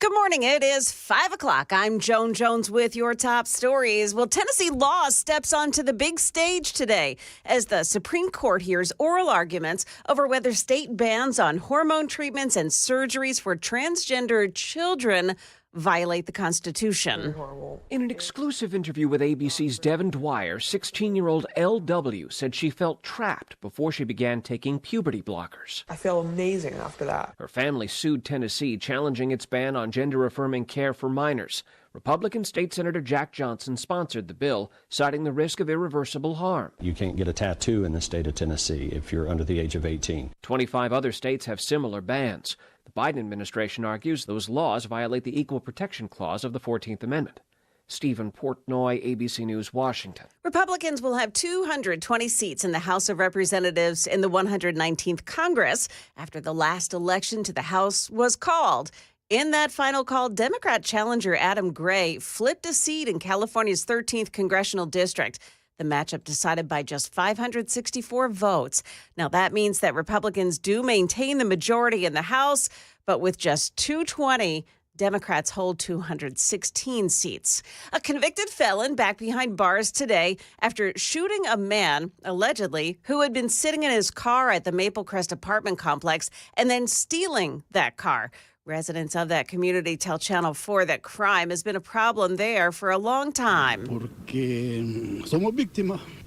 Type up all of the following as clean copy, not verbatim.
Good morning. It is 5 o'clock. I'm Joan Jones with your top stories. Well, Tennessee law steps onto the big stage today as the Supreme Court hears oral arguments over whether state bans on hormone treatments and surgeries for transgender children violate the Constitution. In an exclusive interview with ABC's Devin Dwyer, 16-year-old LW said she felt trapped before she began taking puberty blockers. I feel amazing after that. Her family sued Tennessee, challenging its ban on gender-affirming care for minors. Republican State Senator Jack Johnson sponsored the bill, citing the risk of irreversible harm. You can't get a tattoo in the state of Tennessee if you're under the age of 18. 25 other states have similar bans. The Biden administration argues those laws violate the Equal Protection Clause of the 14th Amendment. Stephen Portnoy, ABC News, Washington. Republicans will have 220 seats in the House of Representatives in the 119th Congress after the last election to the House was called. In that final call, Democrat challenger Adam Gray flipped a seat in California's 13th congressional district. The matchup decided by just 564 votes. Now, that means that Republicans do maintain the majority in the House, but with just 220, Democrats hold 216 seats. A convicted felon back behind bars today after shooting a man, allegedly, who had been sitting in his car at the Maple Crest apartment complex and then stealing that car. Residents of that community tell Channel 4 that crime has been a problem there for a long time. He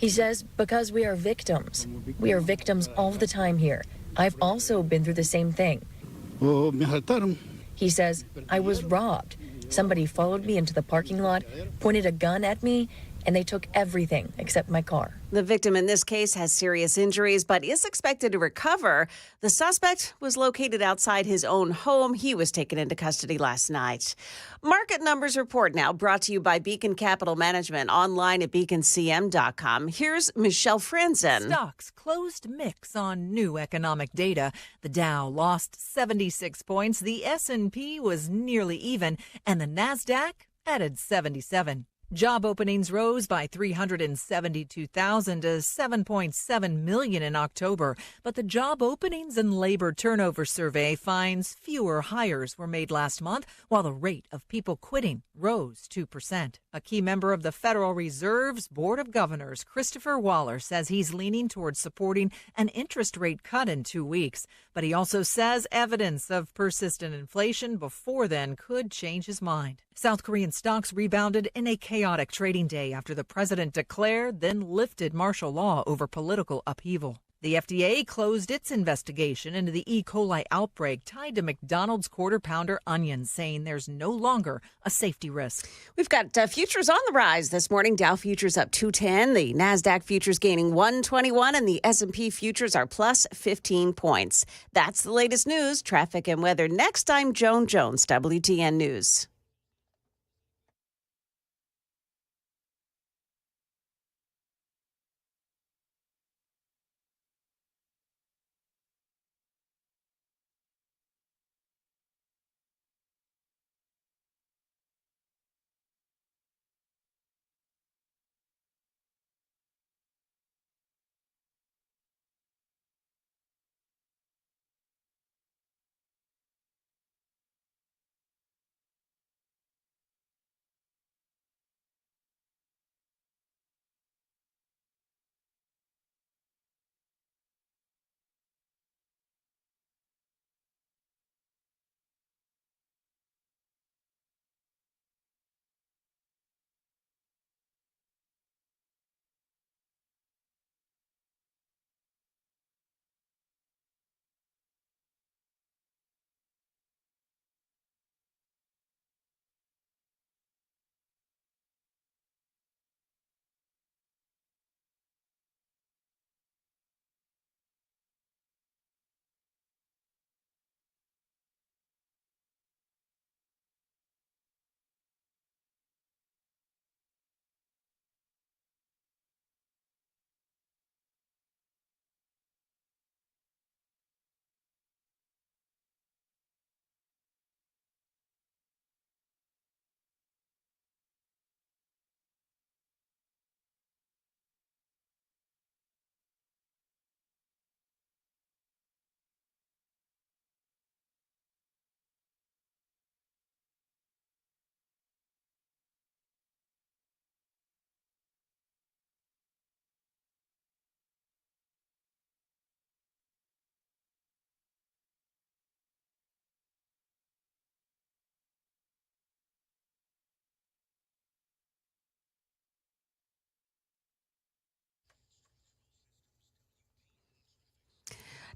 says because we are victims. We are victims all the time here. I've also been through the same thing. He says, I was robbed. Somebody followed me into the parking lot, pointed a gun at me, and they took everything except my car. The victim in this case has serious injuries but is expected to recover. The suspect was located outside his own home. He was taken into custody last night. Market Numbers Report now brought to you by Beacon Capital Management, online at beaconcm.com. Here's Michelle Franzen. Stocks closed mix on new economic data. The Dow lost 76 points, the S&P was nearly even, and the Nasdaq added 77. Job openings rose by 372,000 to 7.7 million in October, but the Job Openings and Labor Turnover Survey finds fewer hires were made last month, while the rate of people quitting rose 2%. A key member of the Federal Reserve's Board of Governors, Christopher Waller, says he's leaning towards supporting an interest rate cut in 2 weeks, but he also says evidence of persistent inflation before then could change his mind. South Korean stocks rebounded in a chaotic trading day after the president declared, then lifted martial law over political upheaval. The FDA closed its investigation into the E. coli outbreak tied to McDonald's Quarter Pounder onions, saying there's no longer a safety risk. We've got futures on the rise this morning. Dow futures up 210, the Nasdaq futures gaining 121, and the S&P futures are plus 15 points. That's the latest news, traffic, and weather. Next time, Joan Jones, WTN News.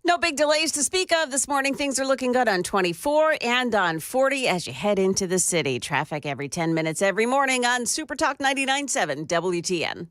No big delays to speak of this morning. Things are looking good on 24 and on 40 as you head into the city. Traffic every 10 minutes every morning on Super Talk 99.7 WTN.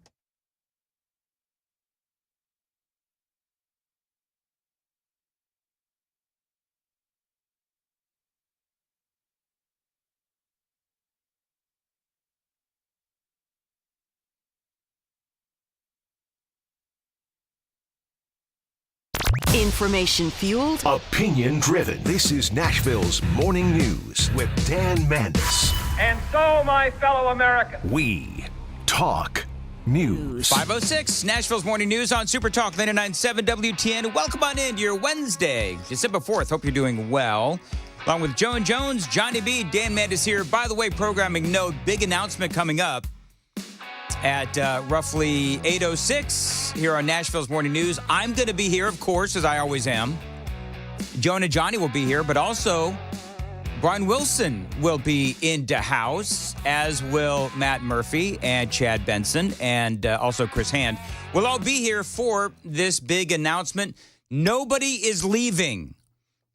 Information fueled, opinion driven. This is Nashville's Morning News with Dan Mandis. And so, my fellow Americans, we talk news. 5:06, Nashville's Morning News on Super Talk 99.7 WTN. Welcome on in to your Wednesday, December 4th. Hope you're doing well. Along with Joan Jones, Johnny B, Dan Mandis here. By the way, programming note, big announcement coming up at roughly 8:06 here on Nashville's Morning News. I'm going to be here, of course, as I always am. Joan and Johnny will be here, but also Brian Wilson will be in the house, as will Matt Murphy and Chad Benson, and also Chris Hand. We'll all be here for this big announcement. Nobody is leaving.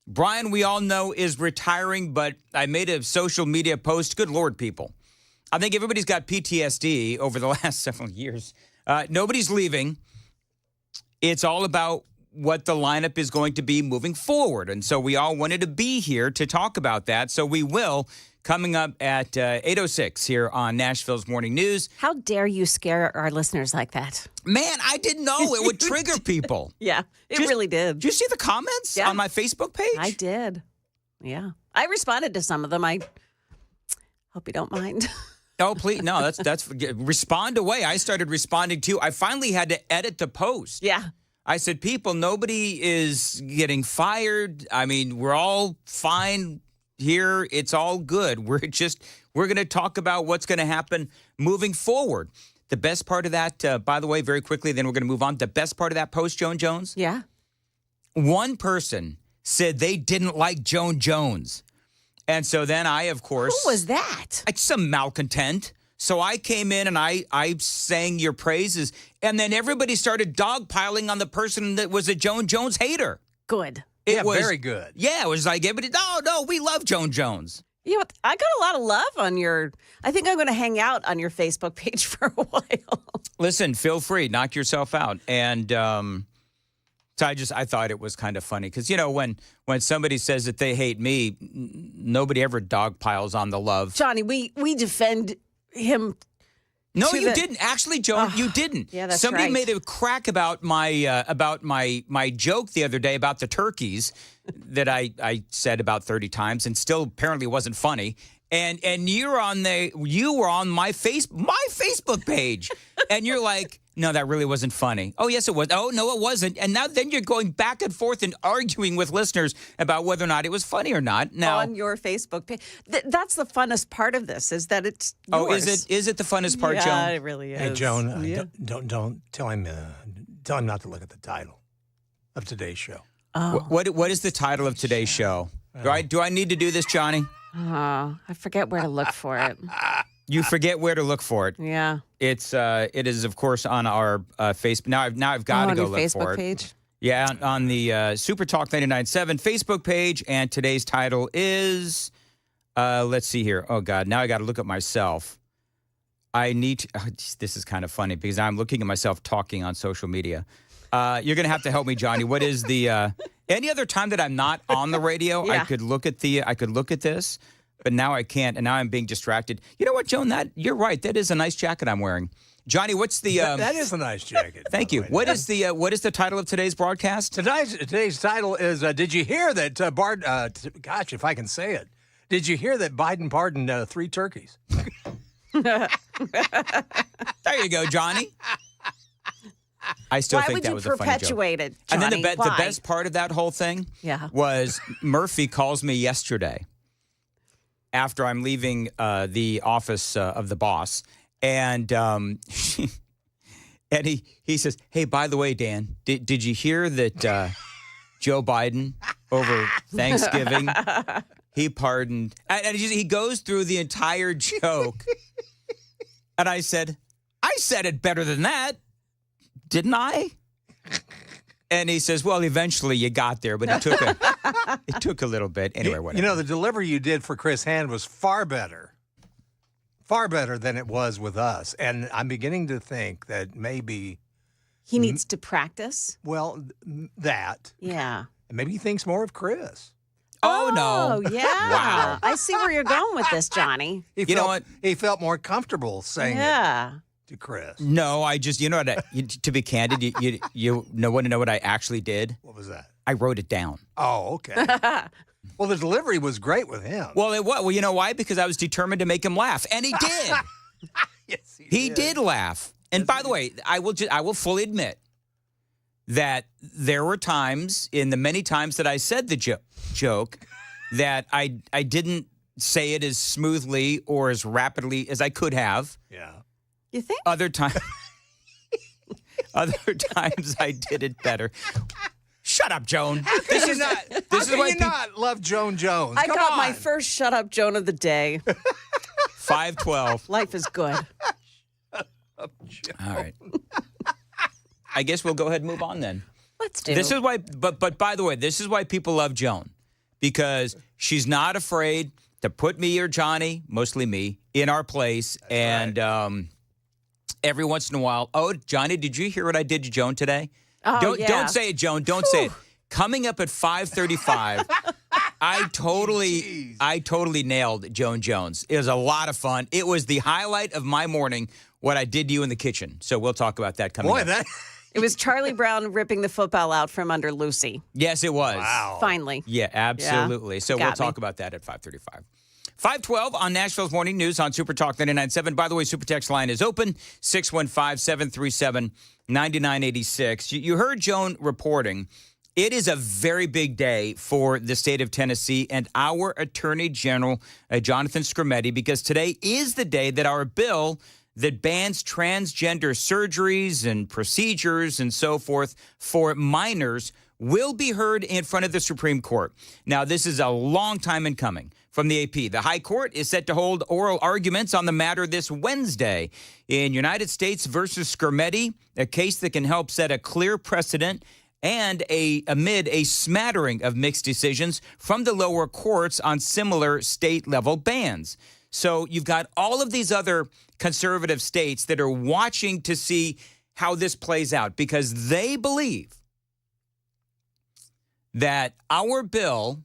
Brian, we all know, is retiring, but I made a social media post. Good Lord, people. I think everybody's got PTSD over the last several years. Nobody's leaving. It's all about what the lineup is going to be moving forward. And so we all wanted to be here to talk about that. So we will, coming up at 8:06 here on Nashville's Morning News. How dare you scare our listeners like that? Man, I didn't know it would trigger people. Yeah, it really did. Did you see the comments on my Facebook page? I did. Yeah. I responded to some of them. I hope you don't mind. Oh, please. No, that's respond away. I started responding too. I finally had to edit the post. Yeah. I said, people, nobody is getting fired. I mean, we're all fine here. It's all good. We're going to talk about what's going to happen moving forward. The best part of that, by the way, very quickly, then we're going to move on. The best part of that post, Joan Jones? Yeah. One person said they didn't like Joan Jones. And so then I, of course... Who was that? It's some malcontent. So I came in and I sang your praises. And then everybody started dogpiling on the person that was a Joan Jones hater. Good. It was very good. Yeah, it was like, everybody, no, we love Joan Jones. You know what? I got a lot of love on your... I think I'm going to hang out on your Facebook page for a while. Listen, feel free. Knock yourself out. And... So I thought it was kind of funny because, you know, when somebody says that they hate me, nobody ever dogpiles on the love. Johnny, we defend him. No, you didn't. Actually, Joan, you didn't. Yeah, that's Somebody right. made a crack about my joke the other day about the turkeys that I said about 30 times and still apparently wasn't funny. And you were on my Facebook page, and you're like, no, that really wasn't funny. Oh, yes, it was. Oh, no, it wasn't. And then you're going back and forth and arguing with listeners about whether or not it was funny or not. Now, on your Facebook page, that's the funnest part of this is that it's yours. Oh, is it the funnest part, yeah, Joan? Yeah, it really is. Hey, Joan, don't tell him not to look at the title of today's show. Oh. What is the title of today's show? Do I need to do this, Johnny? Oh, I forget where to look for it. You forget where to look for it. Yeah. It is, of course, on our Facebook. Now I've got to go look Facebook for it. page? Yeah, on the Super Talk 99.7 Facebook page, and today's title is, let's see here. Oh, God, now I got to look at myself. This is kind of funny because I'm looking at myself talking on social media. You're going to have to help me, Johnny. What is the, any other time that I'm not on the radio, Yeah. I could look at this, but now I can't, and now I'm being distracted. You know what, Joan, you're right. That is a nice jacket I'm wearing. Johnny, what's the... that is a nice jacket. Thank you. What is the title of today's broadcast? Today's title is, did you hear that, gosh, if I can say it, did you hear that Biden pardoned 3 turkeys? There you go, Johnny. I still think that was a funny joke. Why would you perpetuate it, Johnny? And then the Why? best part of that whole thing was Murphy calls me yesterday after I'm leaving the office of the boss, and and he says, "Hey, by the way, Dan, did you hear that Joe Biden over Thanksgiving he pardoned?" And he goes through the entire joke, and I said it better than that. Didn't I? And he says, well, eventually you got there, but it took a little bit. Anyway, whatever. You know, the delivery you did for Chris Hand was far better than it was with us. And I'm beginning to think that maybe he needs to practice. Well, that. Yeah. And maybe he thinks more of Chris. Oh, no. Yeah. Wow. I see where you're going with this, Johnny. You know what? He felt more comfortable saying it to Chris. No, I just, you know what, to be candid, you want to know what I actually did? What was that? I wrote it down. Oh, okay. Well, the delivery was great with him. Well, well, you know why? Because I was determined to make him laugh, and he did. Yes, he did laugh. And by the way, I will fully admit that there were times, in the many times that I said the joke, that I didn't say it as smoothly or as rapidly as I could have. Yeah. You think? Other times I did it better. Shut up, Joan. This is not. This is why you not love Joan Jones. I got my first shut up Joan of the day. 512. Life is good. All right. I guess we'll go ahead and move on then. Let's do. This is why, but by the way, this is why people love Joan, because she's not afraid to put me or Johnny, mostly me, in our place. That's and right. Every once in a while, oh, Johnny, did you hear what I did to Joan today? Oh, Don't say it, Joan. Don't say it. Coming up at 5:35, I totally nailed Joan Jones. It was a lot of fun. It was the highlight of my morning, what I did to you in the kitchen. So we'll talk about that coming up. It was Charlie Brown ripping the football out from under Lucy. Yes, it was. Wow. Finally. Yeah, absolutely. Yeah, so we'll talk about that at 5:35. 512 on Nashville's Morning News on Super Talk 99.7. By the way, Super Text line is open, 615-737-9986. You heard Joan reporting. It is a very big day for the state of Tennessee and our Attorney General, Jonathan Skrmetti, because today is the day that our bill that bans transgender surgeries and procedures and so forth for minors will be heard in front of the Supreme Court. Now, this is a long time in coming. From the AP, the High Court is set to hold oral arguments on the matter this Wednesday in United States versus Skrmetti, a case that can help set a clear precedent and amid a smattering of mixed decisions from the lower courts on similar state-level bans. So you've got all of these other conservative states that are watching to see how this plays out because they believe that our bill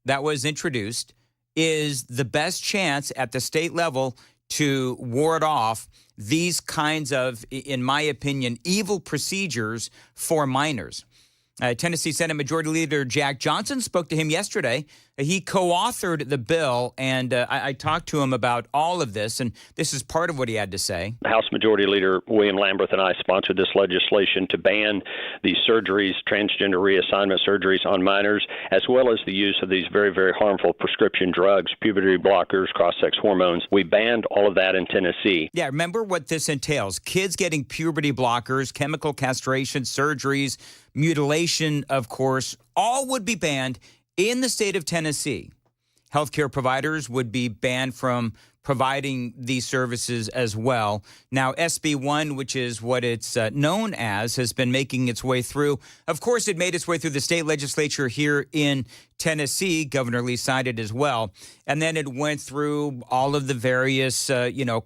that was introduced is the best chance at the state level to ward off these kinds of, in my opinion, evil procedures for minors. Tennessee Senate Majority Leader Jack Johnson spoke to him yesterday. He co-authored the bill, and I talked to him about all of this, and this is part of what he had to say. House Majority Leader William Lamberth and I sponsored this legislation to ban these surgeries, transgender reassignment surgeries on minors, as well as the use of these very, very harmful prescription drugs, puberty blockers, cross-sex hormones. We banned all of that in Tennessee. Yeah, remember what this entails. Kids getting puberty blockers, chemical castration, surgeries, mutilation, of course, all would be banned in the state of Tennessee. Healthcare providers would be banned from providing these services as well. Now, SB 1, which is what it's known as, has been making its way through. Of course, it made its way through the state legislature here in Tennessee. Governor Lee signed it as well. And then it went through all of the various,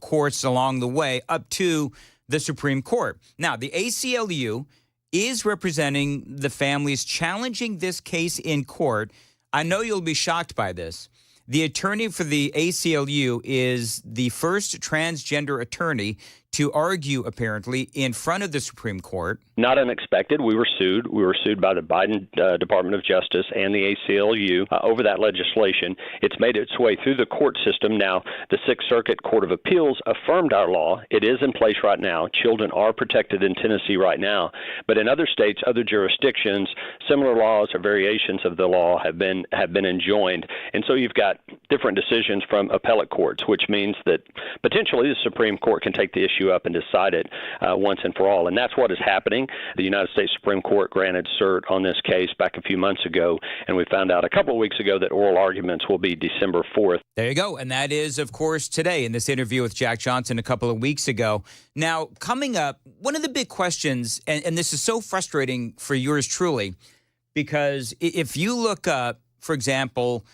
courts along the way up to the Supreme Court. Now, the ACLU is representing the families challenging this case in court. I know you'll be shocked by this. The attorney for the ACLU is the first transgender attorney to argue, apparently, in front of the Supreme Court. Not unexpected. We were sued. We were sued by the Biden Department of Justice and the ACLU over that legislation. It's made its way through the court system. Now, the Sixth Circuit Court of Appeals affirmed our law. It is in place right now. Children are protected in Tennessee right now. But in other states, other jurisdictions, similar laws or variations of the law have been enjoined. And so you've got different decisions from appellate courts, which means that potentially the Supreme Court can take the issue issue up and decide it once and for all. And that's what is happening. The United States Supreme Court granted cert on this case back a few months ago, and we found out a couple of weeks ago that oral arguments will be December 4th. There you go. And that is, of course, today in this interview with Jack Johnson a couple of weeks ago. Now, coming up, one of the big questions, and this is so frustrating for yours truly, because if you look up, for example,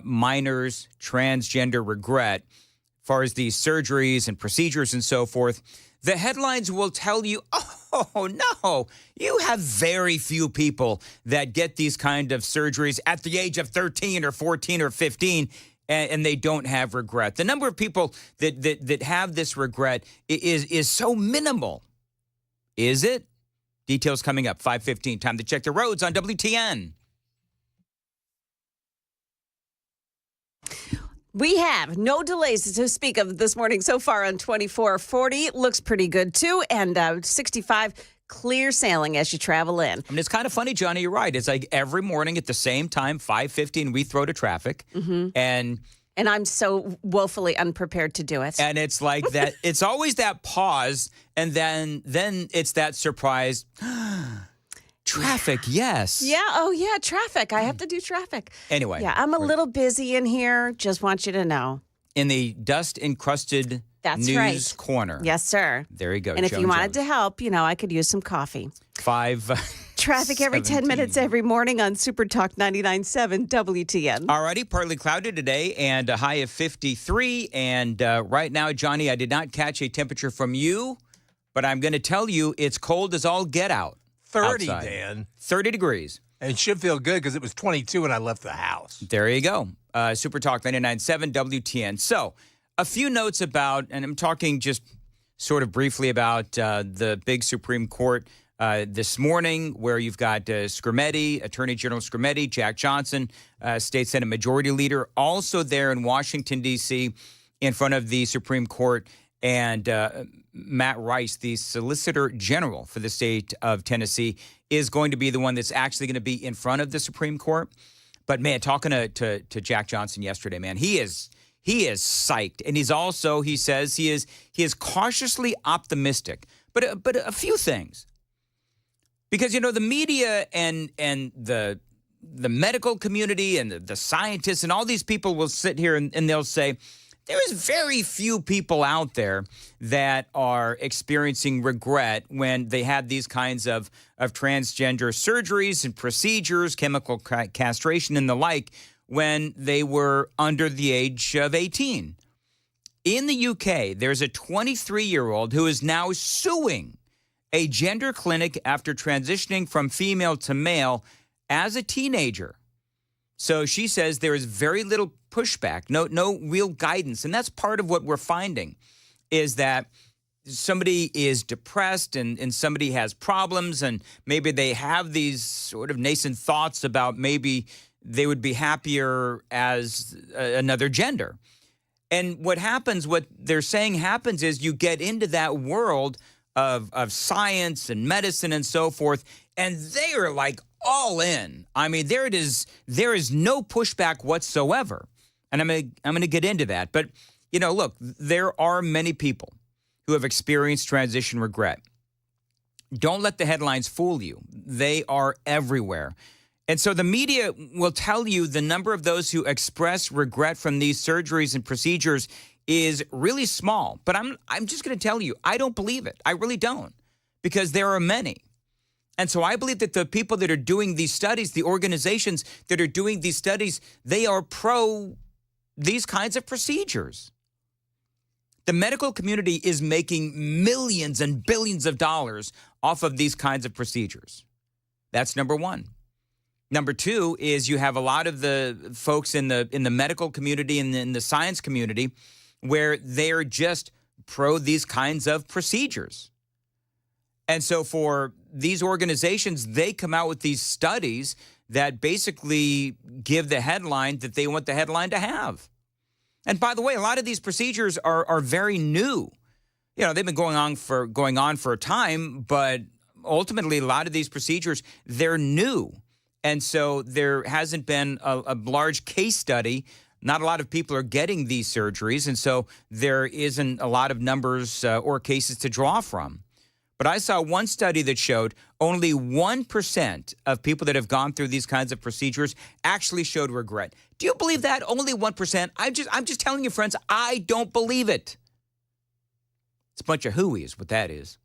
minors transgender regret, as far as these surgeries and procedures and so forth, the headlines will tell you, oh, no, you have very few people that get these kind of surgeries at the age of 13 or 14 or 15, and they don't have regret. The number of people that have this regret is so minimal. Is it? Details coming up, 5:15. Time to check the roads on WTN. We have no delays to speak of this morning so far on 2440. Looks pretty good, too. And 65, clear sailing as you travel in. I mean, it's kind of funny, Johnny. You're right. It's like every morning at the same time, 5:15, we throw to traffic. Mm-hmm. And I'm so woefully unprepared to do it. And it's like that. It's always that pause, and then it's that surprise. Traffic, yes. Yeah, oh yeah, traffic. I have to do traffic. Anyway. Yeah, I'm a little busy in here. Just want you to know. In the dust-encrusted news corner. Yes, sir. There you go. And if you wanted to help, I could use some coffee. 5. Traffic every 10 minutes every morning on Super Talk 99.7 WTN. Alrighty, partly cloudy today and a high of 53. And right now, Johnny, I did not catch a temperature from you, but I'm going to tell you it's cold as all get out. 30, outside. Dan. 30 degrees. And it should feel good because it was 22 when I left the house. There you go. Super Talk 99.7 WTN. So, a few notes about, and I'm talking just sort of briefly about the big Supreme Court this morning, where you've got Scrimetti, Attorney General Scrimetti, Jack Johnson, State Senate Majority Leader, also there in Washington, D.C., in front of the Supreme Court, and Matt Rice, the Solicitor General for the state of Tennessee, is going to be the one that's actually going to be in front of the Supreme Court. But, man, talking to Jack Johnson yesterday, man, he is psyched. And he's also, he says, he is cautiously optimistic. But a few things. Because, the media and the medical community and the scientists and all these people will sit here and they'll say, there is very few people out there that are experiencing regret when they had these kinds of transgender surgeries and procedures, chemical castration and the like, when they were under the age of 18. In the UK, there's a 23-year-old who is now suing a gender clinic after transitioning from female to male as a teenager. So she says there is very little pushback, no real guidance. And that's part of what we're finding is that somebody is depressed and somebody has problems and maybe they have these sort of nascent thoughts about maybe they would be happier as another gender. And what they're saying happens is you get into that world of science and medicine and so forth, and they are like all in. I mean, there is no pushback whatsoever. And I'm going to get into that. But, look, there are many people who have experienced transition regret. Don't let the headlines fool you. They are everywhere. And so the media will tell you the number of those who express regret from these surgeries and procedures is really small. But I'm just going to tell you, I don't believe it. I really don't, because there are many. And so I believe that the people that are doing these studies, the organizations that are doing these studies, they are pro these kinds of procedures. The medical community is making millions and billions of dollars off of these kinds of procedures. That's number one. Number two is you have a lot of the folks in the medical community and in the science community where they're just pro these kinds of procedures. And so for these organizations, they come out with these studies that basically give the headline that they want the headline to have. And by the way, a lot of these procedures are very new. They've been going on for a time, but ultimately a lot of these procedures, they're new. And so there hasn't been a large case study Not a lot of people are getting these surgeries, and so there isn't a lot of numbers or cases to draw from. But I saw one study that showed only 1% of people that have gone through these kinds of procedures actually showed regret. Do you believe that? Only 1%? I'm just telling you, friends, I don't believe it. It's a bunch of hooey is what that is.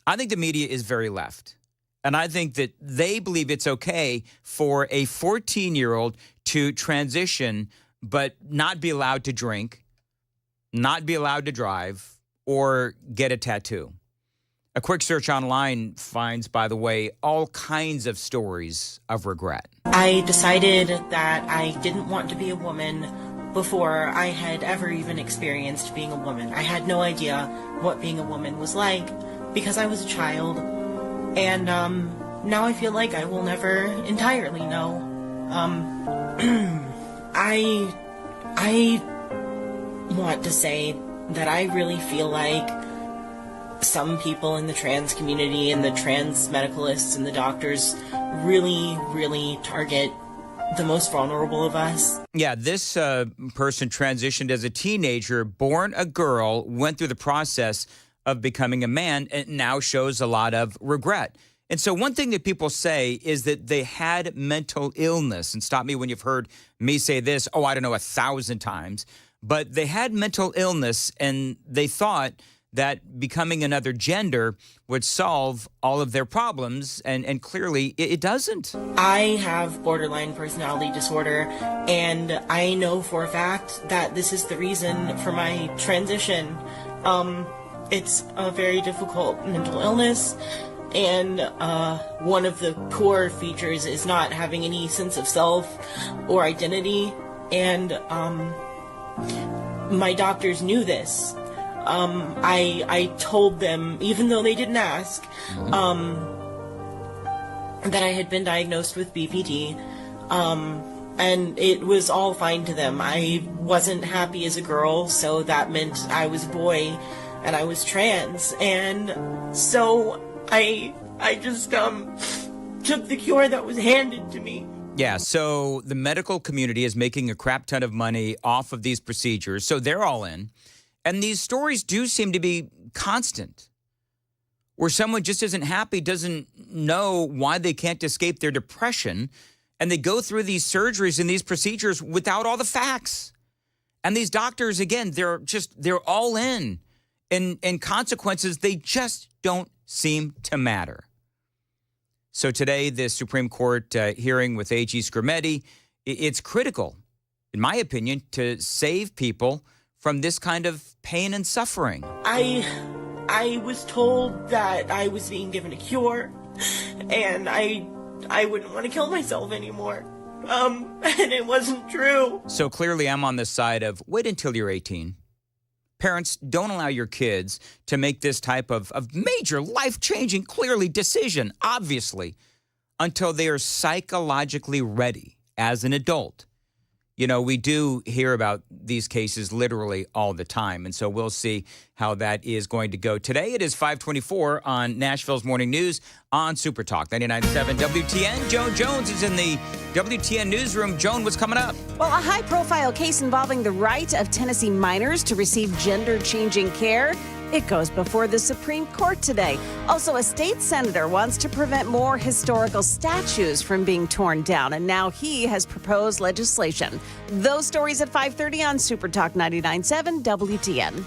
I think the media is very left. And I think that they believe it's okay for a 14-year-old to transition but not be allowed to drink, not be allowed to drive, or get a tattoo. A quick search online finds, by the way, all kinds of stories of regret. I decided that I didn't want to be a woman before I had ever even experienced being a woman. I had no idea what being a woman was like because I was a child. And now I feel like I will never entirely know. I want to say that I really feel like some people in the trans community and the trans medicalists and the doctors really, really target the most vulnerable of us. Yeah, this person transitioned as a teenager, born a girl, went through the process of becoming a man, and now shows a lot of regret. And so one thing that people say is that they had mental illness. And stop me when you've heard me say this, 1,000 times. But they had mental illness, and they thought that becoming another gender would solve all of their problems, and clearly it doesn't. I have borderline personality disorder, and I know for a fact that this is the reason for my transition. It's a very difficult mental illness, and one of the core features is not having any sense of self or identity, and my doctors knew this. I told them, even though they didn't ask, that I had been diagnosed with BPD, and it was all fine to them. I wasn't happy as a girl, so that meant I was a boy, and I was trans, and so I just took the cure that was handed to me. Yeah, so the medical community is making a crap ton of money off of these procedures, so they're all in. And these stories do seem to be constant, where someone just isn't happy, doesn't know why they can't escape their depression, and they go through these surgeries and these procedures without all the facts. And these doctors, again, they're all in. And consequences, they just don't seem to matter. So today, the Supreme Court hearing with A.G. Skrmetti, it's critical, in my opinion, to save people from this kind of pain and suffering. I was told that I was being given a cure, and I wouldn't want to kill myself anymore. And it wasn't true. So clearly I'm on the side of wait until you're 18. Parents, don't allow your kids to make this type of major life-changing, clearly, decision, obviously, until they are psychologically ready as an adult. You know, we do hear about these cases literally all the time, and so we'll see how that is going to go. Today it is 5:24 on Nashville's Morning News on Super Talk 99.7 WTN. Joan Jones is in the WTN newsroom. Joan, what's coming up? Well, a high-profile case involving the right of Tennessee minors to receive gender-changing care. It goes before the Supreme Court today. Also, a state senator wants to prevent more historical statues from being torn down, and now he has proposed legislation. Those stories at 5:30 on Super Talk 99.7 WTN.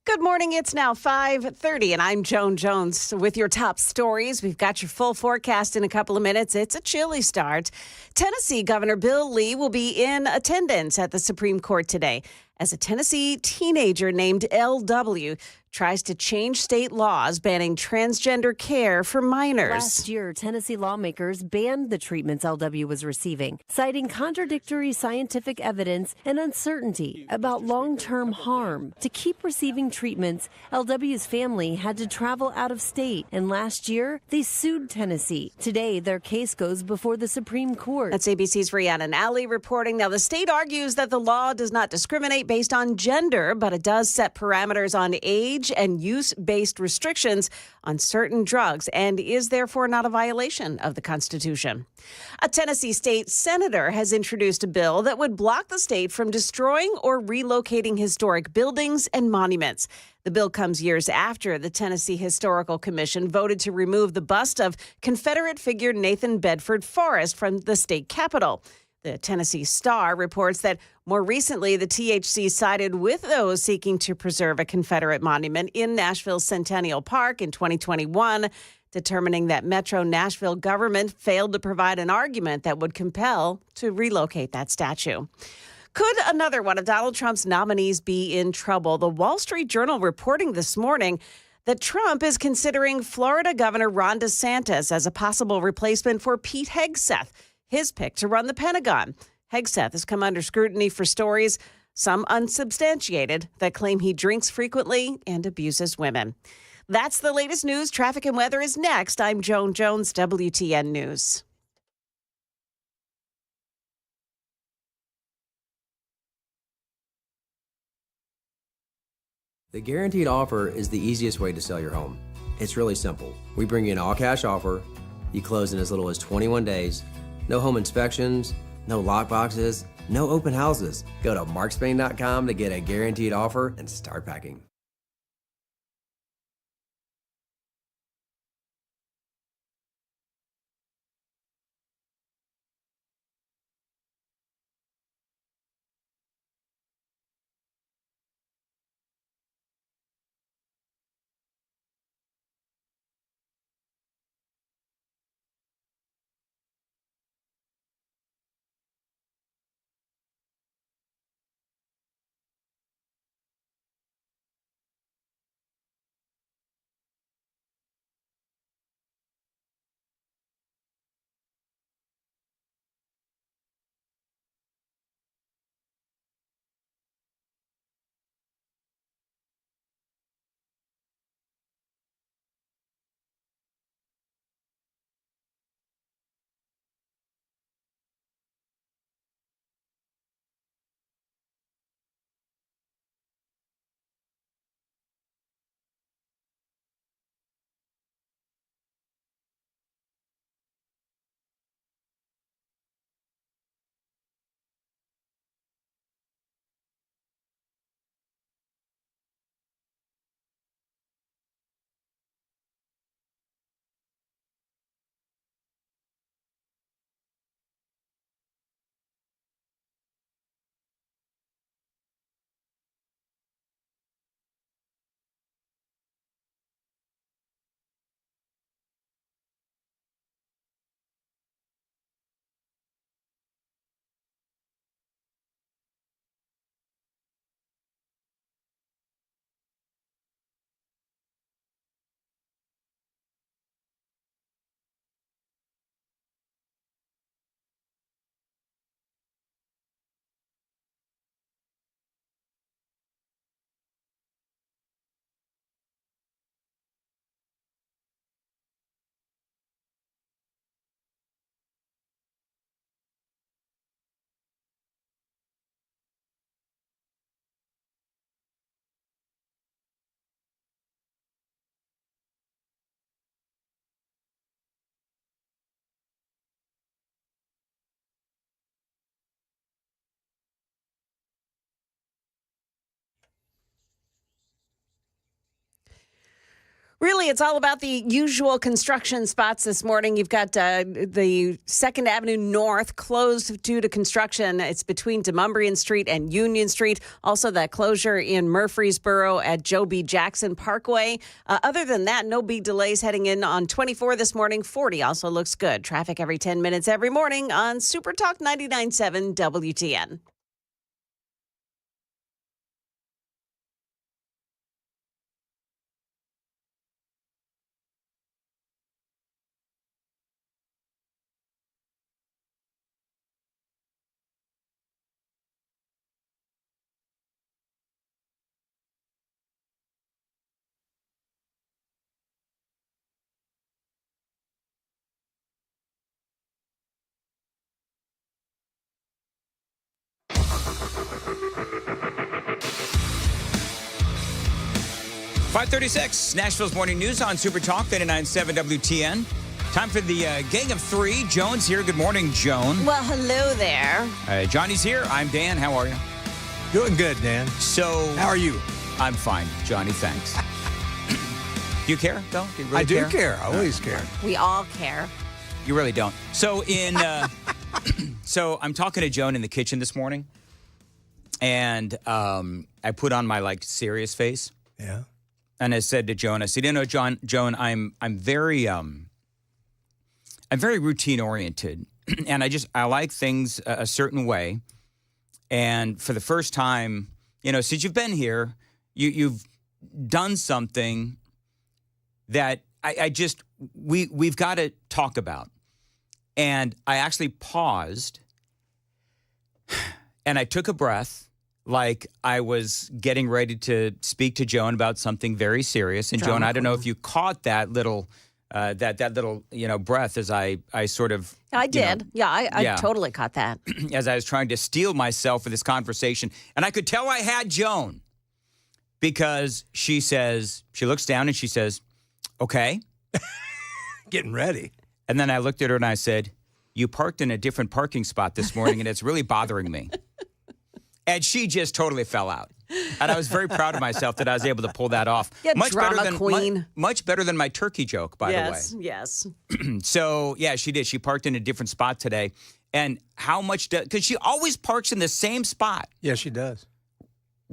Good morning. It's now 5:30, and I'm Joan Jones with your top stories. We've got your full forecast in a couple of minutes. It's a chilly start. Tennessee Governor Bill Lee will be in attendance at the Supreme Court today as a Tennessee teenager named LW tries to change state laws banning transgender care for minors. Last year, Tennessee lawmakers banned the treatments LW was receiving, citing contradictory scientific evidence and uncertainty about long-term harm. To keep receiving treatments, LW's family had to travel out of state, and last year, they sued Tennessee. Today, their case goes before the Supreme Court. That's ABC's Rhiannon Alley reporting. Now, the state argues that the law does not discriminate based on gender, but it does set parameters on age and use-based restrictions on certain drugs and is therefore not a violation of the Constitution. A Tennessee state senator has introduced a bill that would block the state from destroying or relocating historic buildings and monuments. The bill comes years after the Tennessee Historical Commission voted to remove the bust of Confederate figure Nathan Bedford Forrest from the state capitol. The Tennessee Star reports that more recently, the THC sided with those seeking to preserve a Confederate monument in Nashville's Centennial Park in 2021, determining that Metro Nashville government failed to provide an argument that would compel to relocate that statue. Could another one of Donald Trump's nominees be in trouble? The Wall Street Journal reporting this morning that Trump is considering Florida Governor Ron DeSantis as a possible replacement for Pete Hegseth, his pick to run the Pentagon. Hegseth has come under scrutiny for stories, some unsubstantiated, that claim he drinks frequently and abuses women. That's the latest news. Traffic and weather is next. I'm Joan Jones, WTN News. The guaranteed offer is the easiest way to sell your home. It's really simple. We bring you an all-cash offer. You close in as little as 21 days. No home inspections, no lockboxes, no open houses. Go to markspain.com to get a guaranteed offer and start packing. Really, it's all about the usual construction spots this morning. You've got the 2nd Avenue North closed due to construction. It's between Demonbreun Street and Union Street. Also, that closure in Murfreesboro at Joe B. Jackson Parkway. Other than that, no big delays heading in on 24 this morning. 40 also looks good. Traffic every 10 minutes every morning on Super Talk 99.7 WTN. .536, Nashville's Morning News on Super Talk 99.7 WTN. Time for the Gang of Three. Joan's here. Good morning, Joan. Well, hello there. Johnny's here. I'm Dan. How are you? Doing good, Dan. So, how are you? I'm fine, Johnny. Thanks. Do you care, though? Do you really I do care. I always care. We all care. You really don't. So so I'm talking to Joan in the kitchen this morning, and I put on my serious face. Yeah. And I said to Joan, I said, Joan, I'm very routine oriented, and I like things a certain way. And for the first time, since you've been here, you've done something that we've got to talk about. And I actually paused, and I took a breath. Like I was getting ready to speak to Joan about something very serious. And Joan, I don't know if you caught that little breath as I sort of... I did. I totally caught that. As I was trying to steel myself for this conversation. And I could tell I had Joan because she looks down and she says, okay. Getting ready. And then I looked at her and I said, you parked in a different parking spot this morning and it's really bothering me. And she just totally fell out. And I was very proud of myself that I was able to pull that off. Yeah, drama queen. Much better than my turkey joke, by the way. Yes. So, yeah, she did. She parked in a different spot today. And how much because she always parks in the same spot. Yeah, she does.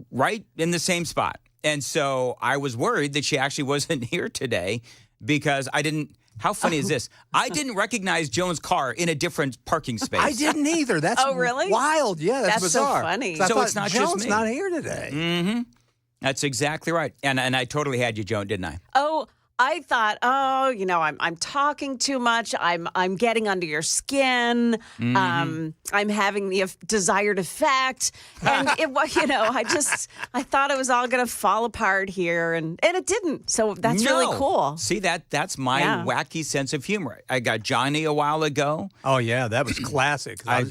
Right in the same spot. And so I was worried that she actually wasn't here today because I didn't. How funny is this? I didn't recognize Joan's car in a different parking space. I didn't either. That's really wild. Yeah, that's bizarre. So funny. So it's not Joan's just me. not here today. Mm-hmm. That's exactly right. And I totally had you, Joan, didn't I? Oh, I thought, I'm talking too much. I'm getting under your skin. Mm-hmm. I'm having the desired effect, and I thought it was all going to fall apart here, and it didn't. So that's really cool. See that's my wacky sense of humor. I got Johnny a while ago. Oh yeah, that was classic. I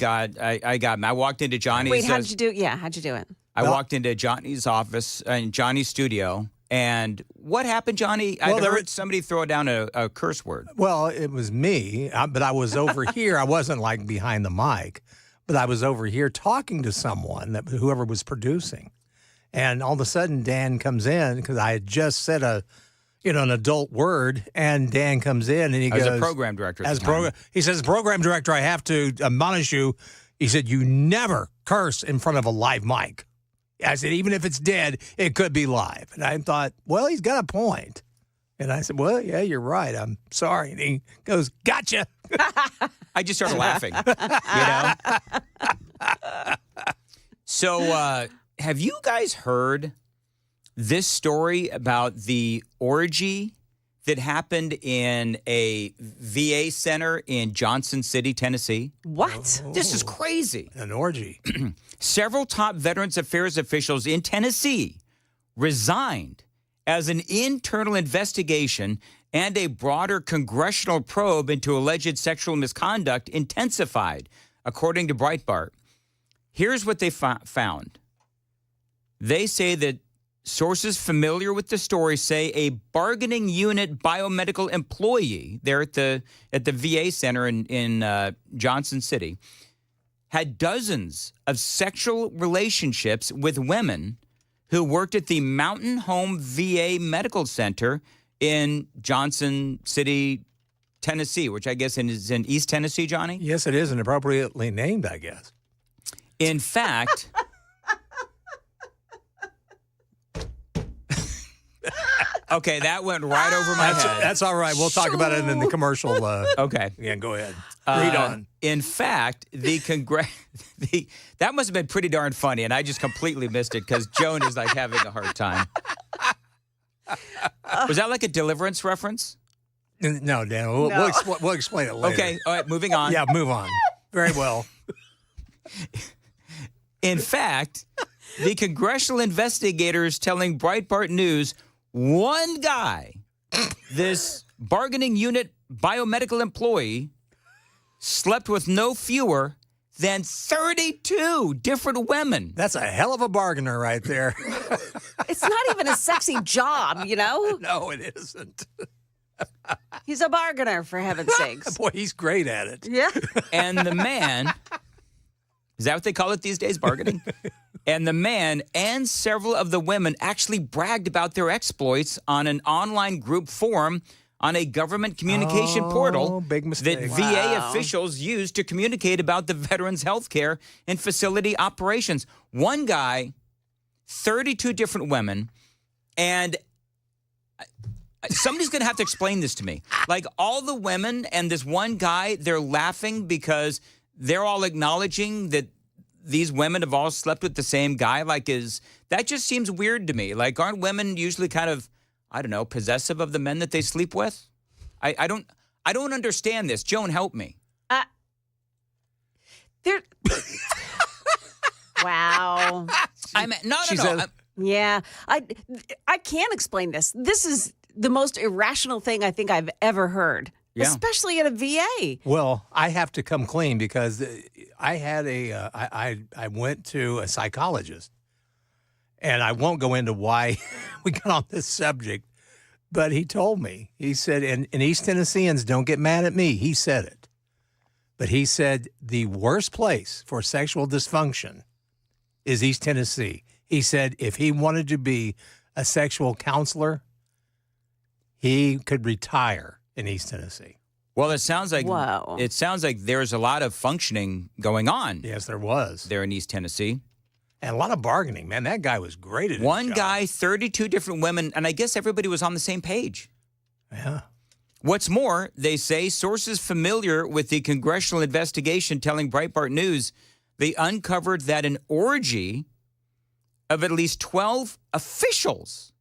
walked into Johnny's. Wait, how'd you do it? I walked into Johnny's office in Johnny's studio. And what happened, Johnny? I heard somebody throw down a curse word. Well, it was me, but I was over here. I wasn't behind the mic, but I was over here talking to someone, whoever was producing. And all of a sudden, Dan comes in because I had just said an adult word, and Dan comes in and he goes, as a program director. He says, program director, I have to admonish you. He said, you never curse in front of a live mic. I said, even if it's dead, it could be live. And I thought, well, he's got a point. And I said, well, yeah, you're right. I'm sorry. And he goes, gotcha. I just started laughing, So have you guys heard this story about the orgy that happened in a VA center in Johnson City, Tennessee? What? This is crazy. An orgy. Several top Veterans Affairs officials in Tennessee resigned as an internal investigation and a broader congressional probe into alleged sexual misconduct intensified, according to Breitbart. Here's what they found. They say that sources familiar with the story say a bargaining unit biomedical employee there at the VA center in Johnson City had dozens of sexual relationships with women who worked at the Mountain Home VA Medical Center in Johnson City, Tennessee, which I guess is in East Tennessee, Johnny? Yes, it is, and appropriately named, I guess. In fact, okay, that went right over my head. That's all right. We'll talk about it in the commercial. Okay. Yeah, go ahead. Read on. In fact, that must have been pretty darn funny, and I just completely missed it because Joan is like having a hard time. Was that like a Deliverance reference? No, Dan. We'll explain it later. Okay. All right. Moving on. Yeah, move on. Very well. In fact, the congressional investigators telling Breitbart News one guy, this bargaining unit biomedical employee, slept with no fewer than 32 different women. That's a hell of a bargainer right there. It's not even a sexy job, you know? No, it isn't. He's a bargainer, for heaven's sakes. Boy, he's great at it. Yeah. And the man, is that what they call it these days, bargaining? And the man and several of the women actually bragged about their exploits on an online group forum on a government communication portal big mistake. that VA officials use to communicate about the veterans' health care and facility operations. One guy, 32 different women, and somebody's going to have to explain this to me. Like, all the women and this one guy, they're laughing because they're all acknowledging that these women have all slept with the same guy. Like, that just seems weird to me. Like, aren't women usually kind of, I don't know, possessive of the men that they sleep with? I don't understand this. Joan, help me. Wow. Yeah, I can't explain this. This is the most irrational thing I think I've ever heard, especially at a VA. Well, I have to come clean because I had I went to a psychologist, and I won't go into why we got on this subject, but he told me, he said, and East Tennesseans, don't get mad at me, he said it, but he said the worst place for sexual dysfunction is East Tennessee. He said if he wanted to be a sexual counselor, he could retire in East Tennessee. Well, it sounds like there's a lot of functioning going on. Yes, there was. There in East Tennessee. And a lot of bargaining. Man, that guy was great at his One job. guy, 32 different women, and I guess everybody was on the same page. Yeah. What's more, they say sources familiar with the congressional investigation telling Breitbart News they uncovered that an orgy of at least 12 officials.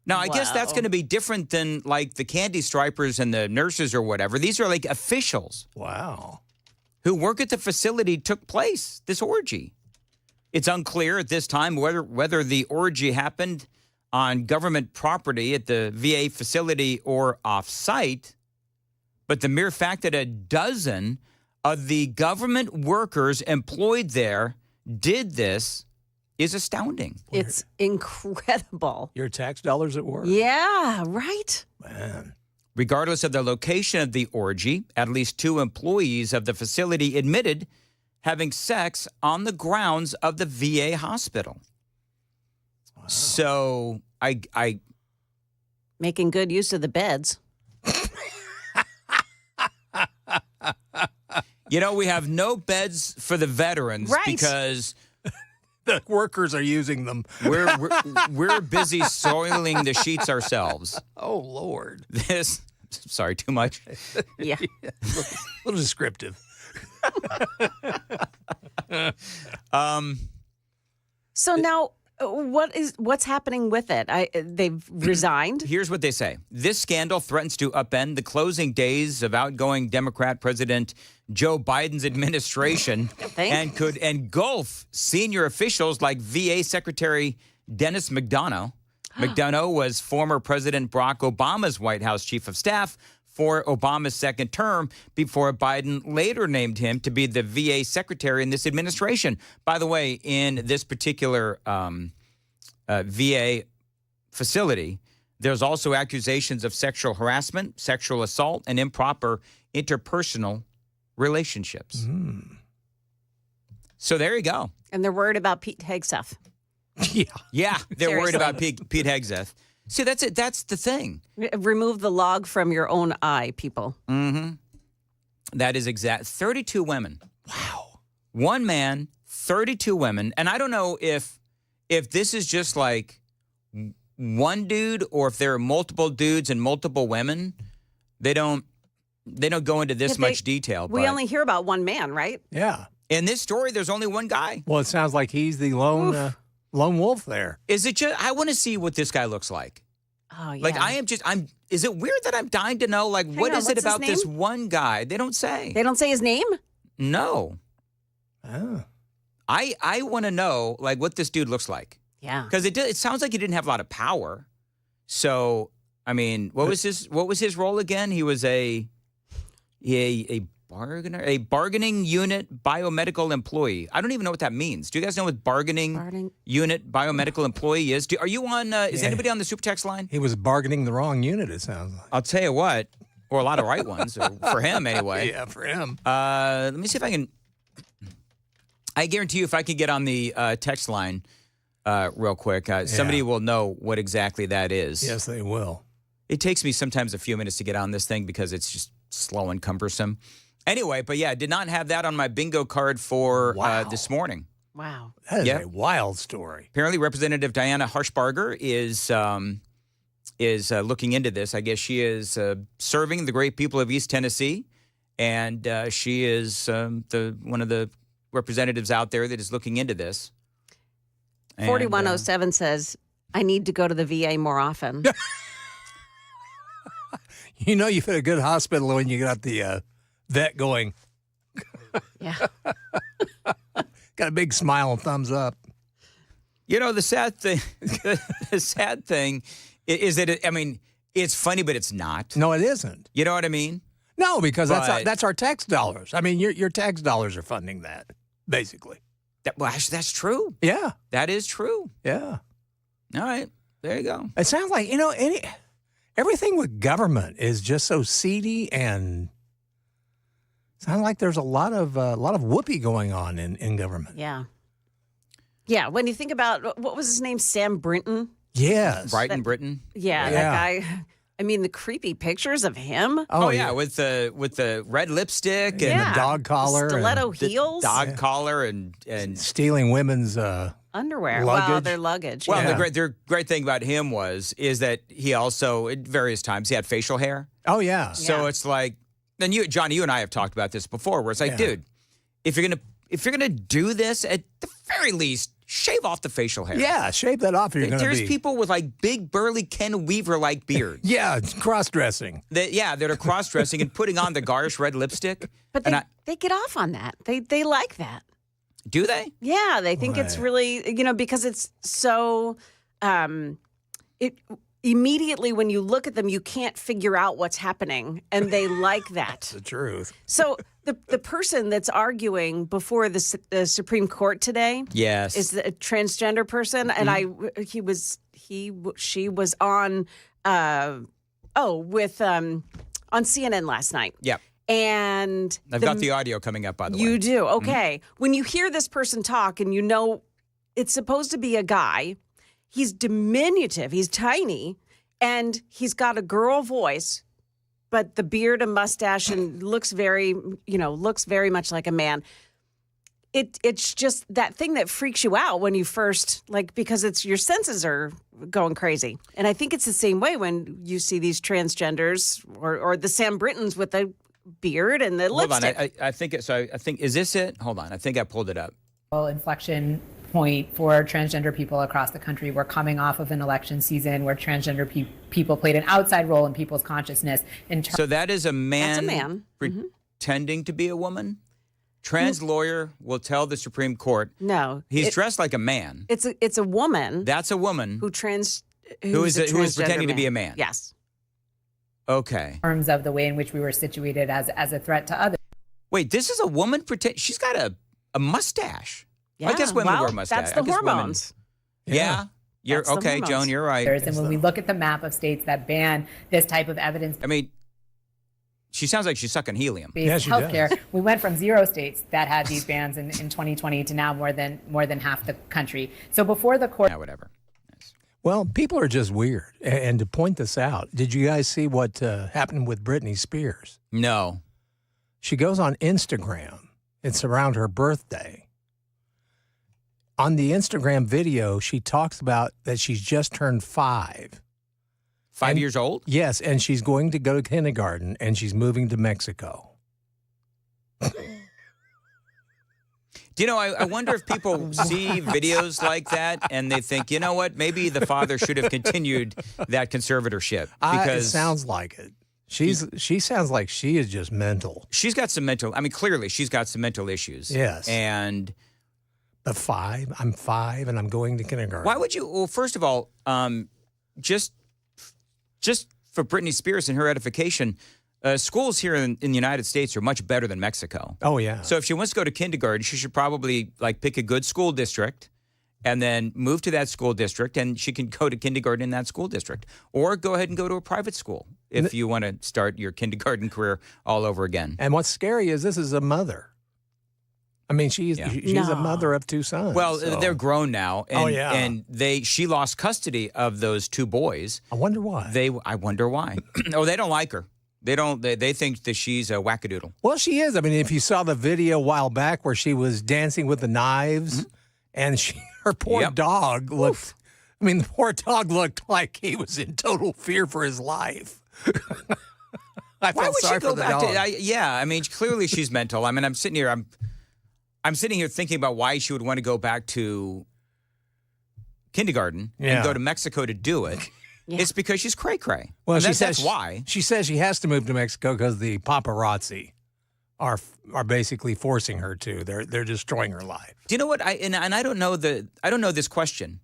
Now, I guess that's going to be different than like the candy stripers and the nurses or whatever. These are like officials. Wow. Who work at the facility took place, this orgy. It's unclear at this time whether the orgy happened on government property at the VA facility or off-site, but the mere fact that a dozen of the government workers employed there did this is astounding. It's incredible. Your tax dollars at work. Yeah, right? Man. Regardless of the location of the orgy, at least 2 employees of the facility admitted having sex on the grounds of the VA hospital. Wow. So I making good use of the beds. You know, we have no beds for the veterans because the workers are using them. We're busy soiling the sheets ourselves. Oh, Lord. Sorry, too much? Yeah. A little descriptive. So now, what's happening with it? They've resigned. Here's what they say. This scandal threatens to upend the closing days of outgoing Democrat President Joe Biden's administration and could engulf senior officials like VA Secretary Dennis McDonough. McDonough was former President Barack Obama's White House chief of staff for Obama's second term before Biden later named him to be the VA secretary in this administration. By the way, in this particular VA facility, there's also accusations of sexual harassment, sexual assault, and improper interpersonal relationships. So there you go. And they're worried about Pete Hegseth. Yeah. Yeah, they're worried about Pete Hegseth. See, that's it. That's the thing. Remove the log from your own eye, people. Mm-hmm. That is exact. 32 women. Wow. One man, 32 women. And I don't know if this is just like one dude or if there are multiple dudes and multiple women. They don't go into this much detail. We only hear about one man, right? Yeah. In this story, there's only one guy. Well, it sounds like he's the lone wolf there. Is it just? I want to see what this guy looks like. Oh, yeah. Like is it weird that I'm dying to know? Like, what is it about this one guy? They don't say. They don't say his name? No. Oh. I want to know like what this dude looks like. Yeah. Because it sounds like he didn't have a lot of power. So I mean, what was his role again? He was a bargaining unit biomedical employee. I don't even know what that means. Do you guys know what bargaining unit biomedical employee is? Are you on? Is anybody on the super text line? He was bargaining the wrong unit. It sounds like. I'll tell you what, or a lot of right ones for him anyway. Yeah, for him. Let me see if I can. I guarantee you, if I could get on the text line real quick, somebody will know what exactly that is. Yes, they will. It takes me sometimes a few minutes to get on this thing because it's just slow and cumbersome. Anyway, but yeah, I did not have that on my bingo card for this morning. Wow. That is a wild story. Apparently, Representative Diana Harshbarger is looking into this. I guess she is serving the great people of East Tennessee, and she is one of the representatives out there that is looking into this. 4107 says, I need to go to the VA more often. You know you've had a good hospital when you got the vet going. Yeah. Got a big smile and thumbs up. You know, the sad thing is that, it's funny, but it's not. No, it isn't. You know what I mean? No, because that's our tax dollars. I mean, your tax dollars are funding that, basically. That's true. Yeah. That is true. Yeah. All right. There you go. It sounds like, everything with government is just so seedy and sounds like there's a lot of whoopee going on in government. Yeah. Yeah. When you think about, what was his name? Sam Brinton? Yes. Brighton. Yeah, that guy. I mean, the creepy pictures of him. Oh yeah, with the red lipstick and the dog collar, stiletto heels, dog collar, and stealing women's underwear. luggage. Well, their luggage. Well, yeah. the great thing about him is that he also at various times he had facial hair. Oh yeah. So it's like, then Johnny, you and I have talked about this before, where it's like, dude, if you're gonna do this, at the very least, shave off the facial hair. Yeah, shave that off. There's people with like big burly Ken Weaver like beards. Yeah, cross dressing. That are cross dressing and putting on the garish red lipstick. But they get off on that. They like that. Do they? Yeah, they think it's really, because it's so, immediately when you look at them, you can't figure out what's happening, and they like that. That's the truth. So the person that's arguing before the Supreme Court today, yes, is a transgender person, and she was on on CNN last night. Yep. And I've got the audio coming up, by the way. You do? Okay. When you hear this person talk and it's supposed to be a guy, he's diminutive, he's tiny, and he's got a girl voice, but the beard and mustache and looks very much like a man. It's just that thing that freaks you out when you first, because your senses are going crazy. And I think it's the same way when you see these transgenders or the Sam Brittons with the beard and the lipstick. Hold on, I think is this it? Hold on, I think I pulled it up. Inflection point for transgender people across the country. We're coming off of an election season where transgender people played an outside role in people's consciousness. So that is a man. That's a man pretending to be a woman. Trans lawyer will tell the Supreme Court. No, he's dressed like a man. It's a woman. That's a woman who is pretending to be a man. Yes. Okay. In terms of the way in which we were situated as a threat to others. Wait, this is a woman she's got a mustache. Yeah, I guess women wear mustache. That's the hormones. Yeah. You're okay, Joan, you're right. And when we look at the map of states that ban this type of evidence, she sounds like she's sucking helium. Yeah, she healthcare. does. We went from 0 states that had these bans in 2020 to now more than half the country. So before the court, whatever. Well, people are just weird. And to point this out, did you guys see what happened with Britney Spears? No. She goes on Instagram. It's around her birthday. On the Instagram video, she talks about that she's just turned 5. 5 years old? Yes, and she's going to go to kindergarten, and she's moving to Mexico. Do you know, I wonder if people see videos like that and they think, you know what, maybe the father should have continued that conservatorship. Because it sounds like it. She sounds like she is just mental. She's got some mental, I mean, clearly she's got some mental issues. Yes. And I'm 5 and I'm going to kindergarten. Why would you, well, first of all, just for Britney Spears and her edification, schools here in the United States are much better than Mexico. Oh, yeah. So if she wants to go to kindergarten, she should probably pick a good school district and then move to that school district, and she can go to kindergarten in that school district. Or go ahead and go to a private school if you want to start your kindergarten career all over again. And what's scary is this is a mother. I mean, she's a mother of 2 sons. Well, so. they're grown now. And, and she lost custody of those 2 boys. I wonder why. I wonder why. Oh, they don't like her. They think that she's a wackadoodle. Well, she is. I mean, if you saw the video a while back where she was dancing with the knives, and her poor dog looked. Oof. I mean, the poor dog looked like he was in total fear for his life. Why would she go back to? I mean, clearly she's mental. I mean, I'm sitting here thinking about why she would want to go back to kindergarten and go to Mexico to do it. Yeah. It's because she's cray-cray. Well, that's why. She says she has to move to Mexico because the paparazzi are basically forcing her to. They're destroying her life. Do you know what? I don't know this question.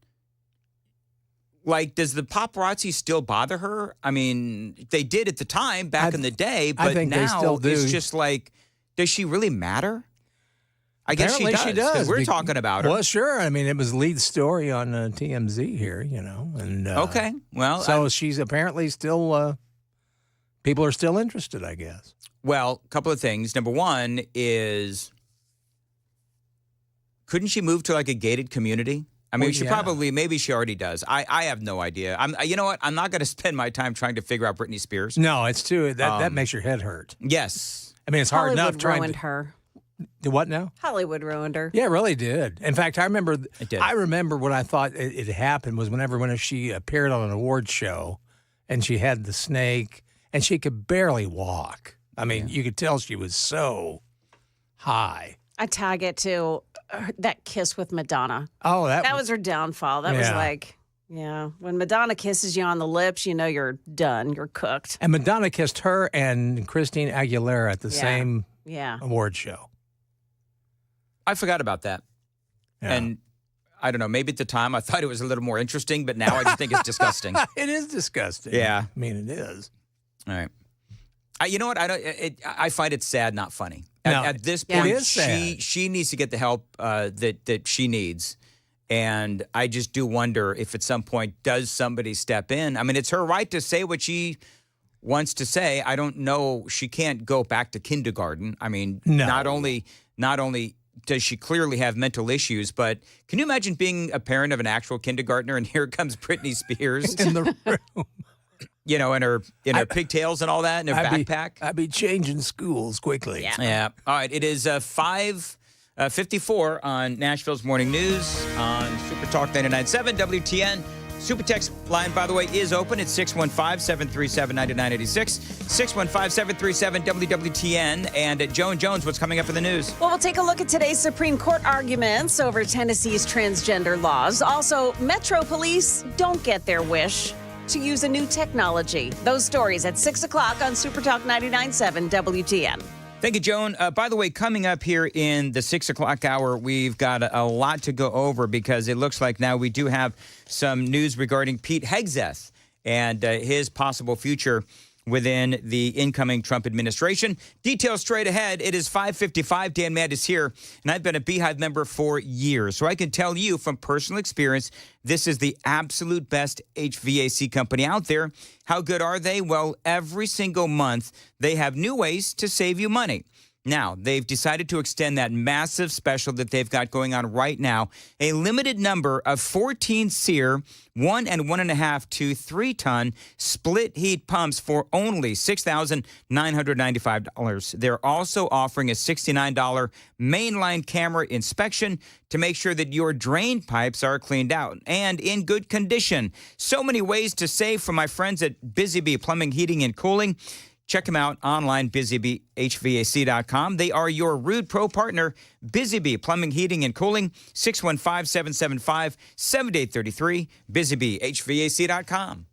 Like, does the paparazzi still bother her? I mean, they did at the time back in the day, but I think now they still do. It's just like, does she really matter? I guess she does. We're talking about her. Well, sure. I mean, it was lead story on TMZ here, and okay. Well, so she's apparently still. People are still interested, I guess. Well, a couple of things. Number one is, couldn't she move to like a gated community? I mean, maybe she already does. I have no idea. You know what? I'm not going to spend my time trying to figure out Britney Spears. No, it's too that makes your head hurt. Yes. I mean, it's hard enough trying ruined her. Do what now? Hollywood ruined her. Yeah, it really did. In fact, I remember. It did. I remember when I thought it happened was when she appeared on an award show, and she had the snake, and she could barely walk. I mean, you could tell she was so high. I tag it to that kiss with Madonna. Oh, that was her downfall. That was like, when Madonna kisses you on the lips, you know you're done. You're cooked. And Madonna kissed her and Christine Aguilera at the same award show. I forgot about that. Yeah. And I don't know, maybe at the time I thought it was a little more interesting, but now I just think it's disgusting. It is disgusting. Yeah. I mean, it is. All right. You know what? I find it sad, not funny. No, at this point, it is sad. She needs to get the help that she needs. And I just do wonder if at some point does somebody step in. I mean, it's her right to say what she wants to say. I don't know. She can't go back to kindergarten. I mean, not only does she clearly have mental issues, but can you imagine being a parent of an actual kindergartner and here comes Britney Spears in the room? You know, in her pigtails and all that, and her backpack. I'd be changing schools quickly. Yeah. All right. It is 5:54 on Nashville's Morning News on Super Talk 99.7 WTN. Super Text line, by the way, is open at 615-737-9986, 615-737-WWTN. And Joan Jones, what's coming up in the news? Well, we'll take a look at today's Supreme Court arguments over Tennessee's transgender laws. Also, Metro Police don't get their wish to use a new technology. Those stories at 6 o'clock on Super Talk 99.7 WTN. Thank you, Joan. By the way, coming up here in the 6 o'clock hour, we've got a lot to go over because it looks like now we do have some news regarding Pete Hegseth and his possible future within the incoming Trump administration. Details straight ahead. It is 5:55. Dan Mandis here, and I've been a Beehive member for years, so I can tell you from personal experience, this is the absolute best HVAC company out there. How good are they? Well, every single month, they have new ways to save you money. Now, they've decided to extend that massive special that they've got going on right now. A limited number of 14 SEER 1 and 1.5 to 3 ton split heat pumps for only $6,995. They're also offering a $69 mainline camera inspection to make sure that your drain pipes are cleaned out and in good condition. So many ways to save from my friends at Busy Bee Plumbing, Heating, and Cooling. Check them out online, busybeehvac.com. They are your Rude Pro partner, Busy Bee Plumbing, Heating, and Cooling, 615-775-7833, busybeehvac.com.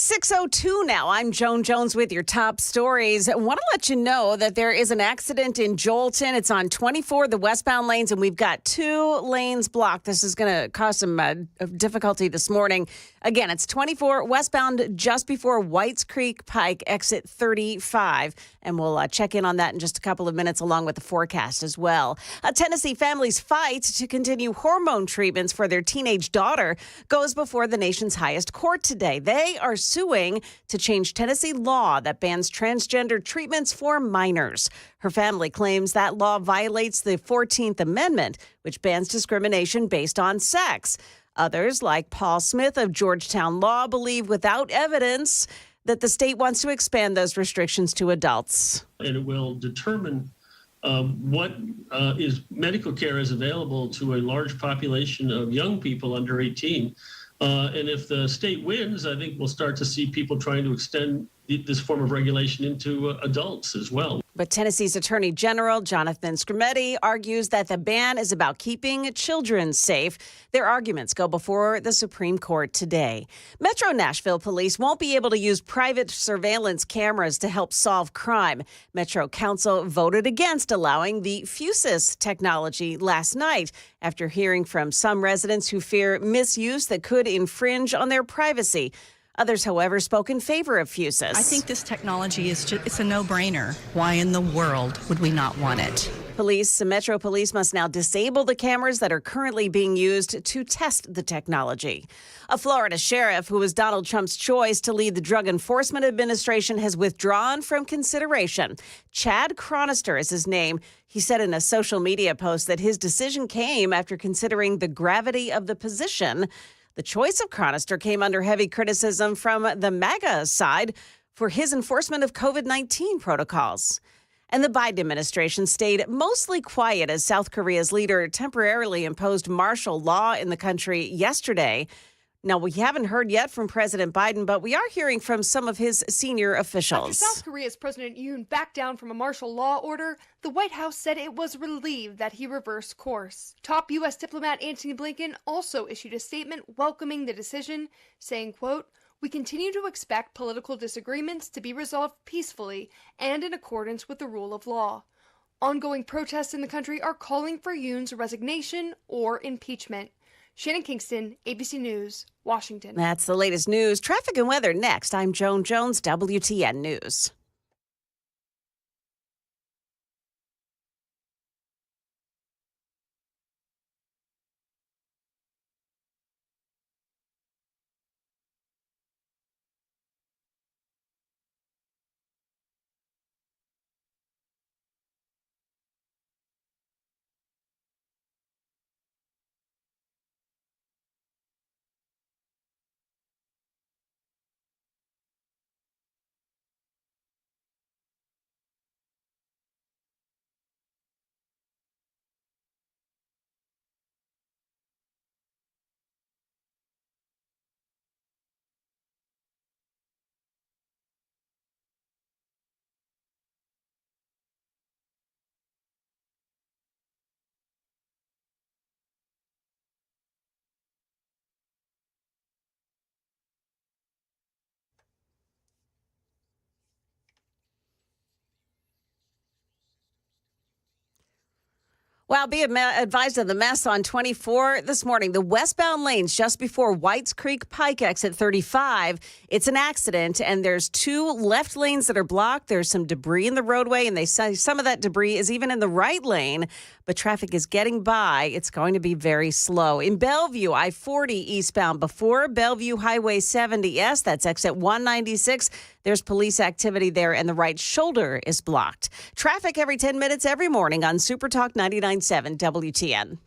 6:02 now. I'm Joan Jones with your top stories. I want to let you know that there is an accident in Joelton. It's on 24, the westbound lanes, and we've got 2 lanes blocked. This is going to cause some difficulty this morning. Again, it's 24 westbound just before Whites Creek Pike, exit 35. And we'll check in on that in just a couple of minutes, along with the forecast as well. Tennessee families fight to continue hormone treatments for their teenage daughter goes before the nation's highest court today. They are suing to change Tennessee law that bans transgender treatments for minors. Her family claims that law violates the 14th Amendment, which bans discrimination based on sex. Others, like Paul Smith of Georgetown Law, believe without evidence that the state wants to expand those restrictions to adults. And it will determine what is medical care is available to a large population of young people under 18. And if the state wins, I think we'll start to see people trying to extend this form of regulation into adults as well. But Tennessee's Attorney General Jonathan Skrmetti argues that the ban is about keeping children safe. Their arguments go before the Supreme Court today. Metro Nashville police won't be able to use private surveillance cameras to help solve crime. Metro Council voted against allowing the Fusus technology last night after hearing from some residents who fear misuse that could infringe on their privacy. Others, however, spoke in favor of Fusus. I think this technology it's a no-brainer. Why in the world would we not want it? Metro Police must now disable the cameras that are currently being used to test the technology. A Florida sheriff who was Donald Trump's choice to lead the Drug Enforcement Administration has withdrawn from consideration. Chad Chronister is his name. He said in a social media post that his decision came after considering the gravity of the position. The choice of Chronister came under heavy criticism from the MAGA side for his enforcement of COVID-19 protocols. And the Biden administration stayed mostly quiet as South Korea's leader temporarily imposed martial law in the country yesterday. Now, we haven't heard yet from President Biden, but we are hearing from some of his senior officials. After South Korea's President Yoon backed down from a martial law order, the White House said it was relieved that he reversed course. Top U.S. diplomat Antony Blinken also issued a statement welcoming the decision, saying, quote, "We continue to expect political disagreements to be resolved peacefully and in accordance with the rule of law. Ongoing protests in the country are calling for Yoon's resignation or impeachment." Shannon Kingston, ABC News, Washington. That's the latest news. Traffic and weather next. I'm Joan Jones, WTN News. Well, be advised of the mess on 24 this morning. The westbound lanes just before Whites Creek Pike exit 35. It's an accident, and there's 2 left lanes that are blocked. There's some debris in the roadway, and they say some of that debris is even in the right lane. But traffic is getting by. It's going to be very slow. In Bellevue, I-40 eastbound before Bellevue Highway 70S, that's exit 196. There's police activity there, and the right shoulder is blocked. Traffic every 10 minutes every morning on Super Talk 99.7 WTN.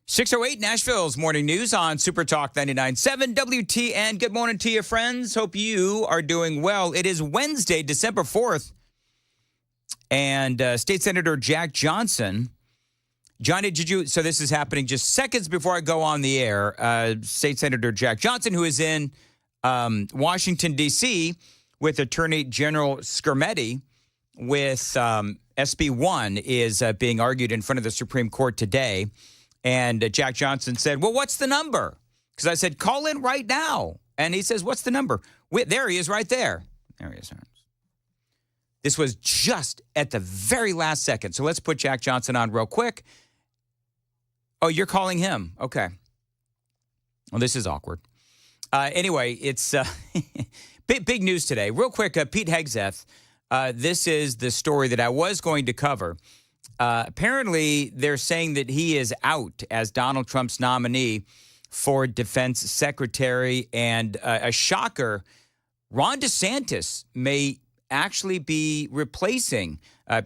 6:08 Nashville's morning news on Super Talk 99.7 WTN. Good morning to you, friends. Hope you are doing well. It is Wednesday, December 4th, and State Senator Jack Johnson. Johnny, so this is happening just seconds before I go on the air. State Senator Jack Johnson, who is in Washington, D.C., with Attorney General Skrmetti, with SB 1 is being argued in front of the Supreme Court today. And Jack Johnson said, well, what's the number? Because I said, call in right now. And he says, what's the number? There he is right there. There he is. This was just at the very last second. So let's put Jack Johnson on real quick. Oh, you're calling him. Okay. Well, this is awkward. Anyway, it's big news today. Real quick, Pete Hegseth. This is the story that I was going to cover. Apparently, they're saying that he is out as Donald Trump's nominee for defense secretary. And a shocker, Ron DeSantis may actually be replacing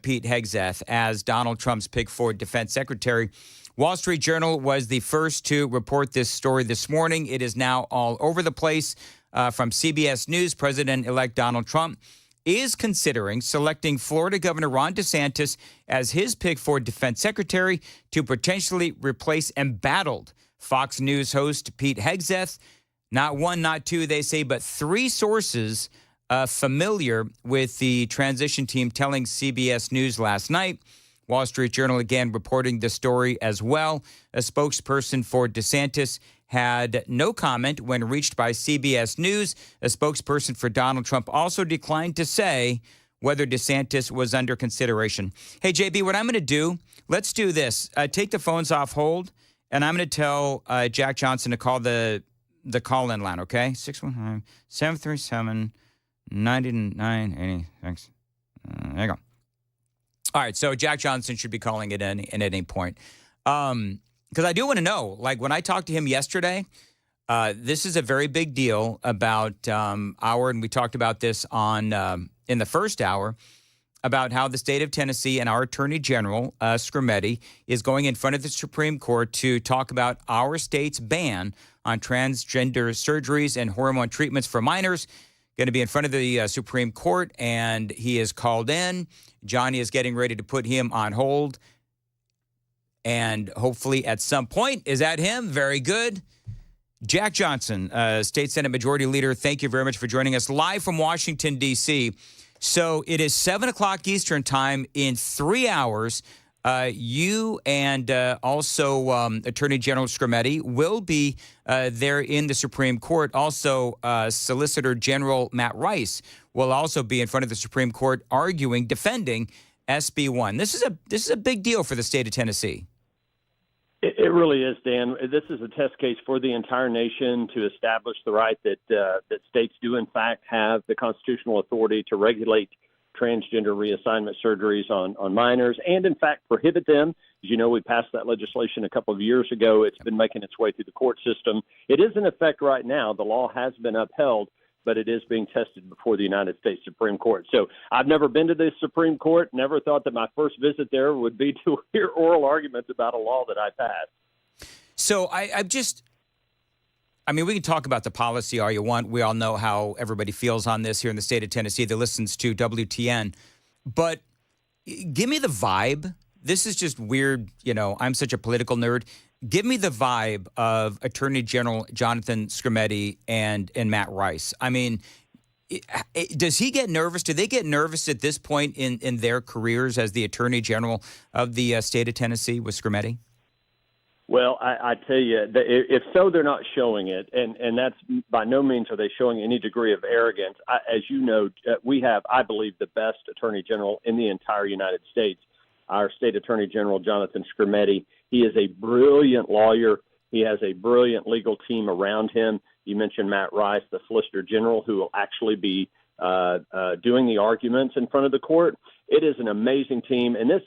Pete Hegseth as Donald Trump's pick for defense secretary. Wall Street Journal was the first to report this story this morning. It is now all over the place. From CBS News, President-elect Donald Trump is considering selecting Florida Governor Ron DeSantis as his pick for defense secretary to potentially replace embattled Fox News host Pete Hegseth. Not one, not two, they say, but three sources familiar with the transition team telling CBS News last night. Wall Street Journal again reporting the story as well. A spokesperson for DeSantis had no comment when reached by CBS News. A spokesperson for Donald Trump also declined to say whether DeSantis was under consideration. Hey, JB, what I'm going to do, let's do this. Take the phones off hold, and I'm going to tell Jack Johnson to call the call-in line, okay? 615-737-9980. Thanks. There you go. All right, so Jack Johnson should be calling it in at any point. Because I do want to know, like when I talked to him yesterday, this is a very big deal about and we talked about this on in the first hour, about how the state of Tennessee and our Attorney General, Skrmetti, is going in front of the Supreme Court to talk about our state's ban on transgender surgeries and hormone treatments for minors. Going to be in front of the Supreme Court, and he is called in. Johnny is getting ready to put him on hold. And hopefully at some point, is that him? Very good. Jack Johnson, State Senate Majority Leader, thank you very much for joining us live from Washington, D.C. So it is 7 o'clock Eastern time. In 3 hours, you and also Attorney General Skrmetti will be there in the Supreme Court. Also, Solicitor General Matt Rice will also be in front of the Supreme Court arguing, defending SB 1. This is a big deal for the state of Tennessee. It really is, Dan. This is a test case for the entire nation to establish the right that states do, in fact, have the constitutional authority to regulate transgender reassignment surgeries on minors and, in fact, prohibit them. As you know, we passed that legislation a couple of years ago. It's been making its way through the court system. It is in effect right now. The law has been upheld, but it is being tested before the United States Supreme Court. So I've never been to the Supreme Court, never thought that my first visit there would be to hear oral arguments about a law that I passed. So we can talk about the policy all you want. We all know how everybody feels on this here in the state of Tennessee that listens to WTN. But give me the vibe. This is just weird. You know, I'm such a political nerd. Give me the vibe of Attorney General Jonathan Skrmetti and Matt Rice. I mean, does he get nervous? Do they get nervous at this point in their careers as the Attorney General of the state of Tennessee with Skrmetti? Well, I tell you, if so, they're not showing it, and that's by no means are they showing any degree of arrogance. As you know, we have, I believe, the best Attorney General in the entire United States. Our State Attorney General, Jonathan Skrmetti. He is a brilliant lawyer. He has a brilliant legal team around him. You mentioned Matt Rice, the Solicitor General, who will actually be doing the arguments in front of the court. It is an amazing team, and this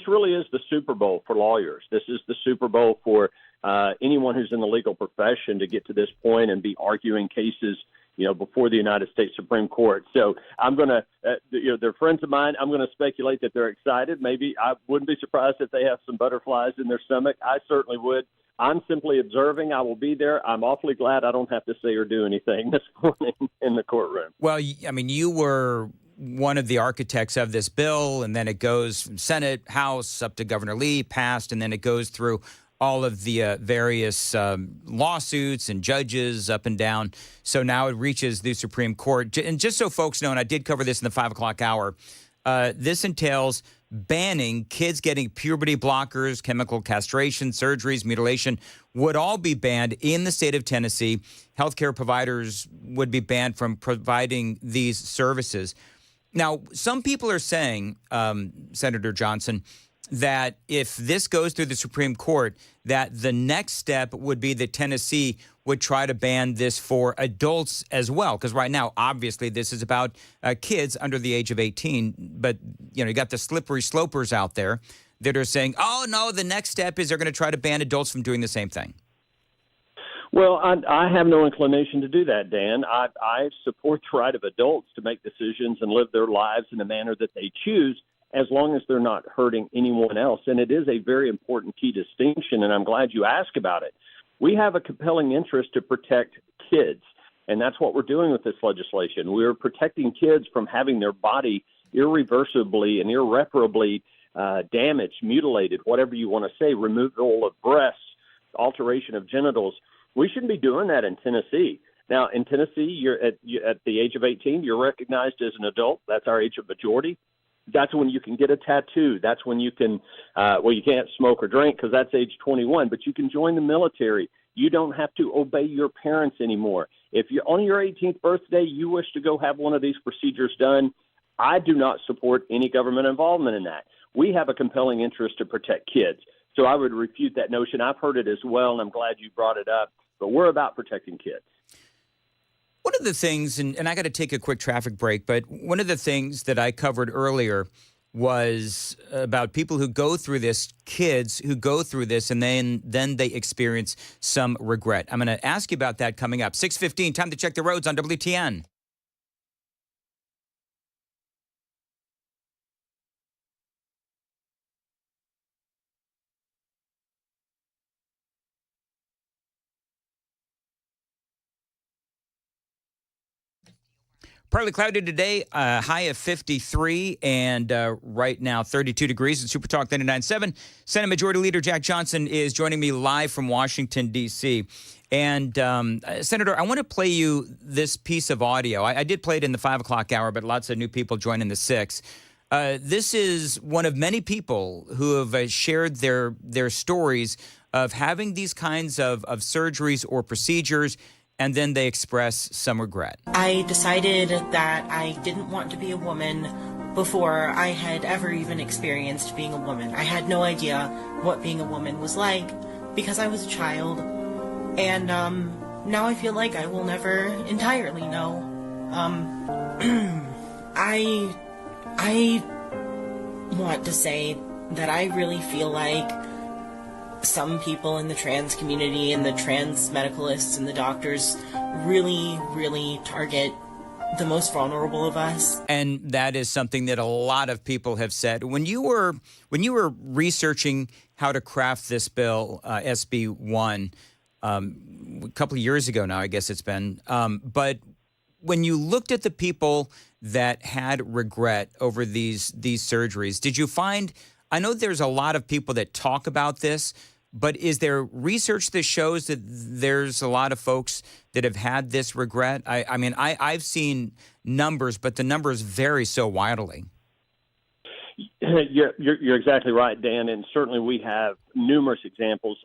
really is the Super Bowl for lawyers. This is the Super Bowl for anyone who's in the legal profession to get to this point and be arguing cases, before the United States Supreme Court. So I'm going to, they're friends of mine. I'm going to speculate that they're excited. Maybe I wouldn't be surprised if they have some butterflies in their stomach. I certainly would. I'm simply observing. I will be there. I'm awfully glad I don't have to say or do anything this morning in the courtroom. Well, I mean, you were one of the architects of this bill, and then it goes from Senate, House, up to Governor Lee, passed, and then it goes through all of the various lawsuits and judges up and down. So now it reaches the Supreme Court. And just so folks know, and I did cover this in the 5 o'clock hour, this entails banning kids getting puberty blockers, chemical castration, surgeries, mutilation would all be banned in the state of Tennessee. Healthcare providers would be banned from providing these services. Now, some people are saying, Senator Johnson, that if this goes through the Supreme Court, that the next step would be that Tennessee would try to ban this for adults as well. Because right now, obviously, this is about kids under the age of 18. But, you know, you got the slippery slopers out there that are saying, oh, no, the next step is they're going to try to ban adults from doing the same thing. Well, I have no inclination to do that, Dan. I support the right of adults to make decisions and live their lives in the manner that they choose, as long as they're not hurting anyone else. And it is a very important key distinction, and I'm glad you asked about it. We have a compelling interest to protect kids, and that's what we're doing with this legislation. We're protecting kids from having their body irreversibly and irreparably damaged, mutilated, whatever you want to say, removal of breasts, alteration of genitals. We shouldn't be doing that in Tennessee. Now, in Tennessee, you're at the age of 18, you're recognized as an adult. That's our age of majority. That's when you can get a tattoo. That's when you can, you can't smoke or drink because that's age 21, but you can join the military. You don't have to obey your parents anymore. If you're on your 18th birthday, you wish to go have one of these procedures done, I do not support any government involvement in that. We have a compelling interest to protect kids. So I would refute that notion. I've heard it as well, and I'm glad you brought it up, but we're about protecting kids. One of the things, and I got to take a quick traffic break, but one of the things that I covered earlier was about people who go through this, kids who go through this, and then they experience some regret. I'm going to ask you about that coming up. 6:15, time to check the roads on WTN. Partly cloudy today, high of 53, and right now 32 degrees at Super Talk 99.7. Senate Majority Leader Jack Johnson is joining me live from Washington, D.C. And, Senator, I want to play you this piece of audio. I did play it in the 5 o'clock hour, but lots of new people joining the 6. This is one of many people who have shared their stories of having these kinds of surgeries or procedures, and then they express some regret. I decided that I didn't want to be a woman before I had ever even experienced being a woman. I had no idea what being a woman was like because I was a child. And now I feel like I will never entirely know. I want to say that I really feel like some people in the trans community and the trans medicalists and the doctors really, really target the most vulnerable of us. And that is something that a lot of people have said. When you were researching how to craft this bill, SB 1, a couple of years ago now, I guess it's been, but when you looked at the people that had regret over these surgeries, did you find, I know there's a lot of people that talk about this, but is there research that shows that there's a lot of folks that have had this regret? I mean, I've seen numbers, but the numbers vary so wildly. You're exactly right, Dan, and certainly we have numerous examples,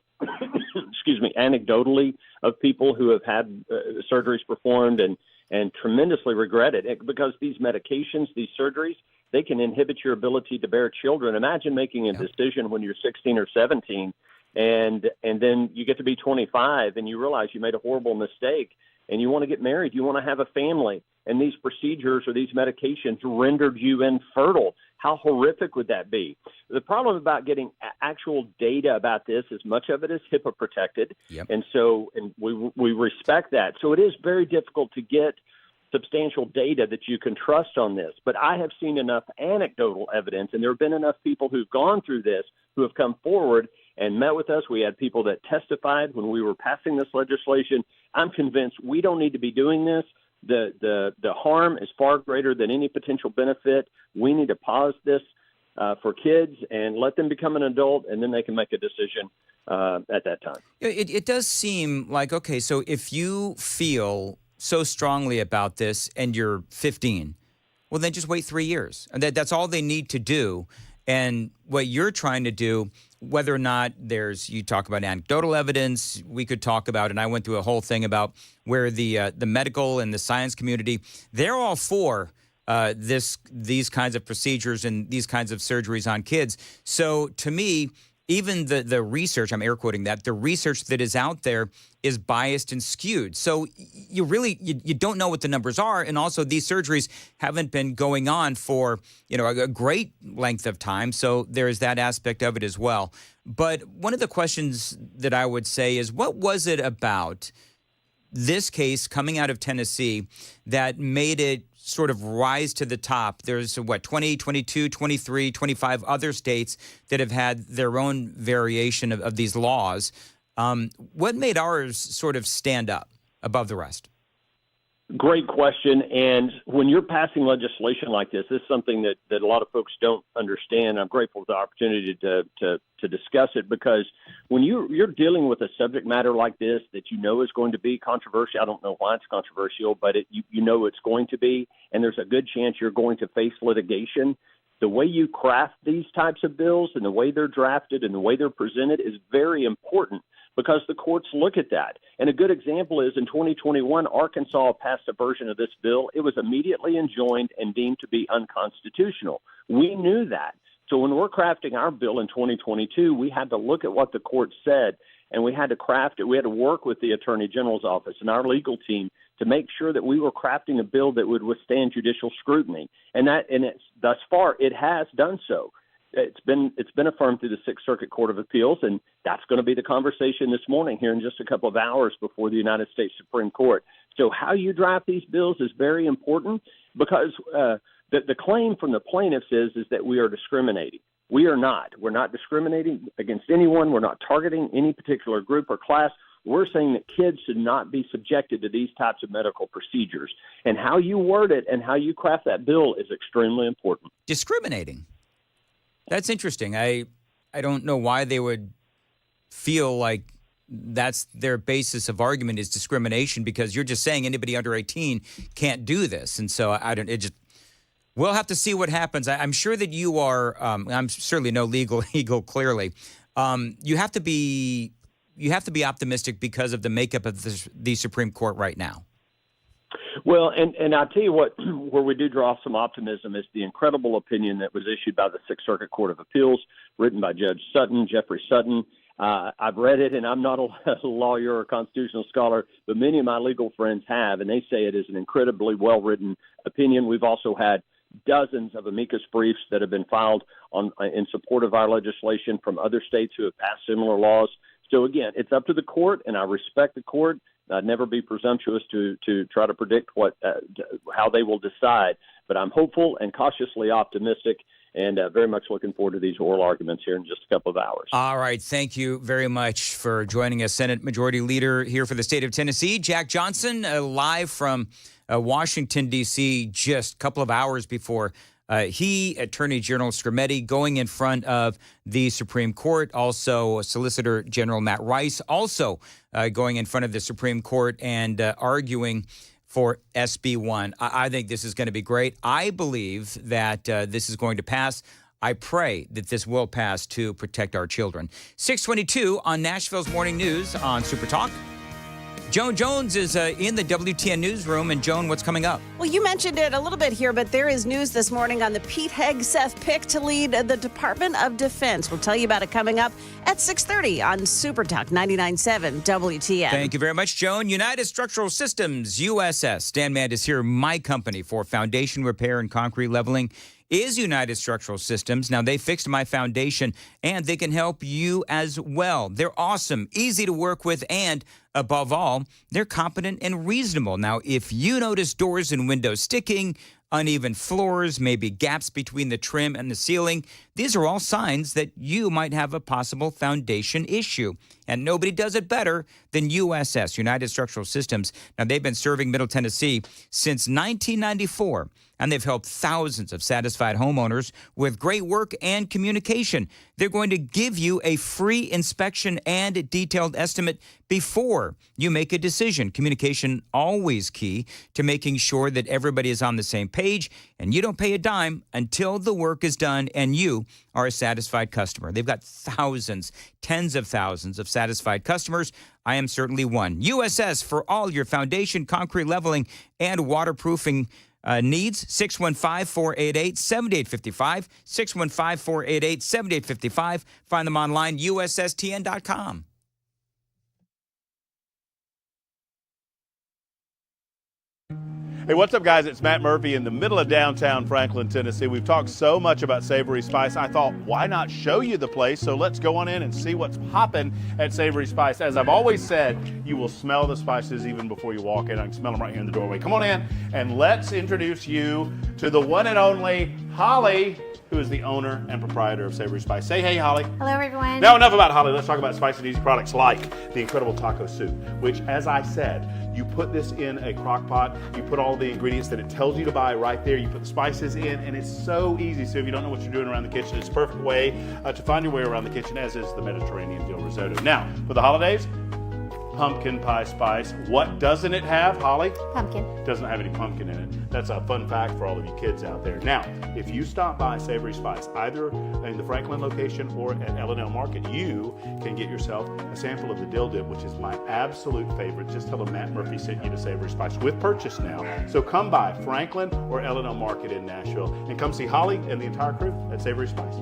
anecdotally, of people who have had surgeries performed and tremendously regret it because these medications, these surgeries, they can inhibit your ability to bear children. Imagine making a decision when you're 16 or 17 and then you get to be 25 and you realize you made a horrible mistake and you want to get married, you want to have a family, and these procedures or these medications rendered you infertile. How horrific would that be? The problem about getting actual data about this is much of it is HIPAA protected, and we respect that. So it is very difficult to get substantial data that you can trust on this. But I have seen enough anecdotal evidence, and there have been enough people who've gone through this who have come forward, and met with us. We had people that testified when we were passing this legislation. I'm convinced we don't need to be doing this. The harm is far greater than any potential benefit. We need to pause this for kids and let them become an adult, and then they can make a decision at that time. It does seem like, okay, so if you feel so strongly about this and you're 15, well, then just wait 3 years. And that's all they need to do. And what you're trying to do, whether or not you talk about anecdotal evidence, we could talk about, and I went through a whole thing about where the medical and the science community, they're all for these kinds of procedures and these kinds of surgeries on kids. So to me, even the research, I'm air quoting that, the research that is out there is biased and skewed. So you really, you don't know what the numbers are. And also these surgeries haven't been going on for, a great length of time. So there's that aspect of it as well. But one of the questions that I would say is, what was it about this case coming out of Tennessee that made it sort of rise to the top? There's 20, 22, 23, 25 other states that have had their own variation of these laws. What made ours sort of stand up above the rest? Great question. And when you're passing legislation like this is something that a lot of folks don't understand. I'm grateful for the opportunity to discuss it, because when you're dealing with a subject matter like this that is going to be controversial, I don't know why it's controversial, but you know it's going to be, and there's a good chance you're going to face litigation. The way you craft these types of bills and the way they're drafted and the way they're presented is very important, because the courts look at that. And a good example is in 2021, Arkansas passed a version of this bill. It was immediately enjoined and deemed to be unconstitutional. We knew that. So when we're crafting our bill in 2022, we had to look at what the court said, and we had to craft it. We had to work with the Attorney General's office and our legal team to make sure that we were crafting a bill that would withstand judicial scrutiny. And thus far, it has done so. It's been affirmed through the Sixth Circuit Court of Appeals, and that's going to be the conversation this morning here in just a couple of hours before the United States Supreme Court. So how you draft these bills is very important, because the claim from the plaintiffs is that we are discriminating. We are not. We're not discriminating against anyone. We're not targeting any particular group or class. We're saying that kids should not be subjected to these types of medical procedures. And how you word it and how you craft that bill is extremely important. Discriminating. That's interesting. I don't know why they would feel like that's their basis of argument is discrimination, because you're just saying anybody under 18 can't do this. And so we'll have to see what happens. I'm sure that you are, I'm certainly no legal eagle, clearly. You have to be optimistic because of the makeup of the Supreme Court right now. Well, and I'll tell you what, where we do draw some optimism is the incredible opinion that was issued by the Sixth Circuit Court of Appeals, written by Judge Sutton, Jeffrey Sutton. I've read it, and I'm not a lawyer or constitutional scholar, but many of my legal friends have, and they say it is an incredibly well-written opinion. We've also had dozens of amicus briefs that have been filed in support of our legislation from other states who have passed similar laws. So, again, it's up to the court, and I respect the court. I'd never be presumptuous to try to predict how they will decide. But I'm hopeful and cautiously optimistic, and very much looking forward to these oral arguments here in just a couple of hours. All right. Thank you very much for joining us, Senate Majority Leader here for the state of Tennessee, Jack Johnson, live from Washington, D.C., just a couple of hours before Attorney General Skrmetti, going in front of the Supreme Court. Also, Solicitor General Matt Rice, also going in front of the Supreme Court and arguing for SB 1. I think this is going to be great. I believe that this is going to pass. I pray that this will pass to protect our children. 622 on Nashville's Morning News on Super Talk. Joan Jones is in the WTN newsroom. And Joan, what's coming up? Well, you mentioned it a little bit here, but there is news this morning on the Pete Hegseth pick to lead the Department of Defense. We'll tell you about it coming up at 6:30 on Super Talk 99.7 WTN. Thank you very much, Joan. United Structural Systems, USS. Dan Mandis here. My company for foundation repair and concrete leveling is United Structural Systems. Now, they fixed my foundation, and they can help you as well. They're awesome, easy to work with, and above all, they're competent and reasonable. Now, if you notice doors and windows sticking, uneven floors, maybe gaps between the trim and the ceiling. These are all signs that you might have a possible foundation issue. And nobody does it better than USS, United Structural Systems. Now, they've been serving Middle Tennessee since 1994, and they've helped thousands of satisfied homeowners with great work and communication. They're going to give you a free inspection and a detailed estimate before you make a decision. Communication always key to making sure that everybody is on the same page, and you don't pay a dime until the work is done and you are a satisfied customer. They've got thousands, tens of thousands of satisfied customers. I am certainly one. USS for all your foundation, concrete leveling, and waterproofing needs. 615-488-7855. 615-488-7855. Find them online, USSTN.com. Hey, what's up, guys? It's Matt Murphy in the middle of downtown Franklin, Tennessee. We've talked so much about Savory Spice. I thought, why not show you the place? So let's go on in and see what's popping at Savory Spice. As I've always said, you will smell the spices even before you walk in. I can smell them right here in the doorway. Come on in and let's introduce you to the one and only Holly, who is the owner and proprietor of Savory Spice. Say hey, Holly. Hello, everyone. Now, enough about Holly. Let's talk about spicy and easy products like the incredible taco soup, which, as I said, you put this in a crock pot, you put all the ingredients that it tells you to buy right there, you put the spices in, and it's so easy. So if you don't know what you're doing around the kitchen, it's a perfect way to find your way around the kitchen, as is the Mediterranean dill risotto. Now, for the holidays, pumpkin pie spice. What doesn't it have, Holly? Pumpkin. It doesn't have any pumpkin in it. That's a fun fact for all of you kids out there. Now, if you stop by Savory Spice, either in the Franklin location or at L&L Market, you can get yourself a sample of the dill dip, which is my absolute favorite. Just tell them Matt Murphy sent you to Savory Spice with purchase now. So come by Franklin or L&L Market in Nashville and come see Holly and the entire crew at Savory Spice.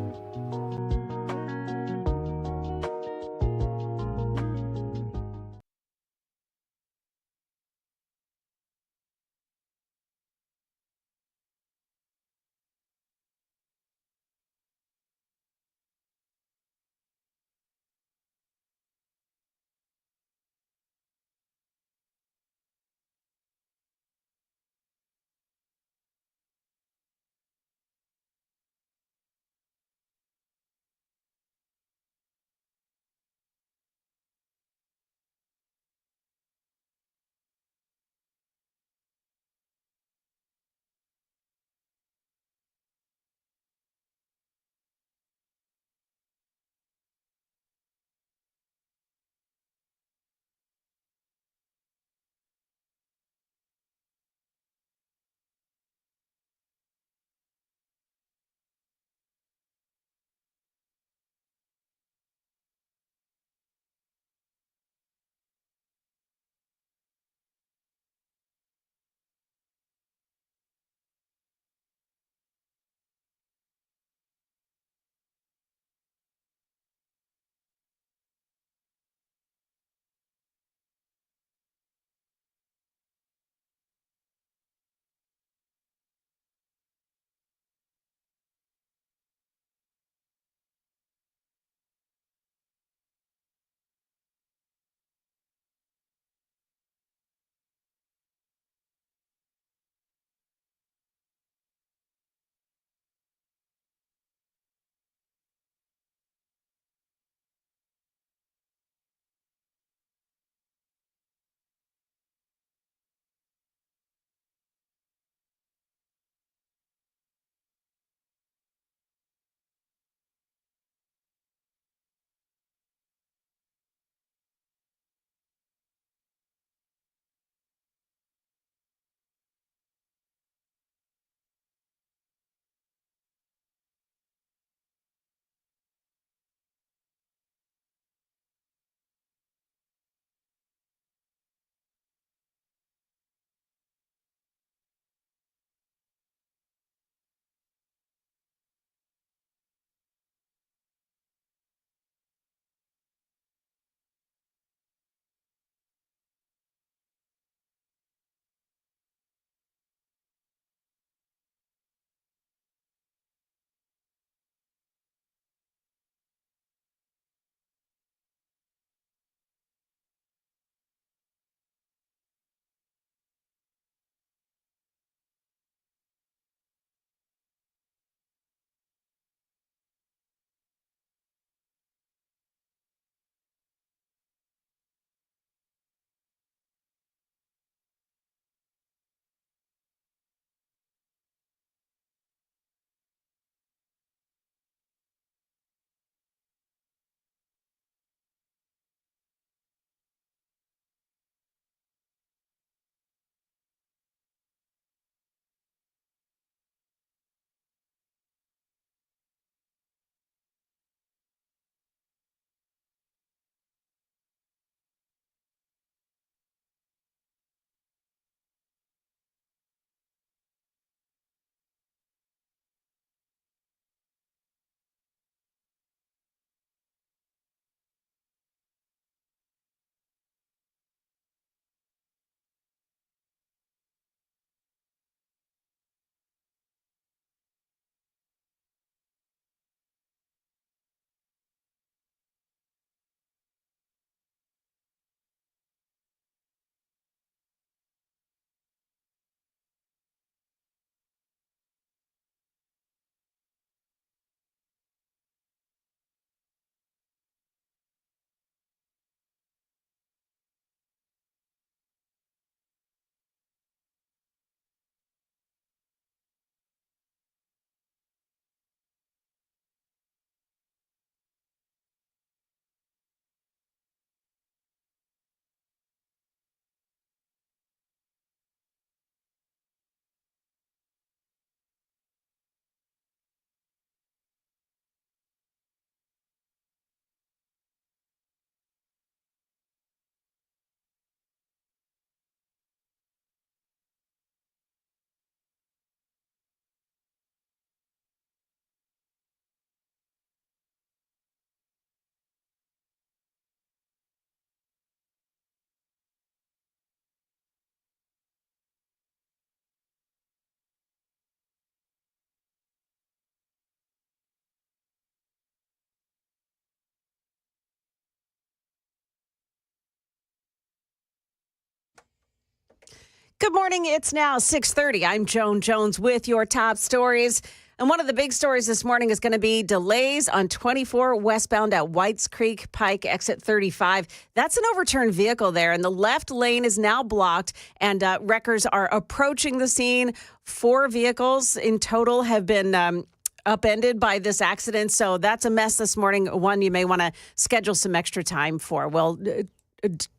Good morning. It's now 6:30. I'm Joan Jones with your top stories. And one of the big stories this morning is going to be delays on 24 westbound at Whites Creek Pike, exit 35. That's an overturned vehicle there, and the left lane is now blocked, and wreckers are approaching the scene. 4 vehicles in total have been upended by this accident, so that's a mess this morning. One you may want to schedule some extra time for. We'll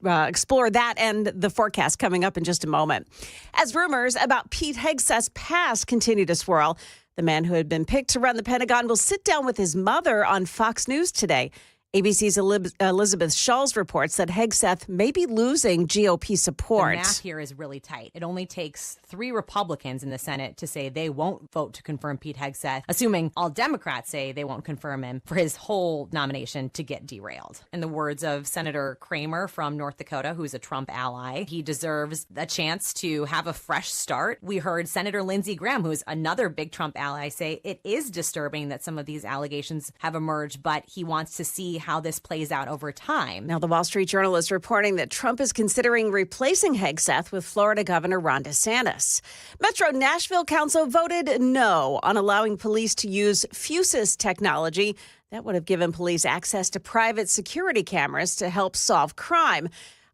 explore that and the forecast coming up in just a moment. As rumors about Pete Hegseth's past continue to swirl, the man who had been picked to run the Pentagon will sit down with his mother on Fox News today. ABC's Elizabeth Schulz reports that Hegseth may be losing GOP support. The math here is really tight. It only takes 3 Republicans in the Senate to say they won't vote to confirm Pete Hegseth, assuming all Democrats say they won't confirm him, for his whole nomination to get derailed. In the words of Senator Kramer from North Dakota, who's a Trump ally, he deserves a chance to have a fresh start. We heard Senator Lindsey Graham, who's another big Trump ally, say it is disturbing that some of these allegations have emerged, but he wants to see how this plays out over time. Now, the Wall Street Journal is reporting that Trump is considering replacing Hegseth with Florida Governor Ron DeSantis. Metro Nashville Council voted no on allowing police to use Fusus technology that would have given police access to private security cameras to help solve crime.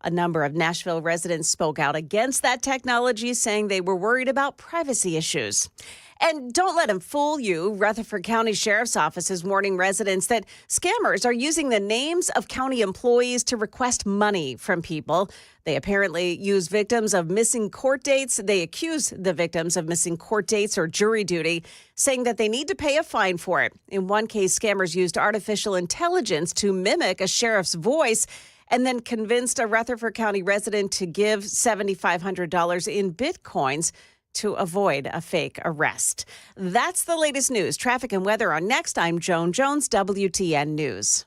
A number of Nashville residents spoke out against that technology, saying they were worried about privacy issues. And don't let him fool you. Rutherford County Sheriff's Office is warning residents that scammers are using the names of county employees to request money from people. They apparently use victims of missing court dates. They accuse the victims of missing court dates or jury duty, saying that they need to pay a fine for it. In one case, scammers used artificial intelligence to mimic a sheriff's voice and then convinced a Rutherford County resident to give $7,500 in Bitcoins to avoid a fake arrest. That's the latest news. Traffic and weather are next. I'm Joan Jones, WTN News.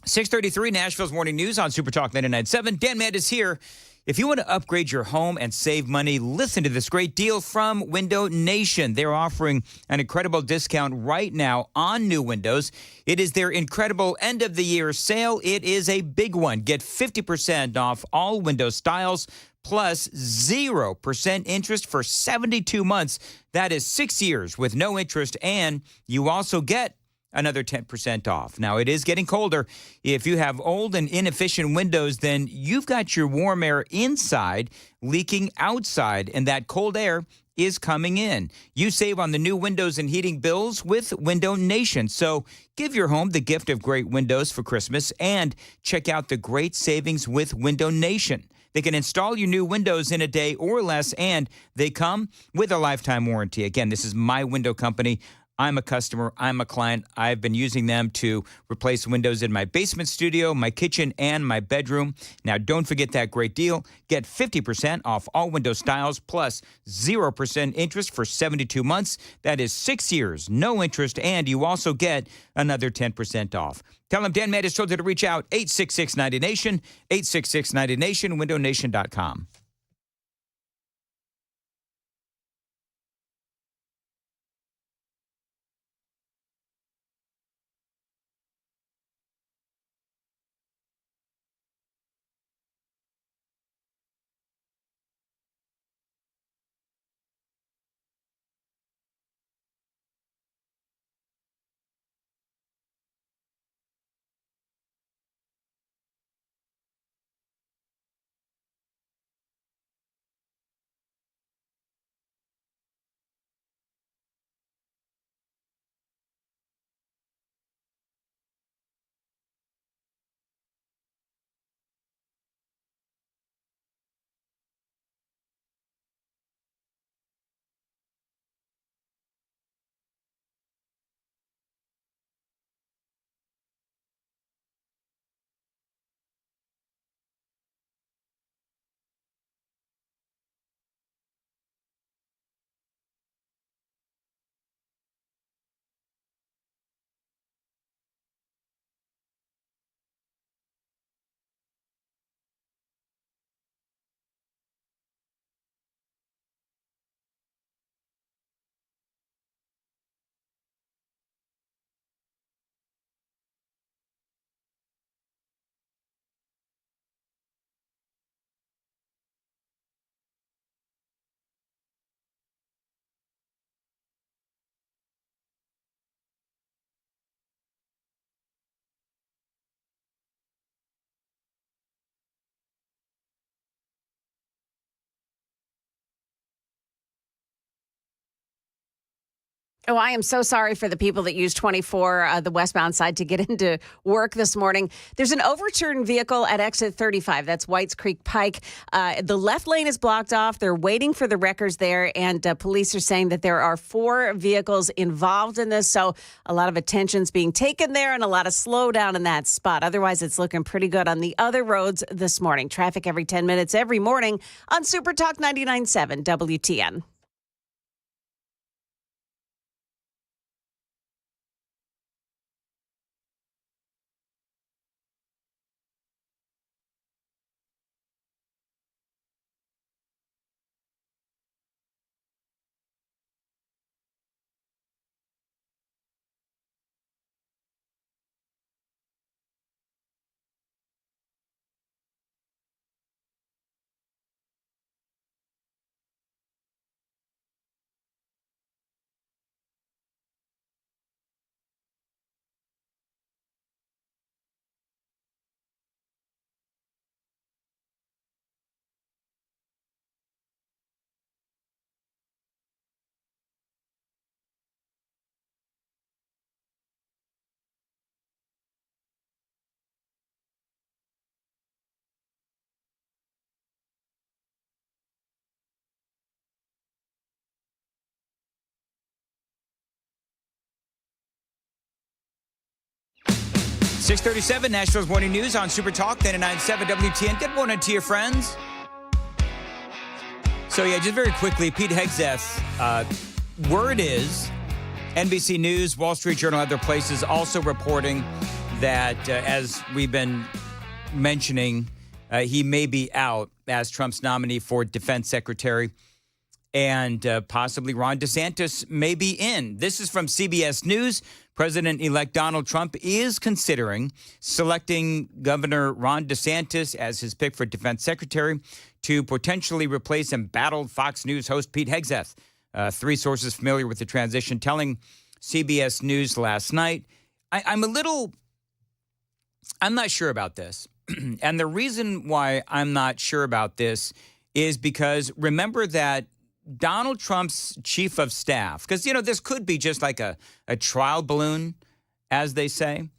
.633 Nashville's Morning News on Super Talk 99.7. Dan Mandis here. If you want to upgrade your home and save money, listen to this great deal from Window Nation. They're offering an incredible discount right now on new windows. It is their incredible end-of-the-year sale. It is a big one. Get 50% off all window styles plus 0% interest for 72 months. That is 6 years with no interest, and you also get another 10% off. Now, it is getting colder. If you have old and inefficient windows, then you've got your warm air inside leaking outside, and that cold air is coming in. You save on the new windows and heating bills with Window Nation. So give your home the gift of great windows for Christmas and check out the great savings with Window Nation. They can install your new windows in a day or less, and they come with a lifetime warranty. Again, this is my window company. I'm a customer. I'm a client. I've been using them to replace windows in my basement studio, my kitchen, and my bedroom. Now, don't forget that great deal. Get 50% off all window styles plus 0% interest for 72 months. That is 6 years, no interest, and you also get another 10% off. Tell them Dan Mandis told you to reach out, 866-90-NATION, 866-90-NATION, windownation.com. Oh, I am so sorry for the people that use 24, the westbound side, to get into work this morning. There's an overturned vehicle at exit 35. That's Whites Creek Pike. The left lane is blocked off. They're waiting for the wreckers there, and police are saying that there are 4 vehicles involved in this. So a lot of attention's being taken there and a lot of slowdown in that spot. Otherwise, it's looking pretty good on the other roads this morning. Traffic every 10 minutes every morning on Super Talk 99.7 WTN. .637 Nashville's Morning News on Super Talk 99.7 WTN. Good morning to your friends. So, yeah, just very quickly, Pete Hegseth, word is NBC News, Wall Street Journal, other places also reporting that, as we've been mentioning, he may be out as Trump's nominee for defense secretary, and possibly Ron DeSantis may be in. This is from CBS News. President-elect Donald Trump is considering selecting Governor Ron DeSantis as his pick for defense secretary to potentially replace embattled Fox News host Pete Hegseth. 3 sources familiar with the transition telling CBS News last night. I'm not sure about this. And the reason why I'm not sure about this is because remember that Donald Trump's chief of staff, because, this could be just like a trial balloon, as they say.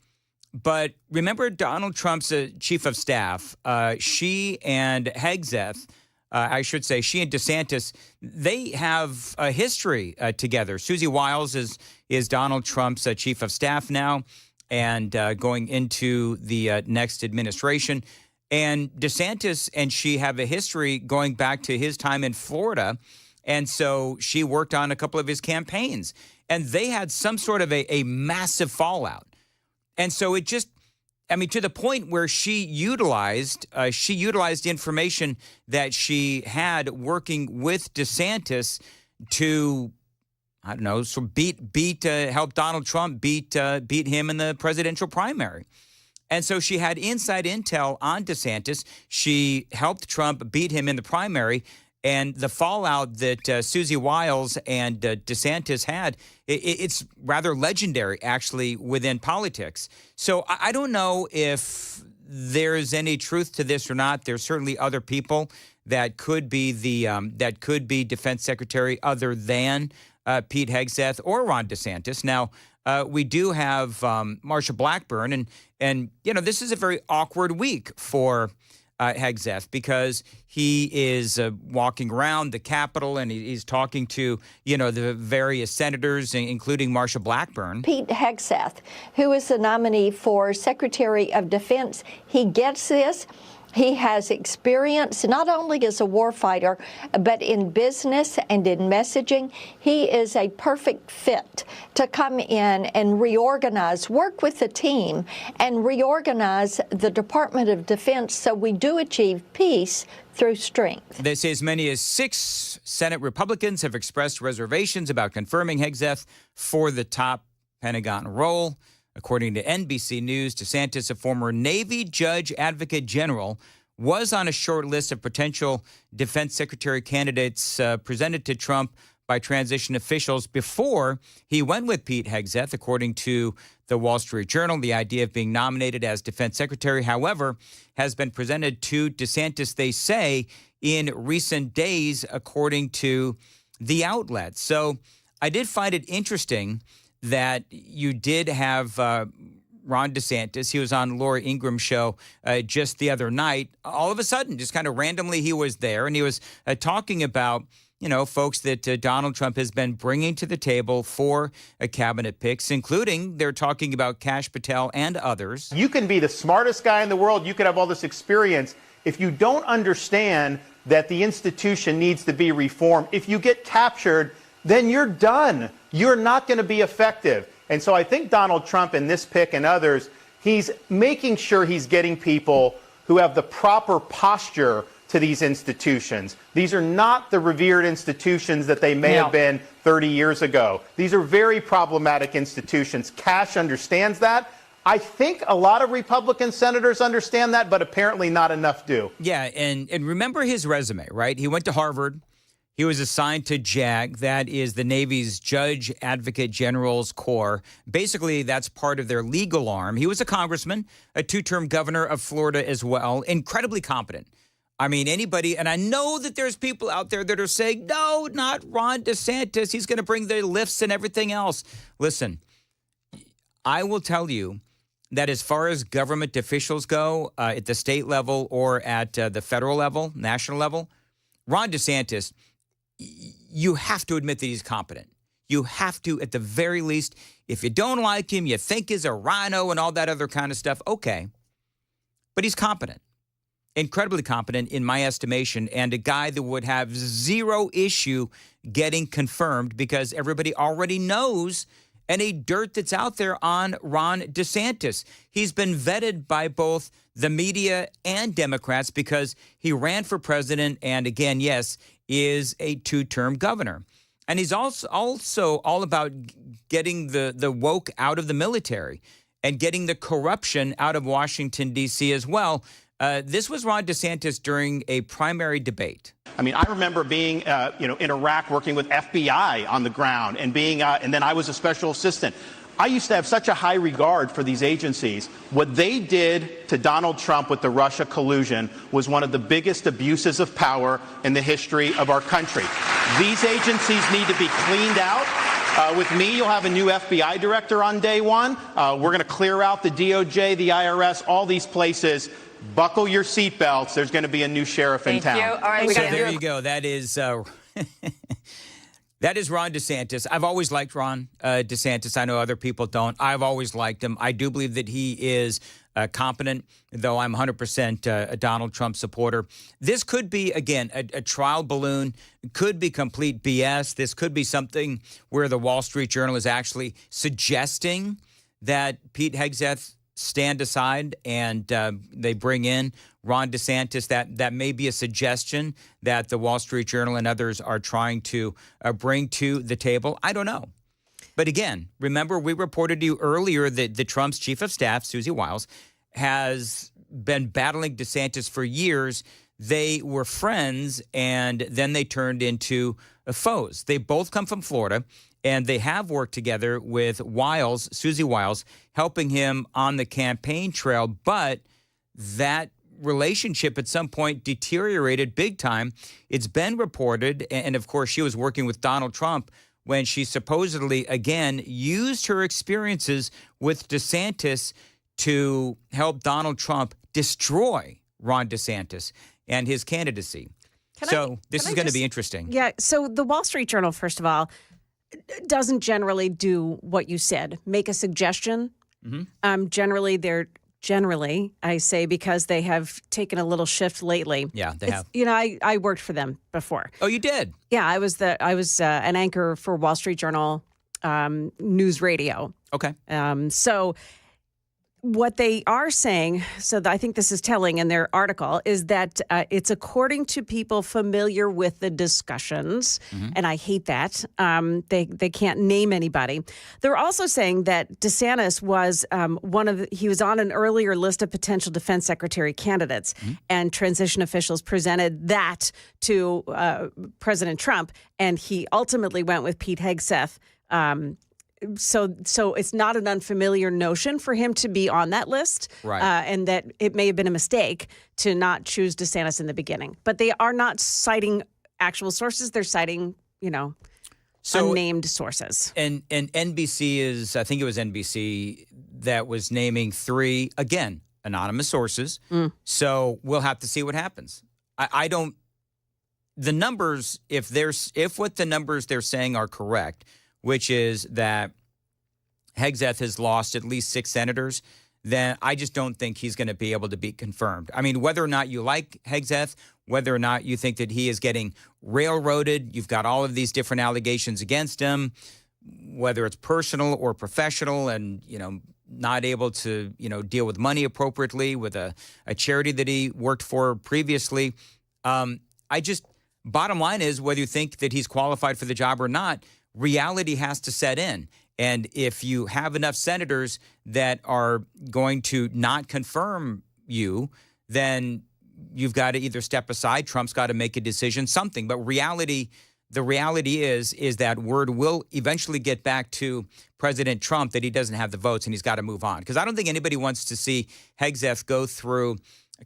But remember Donald Trump's chief of staff, she and Hegseth, she and DeSantis, they have a history together. Susie Wiles is Donald Trump's chief of staff now and going into the next administration. And DeSantis and she have a history going back to his time in Florida. And so she worked on a couple of his campaigns, and they had some sort of a massive fallout. And so it just, to the point where she utilized information that she had working with DeSantis to, help Donald Trump beat him in the presidential primary. And so she had inside intel on DeSantis. She helped Trump beat him in the primary. And the fallout that Susie Wiles and DeSantis had, it's rather legendary, actually, within politics. So I don't know if there's any truth to this or not. There's certainly other people that could be defense secretary other than Pete Hegseth or Ron DeSantis. Now, we do have Marsha Blackburn, and this is a very awkward week for Hegseth, because he is walking around the Capitol and he's talking to, the various senators, including Marsha Blackburn. Pete Hegseth, who is the nominee for Secretary of Defense, he gets this. He has experience not only as a warfighter, but in business and in messaging. He is a perfect fit to come in and reorganize, work with the team, and reorganize the Department of Defense so we do achieve peace through strength. They say as many as 6 Senate Republicans have expressed reservations about confirming Hegseth for the top Pentagon role. According to NBC News, DeSantis, a former Navy judge advocate general, was on a short list of potential defense secretary candidates presented to Trump by transition officials before he went with Pete Hegseth. According to the Wall Street Journal, the idea of being nominated as defense secretary, however, has been presented to DeSantis, they say, in recent days, according to the outlet. So I did find it interesting that you did have Ron DeSantis. He was on Laura Ingram's show just the other night. All of a sudden, just kind of randomly, he was there, and he was talking about, folks that Donald Trump has been bringing to the table for cabinet picks, including they're talking about Kash Patel and others. You can be the smartest guy in the world. You could have all this experience. If you don't understand that the institution needs to be reformed, if you get captured, then you're done. You're not going to be effective. And so I think Donald Trump in this pick and others, he's making sure he's getting people who have the proper posture to these institutions. These are not the revered institutions that they may have been 30 years ago. These are very problematic institutions. Kash understands that. I think a lot of Republican senators understand that, but apparently not enough do. Yeah, and remember his resume, right? He went to Harvard. He was assigned to JAG. That is the Navy's Judge Advocate General's Corps. Basically, that's part of their legal arm. He was a congressman, a two-term governor of Florida as well, incredibly competent. I mean, anybody, and I know that there's people out there that are saying, no, not Ron DeSantis. He's going to bring the lifts and everything else. Listen, I will tell you that as far as government officials go, at the state level or at the federal level, national level, Ron DeSantis, you have to admit that he's competent. You have to, at the very least, if you don't like him, you think he's a rhino and all that other kind of stuff, okay. But he's competent. Incredibly competent in my estimation, and a guy that would have zero issue getting confirmed because everybody already knows any dirt that's out there on Ron DeSantis. He's been vetted by both the media and Democrats because he ran for president and, again, yes, is a two-term governor. And he's also all about getting the woke out of the military and getting the corruption out of Washington, D.C. as well. This was Ron DeSantis during a primary debate. I mean, I remember being, in Iraq working with FBI on the ground and being, and then I was a special assistant. I used to have such a high regard for these agencies. What they did to Donald Trump with the Russia collusion was one of the biggest abuses of power in the history of our country. These agencies need to be cleaned out. With me, you'll have a new FBI director on day one. We're going to clear out the DOJ, the IRS, all these places. Buckle your seatbelts. There's going to be a new sheriff in town. Thank you. All right, So there you go. That is that is Ron DeSantis. I've always liked Ron DeSantis. I know other people don't. I've always liked him. I do believe that he is competent, though I'm 100% a Donald Trump supporter. This could be, again, a trial balloon. It could be complete BS. This could be something where the Wall Street Journal is actually suggesting that Pete Hegseth stand aside and they bring in Ron DeSantis. That may be a suggestion that the Wall Street Journal and others are trying to bring to the table. I don't know. But again, remember we reported to you earlier that the Trump's chief of staff, Susie Wiles, has been battling DeSantis for years. They were friends, and then they turned into foes. They both come from Florida, and they have worked together with Wiles, Susie Wiles, helping him on the campaign trail. But that relationship at some point deteriorated big time. It's been reported, and of course she was working with Donald Trump when she supposedly, again, used her experiences with DeSantis to help Donald Trump destroy Ron DeSantis and his candidacy. This is going to be interesting. Yeah. So the Wall Street Journal, first of all, doesn't generally do what you said, make a suggestion. Mm-hmm. Generally, I say, because they have taken a little shift lately. Yeah, they have. I worked for them before. Oh, you did? Yeah, I was an anchor for Wall Street Journal News Radio. Okay. So what they are saying, I think this is telling in their article, is that it's according to people familiar with the discussions, and I hate that. They can't name anybody. They're also saying that DeSantis was he was on an earlier list of potential defense secretary candidates, and transition officials presented that to President Trump, and he ultimately went with Pete Hegseth. So it's not an unfamiliar notion for him to be on that list, right? And that it may have been a mistake to not choose DeSantis in the beginning. But they are not citing actual sources; they're citing, unnamed sources. And NBC is, I think it was NBC that was naming 3, again, anonymous sources. So we'll have to see what happens. I don't, the numbers, if what the numbers they're saying are correct, which is that Hegseth has lost at least 6 senators, then I just don't think he's going to be able to be confirmed. I mean, whether or not you like Hegseth, whether or not you think that he is getting railroaded, you've got all of these different allegations against him, whether it's personal or professional, and, not able to, deal with money appropriately with a charity that he worked for previously. Bottom line is, whether you think that he's qualified for the job or not, reality has to set in. And if you have enough senators that are going to not confirm you, then you've got to either step aside, Trump's got to make a decision, something. But the reality is that word will eventually get back to President Trump that he doesn't have the votes and he's got to move on. Because I don't think anybody wants to see Hegseth go through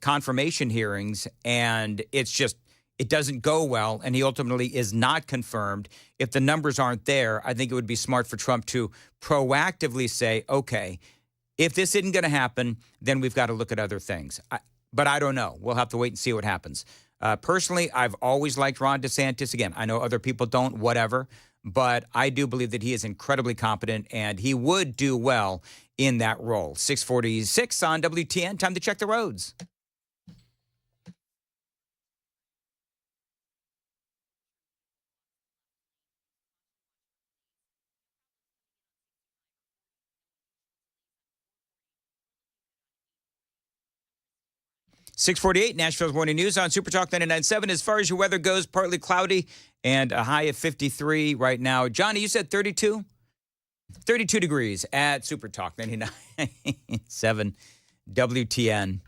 confirmation hearings and it doesn't go well, and he ultimately is not confirmed. If the numbers aren't there, I think it would be smart for Trump to proactively say, okay, if this isn't going to happen, then we've got to look at other things. But I don't know. We'll have to wait and see what happens. Personally, I've always liked Ron DeSantis. Again, I know other people don't, whatever, but I do believe that he is incredibly competent, and he would do well in that role. 646 on WTN. Time to check the roads. .648, Nashville's Morning News on Super Talk 99.7. As far as your weather goes, partly cloudy and a high of 53 right now. Johnny, you said 32? 32 degrees at Super Talk 99.7 WTN.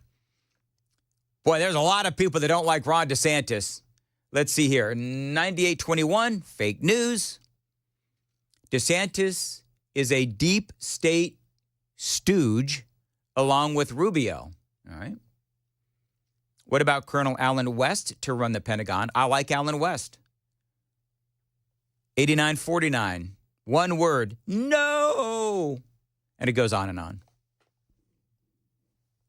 Boy, there's a lot of people that don't like Ron DeSantis. Let's see here. 98.21, fake news. DeSantis is a deep state stooge along with Rubio. All right. What about Colonel Allen West to run the Pentagon? I like Allen West. 89.49. One word. No. And it goes on and on.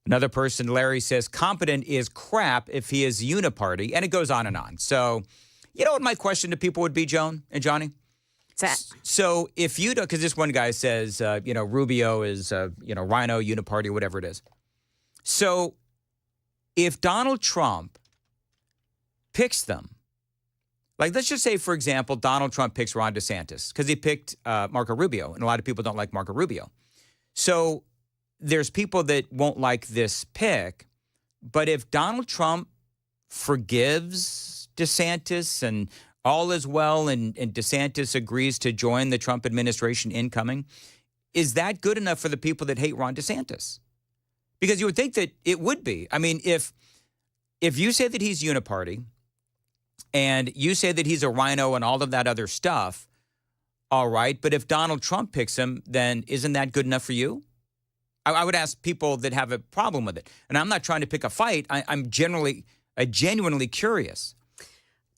Another person, Larry, says competent is crap if he is uniparty. And it goes on and on. So, you know what my question to people would be, Joan and Johnny? What's that? So if you don't, because this one guy says, Rubio is, Rhino, uniparty, whatever it is. So if Donald Trump picks them, like let's just say, for example, Donald Trump picks Ron DeSantis because he picked Marco Rubio, and a lot of people don't like Marco Rubio. So there's people that won't like this pick, but if Donald Trump forgives DeSantis and all is well and DeSantis agrees to join the Trump administration incoming, is that good enough for the people that hate Ron DeSantis? Because you would think that it would be. I mean, if you say that he's uniparty and you say that he's a rhino and all of that other stuff, all right, but if Donald Trump picks him, then isn't that good enough for you? I would ask people that have a problem with it. And I'm not trying to pick a fight. I'm genuinely curious.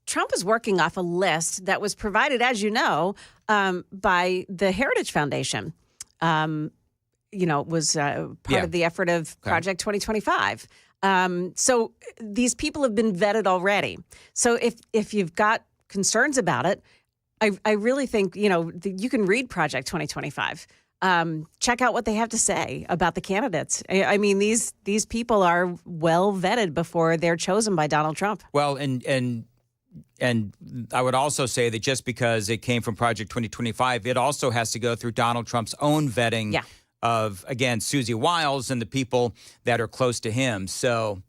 Trump is working off a list that was provided, as you know, by the Heritage Foundation. It was part of the effort of Project 2025. So these people have been vetted already. So if you've got concerns about it, I really think, you can read Project 2025. Check out what they have to say about the candidates. I mean, these people are well vetted before they're chosen by Donald Trump. Well, and I would also say that just because it came from Project 2025, it also has to go through Donald Trump's own vetting of, again, Susie Wiles and the people that are close to him. So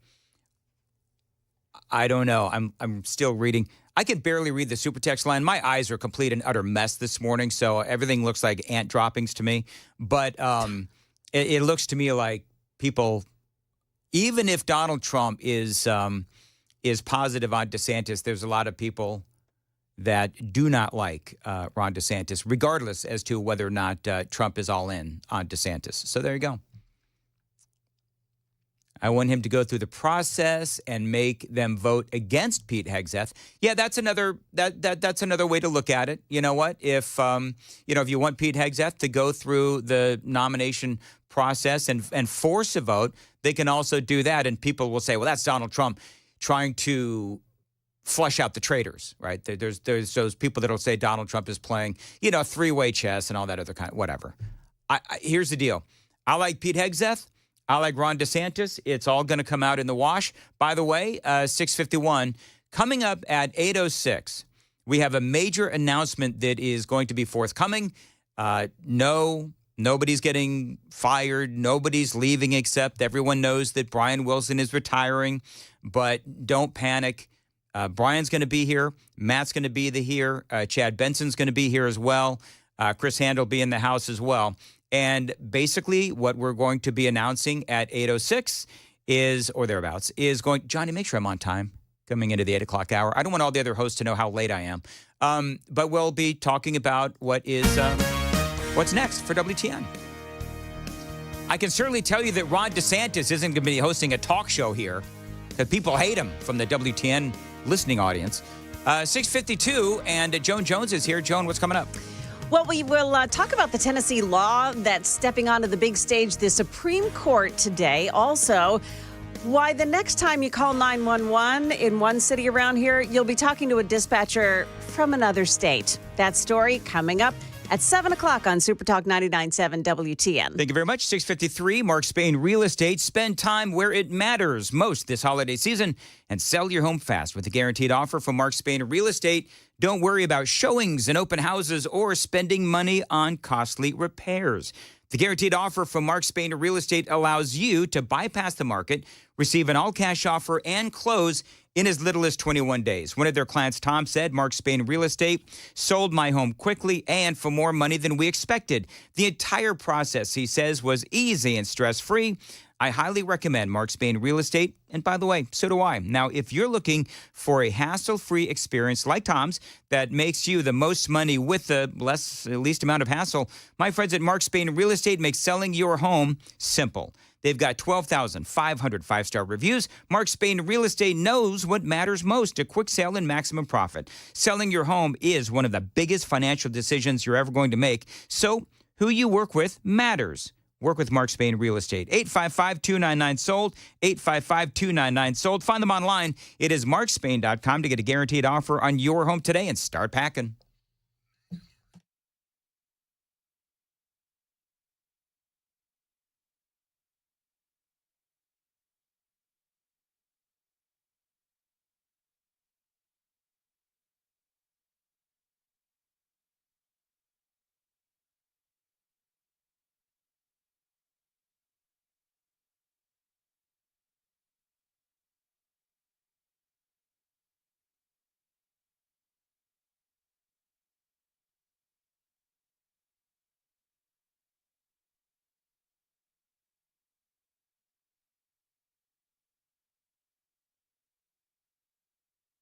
I don't know. I'm still reading. I can barely read the super text line. My eyes are a complete and utter mess this morning, so everything looks like ant droppings to me. But it looks to me like people, even if Donald Trump is positive on DeSantis, there's a lot of people that do not like Ron DeSantis, regardless as to whether or not Trump is all in on DeSantis. So there you go. I want him to go through the process and make them vote against Pete Hegseth. Yeah, that's another that's another way to look at it. You know what? If if you want Pete Hegseth to go through the nomination process and force a vote, they can also do that. And people will say, well, that's Donald Trump trying to flush out the traitors, right? There's those people that'll say Donald Trump is playing, three-way chess and all that other kind of whatever. Here's the deal. I like Pete Hegseth. I like Ron DeSantis. It's all going to come out in the wash. By the way, 6:51, coming up at 8:06, we have a major announcement that is going to be forthcoming. Nobody's getting fired. Nobody's leaving except everyone knows that Brian Wilson is retiring. But don't panic. Brian's going to be here. Matt's going to be here. Chad Benson's going to be here as well. Chris Hand will be in the house as well. And basically what we're going to be announcing at 8:06 is, or thereabouts, is going, Johnny, make sure I'm on time coming into the 8 o'clock hour. I don't want all the other hosts to know how late I am. But we'll be talking about what's next for WTN. I can certainly tell you that Ron DeSantis isn't going to be hosting a talk show here, because people hate him from the WTN listening audience. 6:52, and Joan Jones is here. Joan, what's coming up? Well, we will talk about the Tennessee law that's stepping onto the big stage, the Supreme Court today. Also, why the next time you call 911 in one city around here, you'll be talking to a dispatcher from another state. That story coming up at 7 o'clock on Super Talk 99.7 WTN. Thank you very much. 6:53, Mark Spain Real Estate. Spend time where it matters most this holiday season and sell your home fast with a guaranteed offer from Mark Spain Real Estate. Don't worry about showings and open houses or spending money on costly repairs. The guaranteed offer from Mark Spain Real Estate allows you to bypass the market, receive an all-cash offer, and close in as little as 21 days. One of their clients, Tom, said, Mark Spain Real Estate sold my home quickly and for more money than we expected. The entire process, he says, was easy and stress-free. I highly recommend Mark Spain Real Estate, and by the way, so do I. Now, if you're looking for a hassle-free experience like Tom's that makes you the most money with the least amount of hassle, my friends at Mark Spain Real Estate make selling your home simple. They've got 12,500 five-star reviews. Mark Spain Real Estate knows what matters most, a quick sale and maximum profit. Selling your home is one of the biggest financial decisions you're ever going to make, so who you work with matters. Work with Mark Spain Real Estate. 855-299-SOLD, 855-299-SOLD. Find them online. It is markspain.com to get a guaranteed offer on your home today and start packing.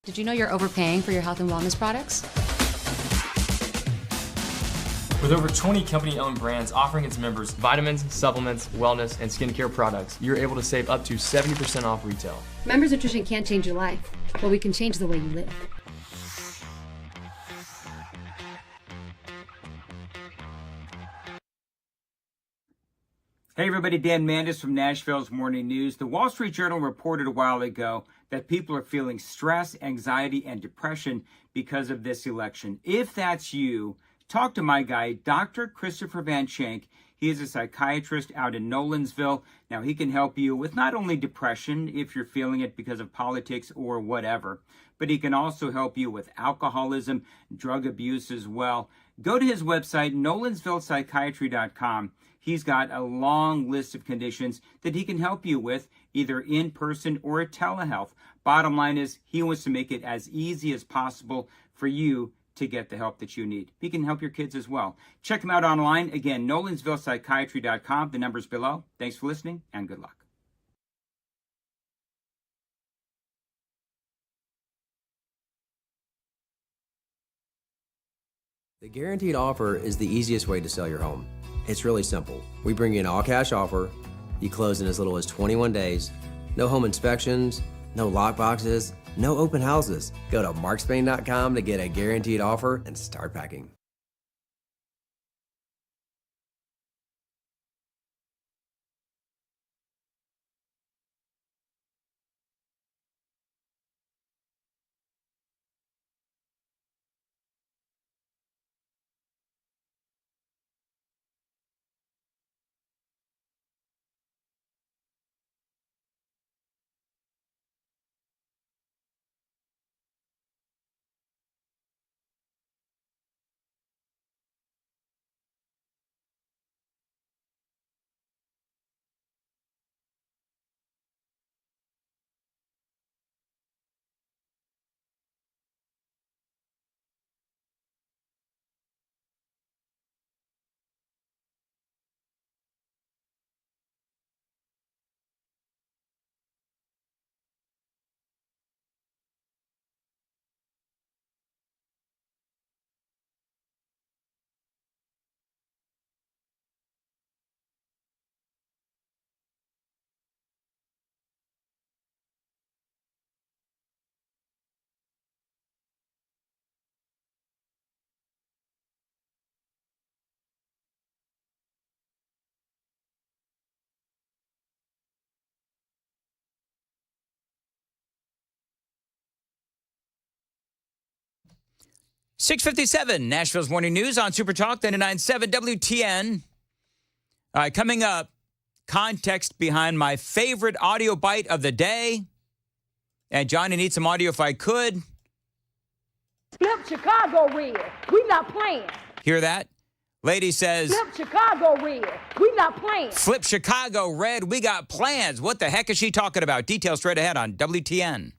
Did you know you're overpaying for your health and wellness products? With over 20 company-owned brands offering its members vitamins, supplements, wellness, and skincare products, you're able to save up to 70% off retail. Members Nutrition can't change your life, but we can change the way you live. Hey everybody, Dan Mandis from Nashville's Morning News. The Wall Street Journal reported a while ago that people are feeling stress, anxiety, and depression because of this election. If that's you, talk to my guy, Dr. Christopher Van Schenk. He is a psychiatrist out in Nolensville. Now, he can help you with not only depression, if you're feeling it because of politics or whatever, but he can also help you with alcoholism, drug abuse as well. Go to his website, nolensvillepsychiatry.com. He's got a long list of conditions that he can help you with, either in person or telehealth. Bottom line is, he wants to make it as easy as possible for you to get the help that you need. He can help your kids as well. Check him out online. Again, nolensvillepsychiatry.com. The number's below. Thanks for listening, and good luck. The guaranteed offer is the easiest way to sell your home. It's really simple. We bring you an all-cash offer, You close in as little as 21 days. No home inspections, no lock boxes, no open houses. Go to markspain.com to get a guaranteed offer and start packing. .657, Nashville's Morning News on Super Talk 99.7 WTN. All right, coming up, context behind my favorite audio bite of the day. And Johnny needs some audio if I could. Flip Chicago red. We not playing. Hear that? Lady says, Flip Chicago red. We not playing. Flip Chicago red. We got plans. What the heck is she talking about? Details straight ahead on WTN.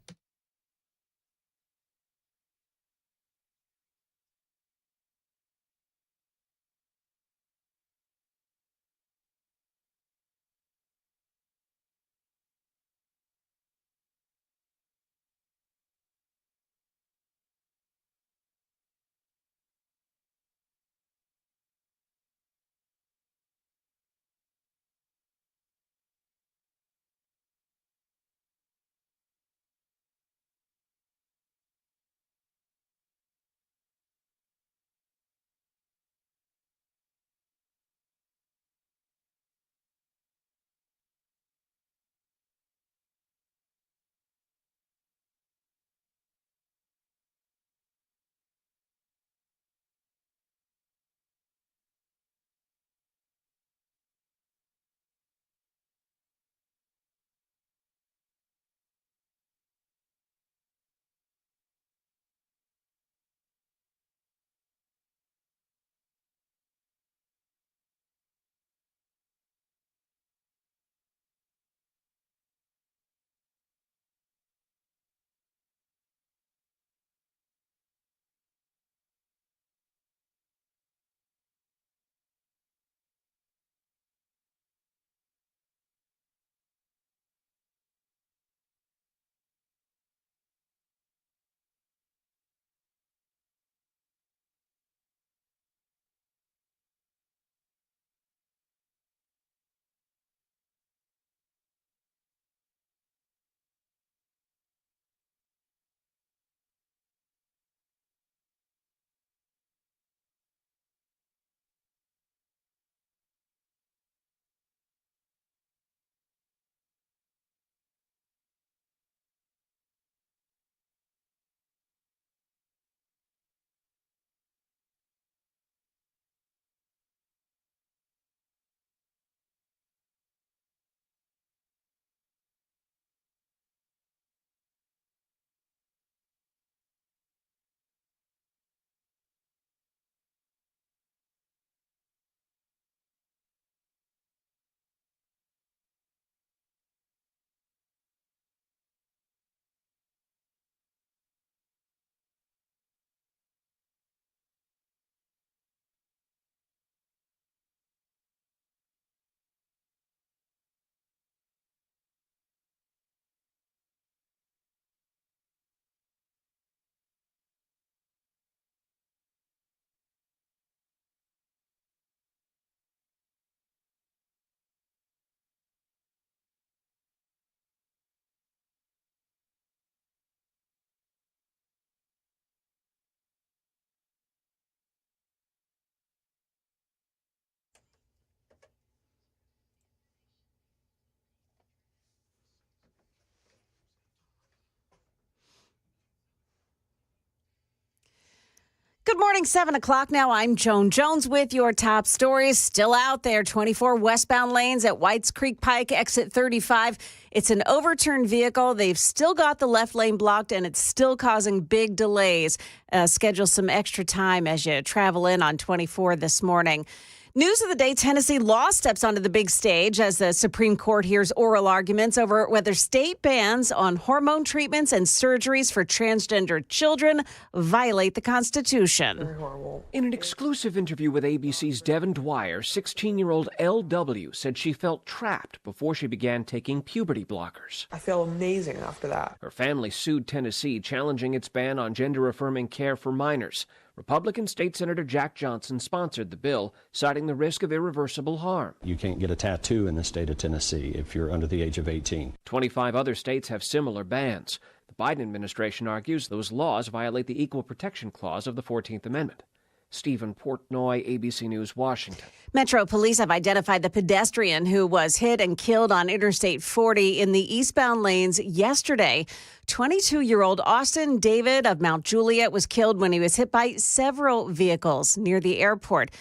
Good morning, 7 o'clock now. I'm Joan Jones with your top stories. Still out there, 24 westbound lanes at Whites Creek Pike, exit 35. It's an overturned vehicle. They've still got the left lane blocked, and it's still causing big delays. Schedule some extra time as you travel in on 24 this morning. News of the day, Tennessee law steps onto the big stage as the Supreme Court hears oral arguments over whether state bans on hormone treatments and surgeries for transgender children violate the Constitution. In an exclusive interview with ABC's Devin Dwyer, 16-year-old LW said she felt trapped before she began taking puberty blockers. I feel amazing after that. Her family sued Tennessee, challenging its ban on gender-affirming care for minors. Republican State Senator Jack Johnson sponsored the bill, citing the risk of irreversible harm. You can't get a tattoo in the state of Tennessee if you're under the age of 18. 25 other states have similar bans. The Biden administration argues those laws violate the Equal Protection Clause of the 14th Amendment. Stephen Portnoy, ABC News, Washington. Metro police have identified the pedestrian who was hit and killed on Interstate 40 in the eastbound lanes yesterday. 22-year-old Austin David of Mount Juliet was killed when he was hit by several vehicles near the airport.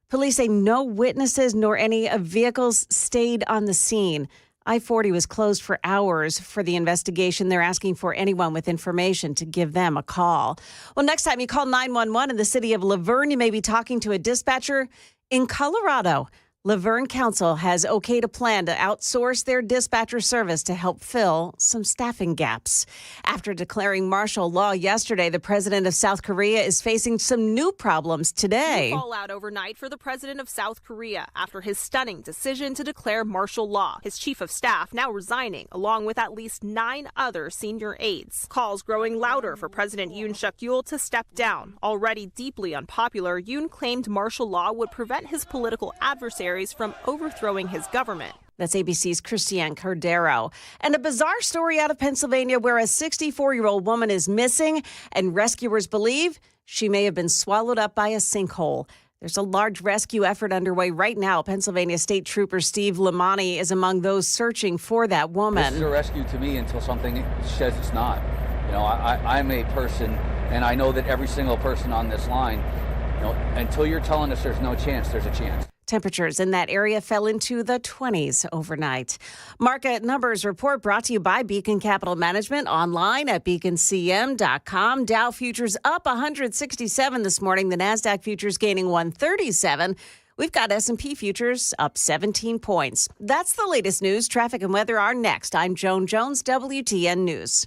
Police say no witnesses nor any vehicles stayed on the scene. I-40 was closed for hours for the investigation. They're asking for anyone with information to give them a call. Well, next time you call 911 in the city of Laverne, you may be talking to a dispatcher in Colorado. Laverne Council has okayed a plan to outsource their dispatcher service to help fill some staffing gaps. After declaring martial law yesterday, the president of South Korea is facing some new problems today. Fallout overnight for the president of South Korea after his stunning decision to declare martial law. His chief of staff now resigning, along with at least 9 other senior aides. Calls growing louder for President Yoon Suk-yeol to step down. Already deeply unpopular, Yoon claimed martial law would prevent his political adversaries from overthrowing his government. That's ABC's Christiane Cordero. And a bizarre story out of Pennsylvania where a 64-year-old woman is missing and rescuers believe she may have been swallowed up by a sinkhole. There's a large rescue effort underway right now. Pennsylvania State Trooper Steve Lamani is among those searching for that woman. This is a rescue to me until something says it's not. You know, I'm a person, and I know that every single person on this line, you know, until you're telling us there's no chance, there's a chance. Temperatures in that area fell into the 20s overnight. Market numbers report brought to you by Beacon Capital Management, online at beaconcm.com. Dow futures up 167 this morning. The NASDAQ futures gaining 137. We've got S&P futures up 17 points. That's the latest news. Traffic and weather are next. I'm Joan Jones, WTN News.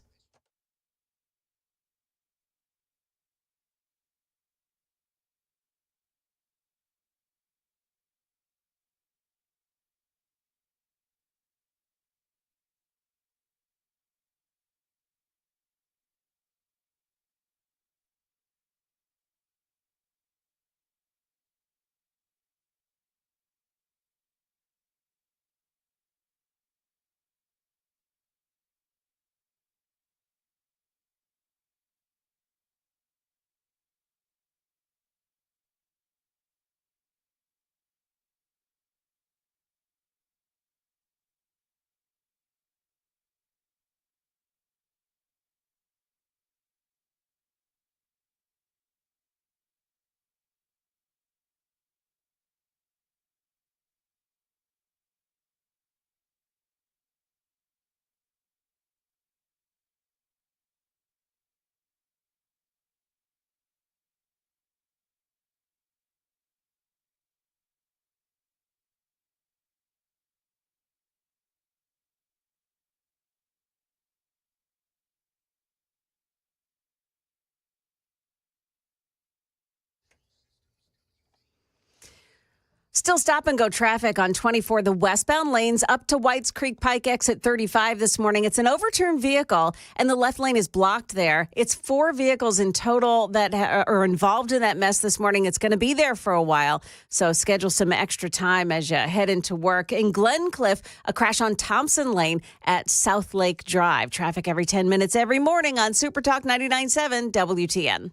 Still stop and go traffic on 24, the westbound lanes up to Whites Creek Pike exit 35 this morning. It's an overturned vehicle and the left lane is blocked there. It's 4 vehicles in total that are involved in that mess this morning. It's going to be there for a while. So schedule some extra time as you head into work. In Glencliff, a crash on Thompson Lane at South Lake Drive. Traffic every 10 minutes every morning on Super Talk 99.7 WTN.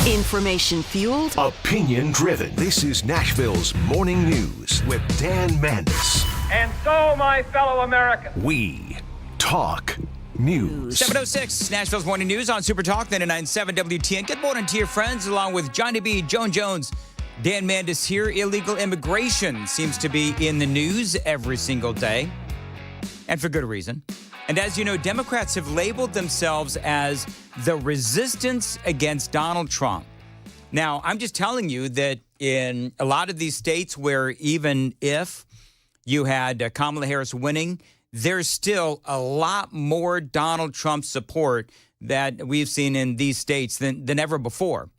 Information fueled, opinion driven. This is Nashville's Morning News with Dan Mandis. And so, my fellow Americans, we talk news. 7:06, Nashville's Morning News on Super Talk 99.7 WTN. Good morning to your friends, along with Johnny B, Joan Jones, Dan Mandis here. Illegal immigration seems to be in the news every single day, and for good reason. And as you know, Democrats have labeled themselves as the resistance against Donald Trump. Now, I'm just telling you that in a lot of these states where even if you had Kamala Harris winning, there's still a lot more Donald Trump support that we've seen in these states than ever before.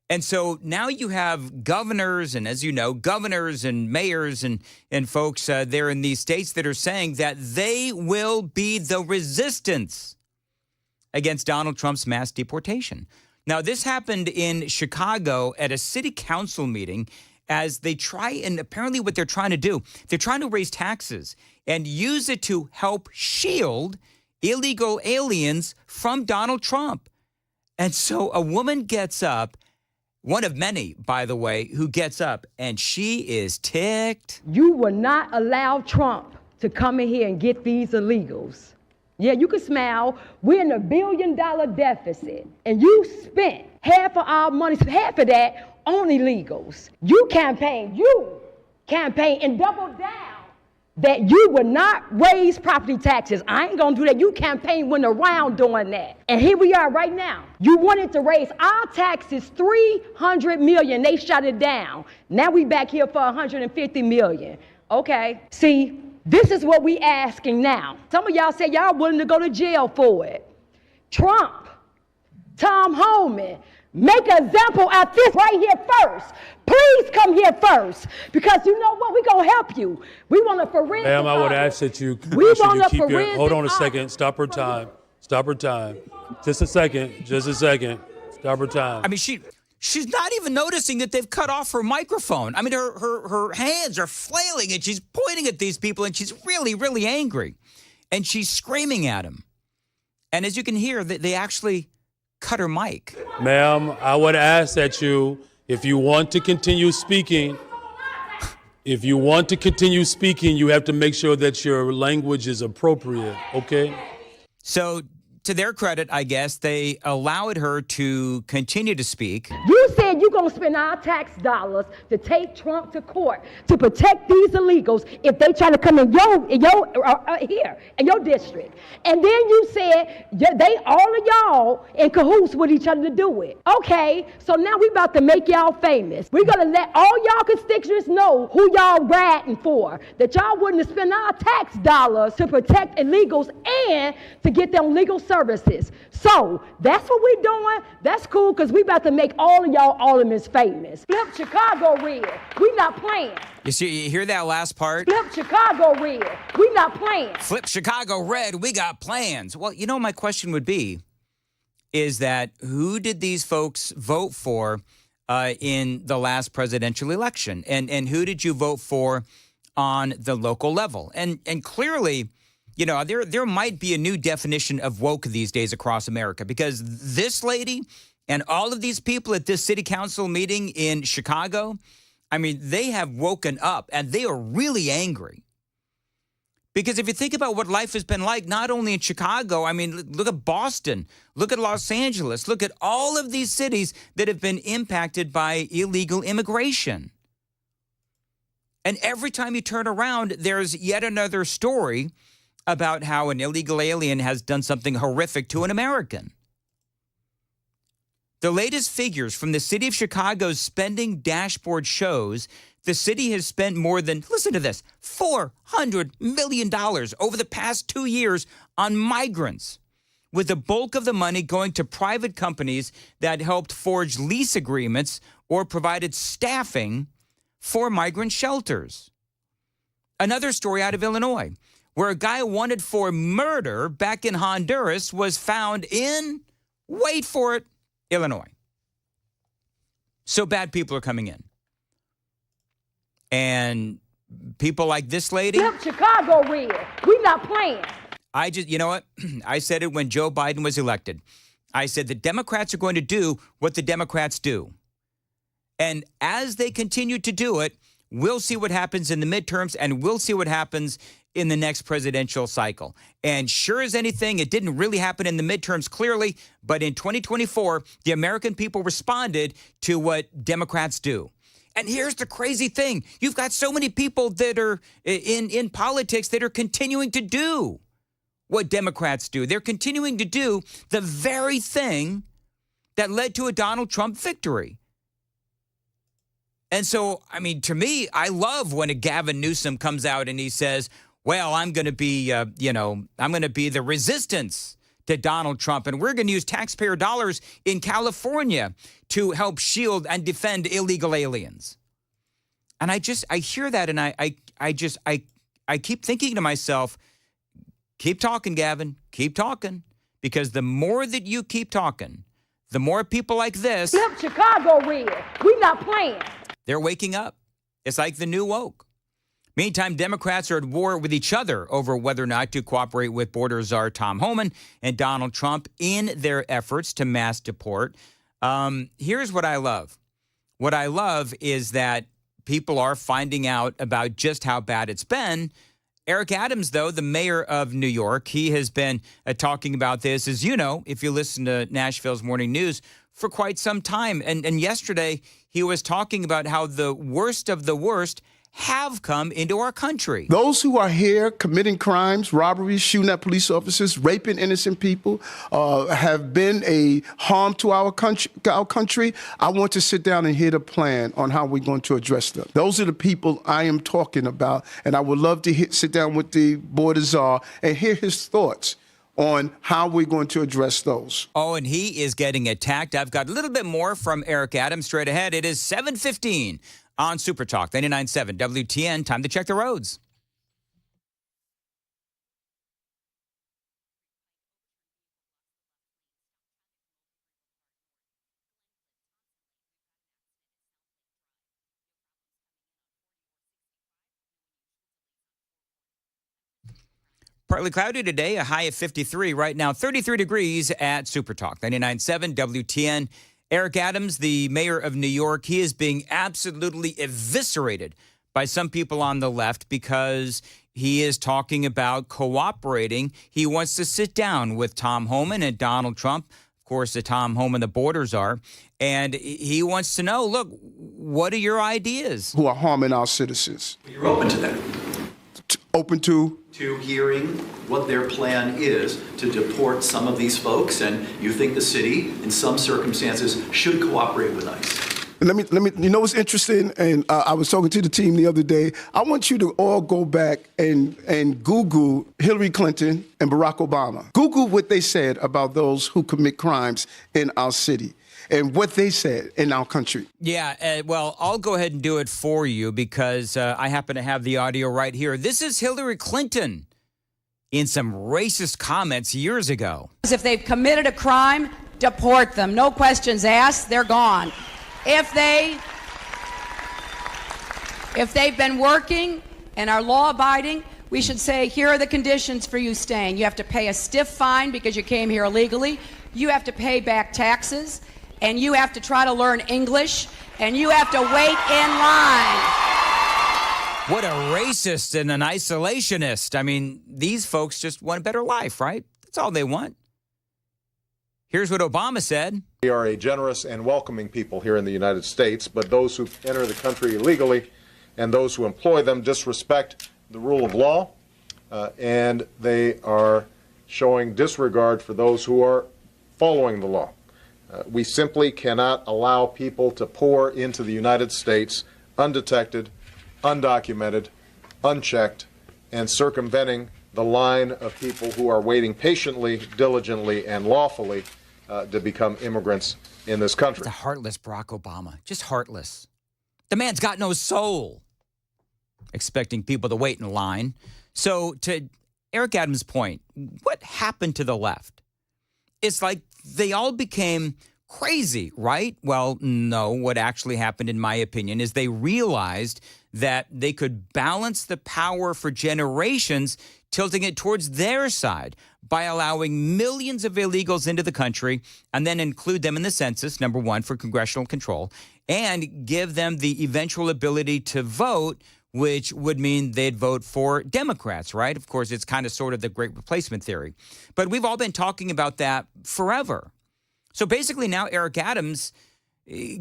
And so now you have governors, and as you know, governors and mayors and folks there in these states that are saying that they will be the resistance against Donald Trump's mass deportation. Now, this happened in Chicago at a city council meeting as they try, and apparently what they're trying to do, they're trying to raise taxes and use it to help shield illegal aliens from Donald Trump. And so a woman gets up, one of many, by the way, who gets up, and she is ticked. You will not allow Trump to come in here and get these illegals. Yeah, you can smile. We're in $1 billion deficit, and you spent half of our money, half of that, on illegals. You campaign and double down that you would not raise property taxes. I ain't gonna do that. You campaign went around doing that. And here we are right now. You wanted to raise our taxes $300 million. They shut it down. Now we back here for $150 million. Okay, see, this is what we asking now. Some of y'all say y'all willing to go to jail for it. Trump, Tom Homan, make an example out this right here first. Please come here first, because you know what? We're going to help you. We want to forensic. Ma'am, I would ask that you keep your, hold on a second. Stop her time. Stop her time. Just a second. Stop her time. I mean, she's not even noticing that they've cut off her microphone. I mean, her hands are flailing, and she's pointing at these people, and she's really, really angry. And she's screaming at them. And as you can hear, they actually cut her mic. Ma'am, I would ask that you, if you want to continue speaking, you have to make sure that your language is appropriate, okay? So, to their credit, I guess, they allowed her to continue to speak. You said you're going to spend our tax dollars to take Trump to court to protect these illegals if they try to come in your district. And then you said all of y'all in cahoots with each other to do it. Okay, so now we about to make y'all famous. We're going to let all y'all constituents know who y'all ratting for, that y'all wouldn't spend our tax dollars to protect illegals and to get them legal services. So that's what we're doing. That's cool, because we about to make all of y'all aldermen famous. Flip Chicago red. We not playing. You hear that last part? Flip Chicago red. We not playing. Flip Chicago red. We got plans. Well, you know, my question would be, is that who did these folks vote for in the last presidential election? And who did you vote for on the local level? And clearly, you know, there might be a new definition of woke these days across America, because this lady and all of these people at this city council meeting in Chicago, I mean, they have woken up and they are really angry. Because if you think about what life has been like, not only in Chicago, I mean, look at Boston, look at Los Angeles, look at all of these cities that have been impacted by illegal immigration. And every time you turn around, there's yet another story about how an illegal alien has done something horrific to an American. The latest figures from the city of Chicago's spending dashboard shows the city has spent more than, listen to this, $400 million over the past 2 years on migrants, with the bulk of the money going to private companies that helped forge lease agreements or provided staffing for migrant shelters. Another story out of Illinois, where a guy wanted for murder back in Honduras was found in, wait for it, Illinois. So bad people are coming in. And people like this lady. Flip Chicago red. We not playing. You know what? I said it when Joe Biden was elected. I said the Democrats are going to do what the Democrats do. And as they continue to do it, we'll see what happens in the midterms, and we'll see what happens in the next presidential cycle. And sure as anything, it didn't really happen in the midterms clearly, but in 2024, the American people responded to what Democrats do. And here's the crazy thing. You've got so many people that are in politics that are continuing to do what Democrats do. They're continuing to do the very thing that led to a Donald Trump victory. And so, I mean, to me, I love when a Gavin Newsom comes out and he says, well, I'm going to be, I'm going to be the resistance to Donald Trump. And we're going to use taxpayer dollars in California to help shield and defend illegal aliens. And I hear that, and I keep thinking to myself, keep talking, Gavin, keep talking. Because the more that you keep talking, the more people like this. Flip Chicago red. We not playing. They're waking up. It's like the new woke. Meantime, Democrats are at war with each other over whether or not to cooperate with border czar Tom Homan and Donald Trump in their efforts to mass deport. Here's what I love. What I love is that people are finding out about just how bad it's been. Eric Adams, though, the mayor of New York, he has been talking about this, as you know, if you listen to Nashville's Morning News, for quite some time. And yesterday, he was talking about how the worst of the worst have come into our country. Those who are here committing crimes, robberies, shooting at police officers, raping innocent people, have been a harm to our country. I want to sit down and hear the plan on how we're going to address them. Those are the people I am talking about, and I would love to sit down with the border czar and hear his thoughts on how we're going to address those. Oh, and he is getting attacked. I've got a little bit more from Eric Adams straight ahead. It is 7:15 on Super Talk 99.7 WTN. Time to check the roads. Partly cloudy today, a high of 53. Right now, 33 degrees at Super Talk 99.7 WTN. Eric Adams, the mayor of New York, he is being absolutely eviscerated by some people on the left because he is talking about cooperating. He wants to sit down with Tom Homan and Donald Trump, of course, the Tom Homan, the border czar, and he wants to know, look, what are your ideas? Who are harming our citizens. You're open to that? Open to hearing what their plan is to deport some of these folks, and you think the city, in some circumstances, should cooperate with ICE. Let me. You know what's interesting? And I was talking to the team the other day. I want you to all go back and Google Hillary Clinton and Barack Obama. Google what they said about those who commit crimes in our city and what they said in our country. Yeah, well, I'll go ahead and do it for you because I happen to have the audio right here. This is Hillary Clinton in some racist comments years ago. If they've committed a crime, deport them. No questions asked, they're gone. If they've been working and are law-abiding, we should say, here are the conditions for you staying. You have to pay a stiff fine because you came here illegally. You have to pay back taxes. And you have to try to learn English, and you have to wait in line. What a racist and an isolationist. I mean, these folks just want a better life, right? That's all they want. Here's what Obama said. We are a generous and welcoming people here in the United States, but those who enter the country illegally and those who employ them disrespect the rule of law, and they are showing disregard for those who are following the law. We simply cannot allow people to pour into the United States undetected, undocumented, unchecked, and circumventing the line of people who are waiting patiently, diligently, and lawfully to become immigrants in this country. It's a heartless Barack Obama, just heartless. The man's got no soul. Expecting people to wait in line. So to Eric Adams' point, what happened to the left? It's like they all became crazy, right? Well, no. What actually happened, in my opinion, is they realized that they could balance the power for generations, tilting it towards their side by allowing millions of illegals into the country and then include them in the census, number one, for congressional control, and give them the eventual ability to vote, which would mean they'd vote for Democrats, right? Of course, it's kind of sort of the great replacement theory. But we've all been talking about that forever. So basically now Eric Adams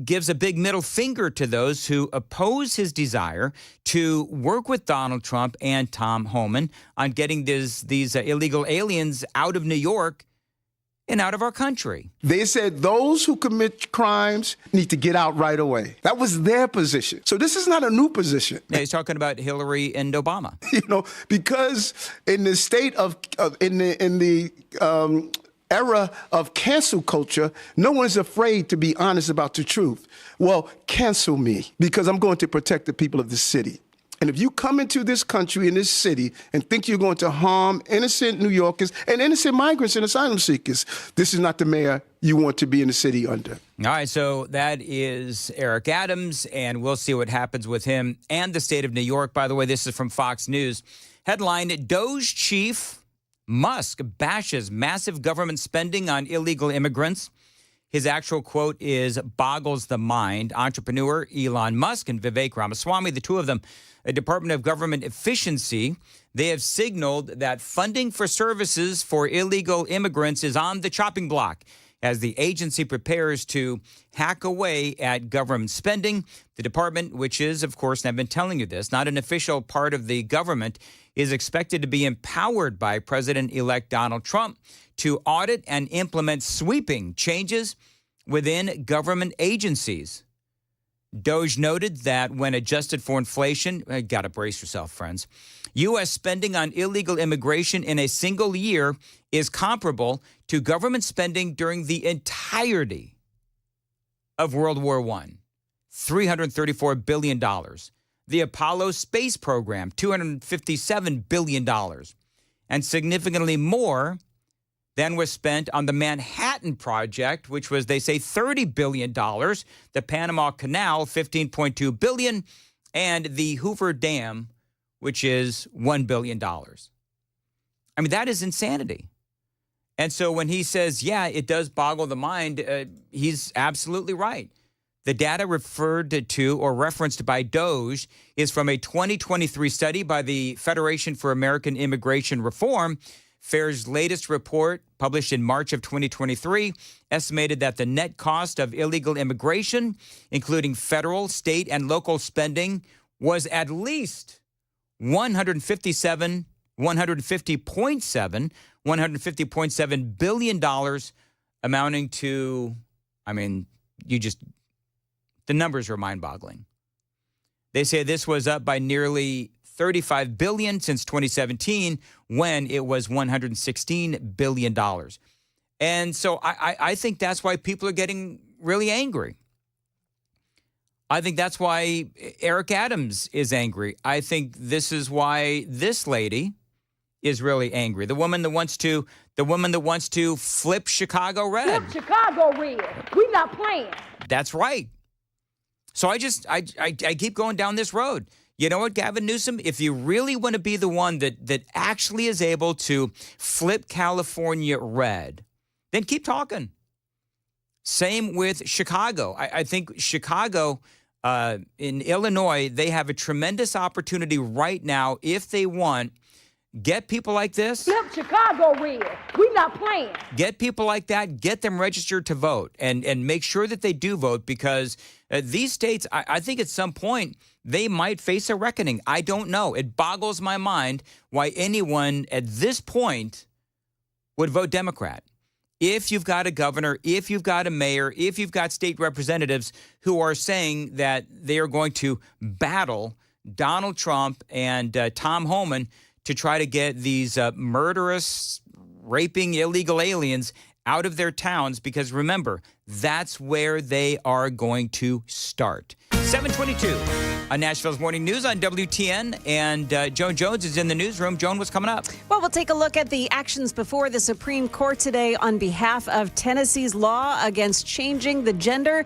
gives a big middle finger to those who oppose his desire to work with Donald Trump and Tom Homan on getting these illegal aliens out of New York and out of our country. They said those who commit crimes need to get out right away. That was their position. So this is not a new position. Yeah, he's talking about Hillary and Obama. Because in the state of era of cancel culture, no one's afraid to be honest about the truth. Well, cancel me because I'm going to protect the people of the city. And if you come into this country, in this city, and think you're going to harm innocent New Yorkers and innocent migrants and asylum seekers, this is not the mayor you want to be in the city under. All right, so that is Eric Adams, and we'll see what happens with him and the state of New York. By the way, this is from Fox News. Headline, DOJ chief Musk bashes massive government spending on illegal immigrants. His actual quote is, boggles the mind. Entrepreneur Elon Musk and Vivek Ramaswamy, the two of them, a Department of Government Efficiency, they have signaled that funding for services for illegal immigrants is on the chopping block as the agency prepares to hack away at government spending. The department, which is, of course, and I've been telling you this, not an official part of the government, is expected to be empowered by President-elect Donald Trump to audit and implement sweeping changes within government agencies. DOJ noted that when adjusted for inflation, got to brace yourself, friends, U.S. spending on illegal immigration in a single year is comparable to government spending during the entirety of World War I, $334 billion. The Apollo space program, $257 billion, and significantly more than was spent on the Manhattan Project, which was, they say, $30 billion, the Panama Canal, $15.2 billion, and the Hoover Dam, which is $1 billion. I mean, that is insanity. And so when he says, yeah, it does boggle the mind, he's absolutely right. The data referred to or referenced by DOJ is from a 2023 study by the Federation for American Immigration Reform. FAIR's latest report, published in March of 2023, estimated that the net cost of illegal immigration, including federal, state, and local spending, was at least $150.7 billion, amounting to, the numbers are mind-boggling. They say this was up by nearly $35 billion since 2017, when it was $116 billion. And so I think that's why people are getting really angry. I think that's why Eric Adams is angry. I think this is why this lady is really angry. The woman that wants to flip Chicago red. Flip Chicago red. We not playing. That's right. So I keep going down this road. You know what, Gavin Newsom? If you really want to be the one that actually is able to flip California red, then keep talking. Same with Chicago. I think Chicago, in Illinois, they have a tremendous opportunity right now if they want. Get people like this. Flip Chicago red. We not playing. Get people like that. Get them registered to vote and make sure that they do vote, because these states, I think at some point, they might face a reckoning. I don't know. It boggles my mind why anyone at this point would vote Democrat. If you've got a governor, if you've got a mayor, if you've got state representatives who are saying that they are going to battle Donald Trump and Tom Homan to try to get these murderous, raping illegal aliens out of their towns, because remember, that's where they are going to start. 722 on Nashville's Morning News on WTN, and Joan Jones is in the newsroom. Joan, what's coming up? Well, we'll take a look at the actions before the Supreme Court today on behalf of Tennessee's law against changing the gender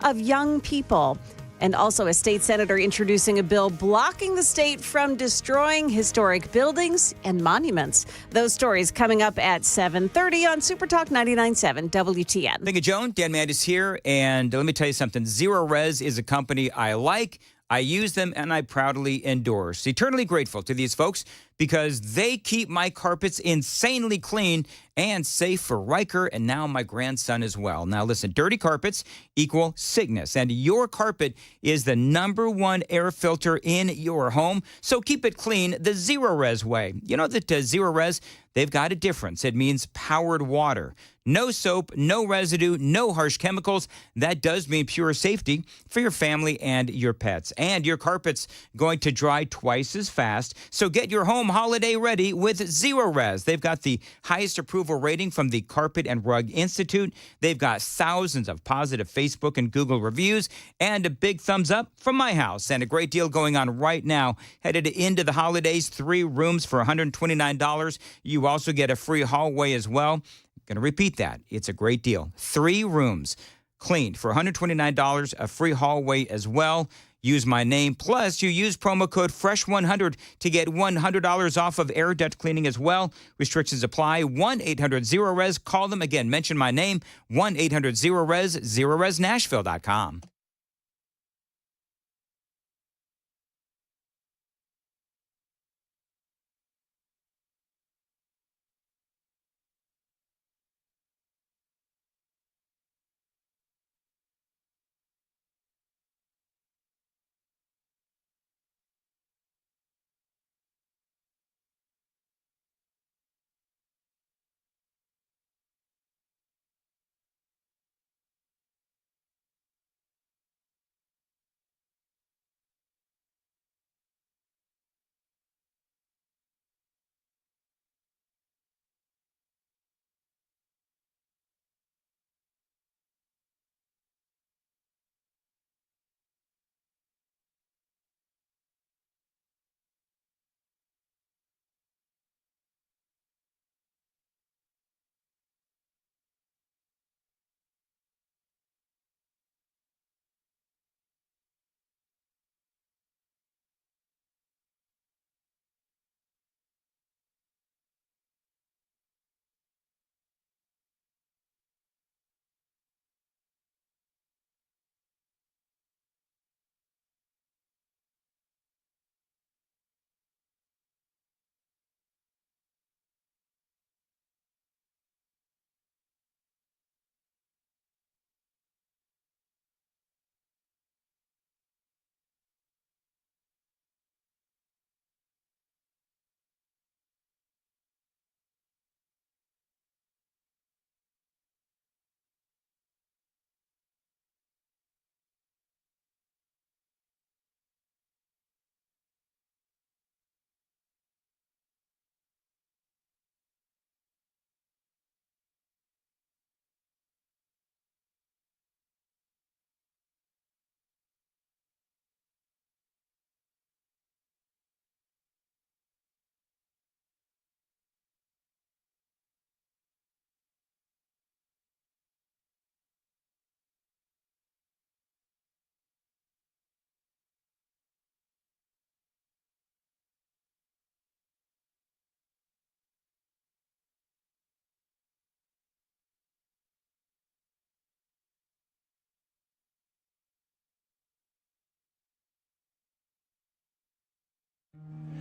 of young people. And also a state senator introducing a bill blocking the state from destroying historic buildings and monuments. Those stories coming up at 7:30 on Super Talk 99.7 WTN. Thank you, Joan. Dan Mandis here. And let me tell you something. Zero Res is a company I like. I use them, and I proudly endorse. Eternally grateful to these folks because they keep my carpets insanely clean and safe for Riker and now my grandson as well. Now, listen, dirty carpets equal sickness, and your carpet is the #1 air filter in your home, so keep it clean the Zero Res way. You know that Zero Res, they've got a difference. It means powered water. No soap, no residue, no harsh chemicals. That does mean pure safety for your family and your pets. And your carpet's going to dry twice as fast. So get your home holiday ready with Zero Res. They've got the highest approval rating from the Carpet and Rug Institute. They've got thousands of positive Facebook and Google reviews and a big thumbs up from my house. And a great deal going on right now. Headed into the holidays, 3 rooms for $129. You also get a free hallway as well. Going to repeat that. It's a great deal. 3 rooms cleaned for $129, a free hallway as well. Use my name. Plus, you use promo code FRESH100 to get $100 off of air duct cleaning as well. Restrictions apply. 1-800-0-RES. Call them again. Mention my name. 1-800-0-RES. ZeroResNashville.com.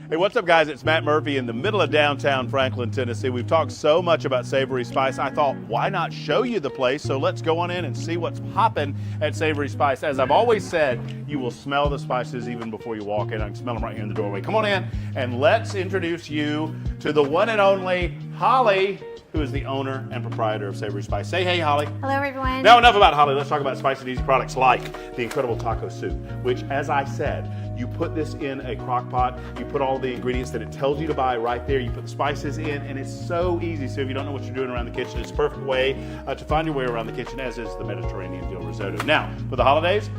Hey, what's up, guys? It's Matt Murphy in the middle of downtown Franklin, Tennessee. We've talked so much about Savory Spice. I thought, why not show you the place? So let's go on in and see what's popping at Savory Spice. As I've always said, you will smell the spices even before you walk in. I can smell them right here in the doorway. Come on in and let's introduce you to the one and only Holly, who is the owner and proprietor of Savory Spice. Say hey, Holly. Hello, everyone. Now, enough about Holly. Let's talk about spicy and easy products like the incredible taco soup, which, as I said, you put this in a crock pot, you put all the ingredients that it tells you to buy right there, you put the spices in, and it's so easy. So if you don't know what you're doing around the kitchen, it's a perfect way to find your way around the kitchen, as is the Mediterranean dill risotto. Now, for the holidays,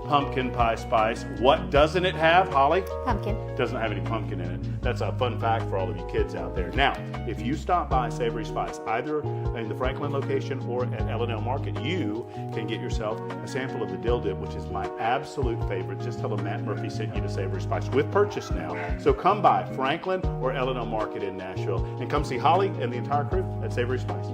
pumpkin pie spice. What doesn't it have, Holly? Pumpkin. Doesn't have any pumpkin in it. That's a fun fact for all of you kids out there. Now, if you stop by Savory Spice, either in the Franklin location or at L&L Market, you can get yourself a sample of the dill dip, which is my absolute favorite. Just tell them Matt Murphy sent you to Savory Spice with purchase now. So come by Franklin or L&L Market in Nashville and come see Holly and the entire crew at Savory Spice.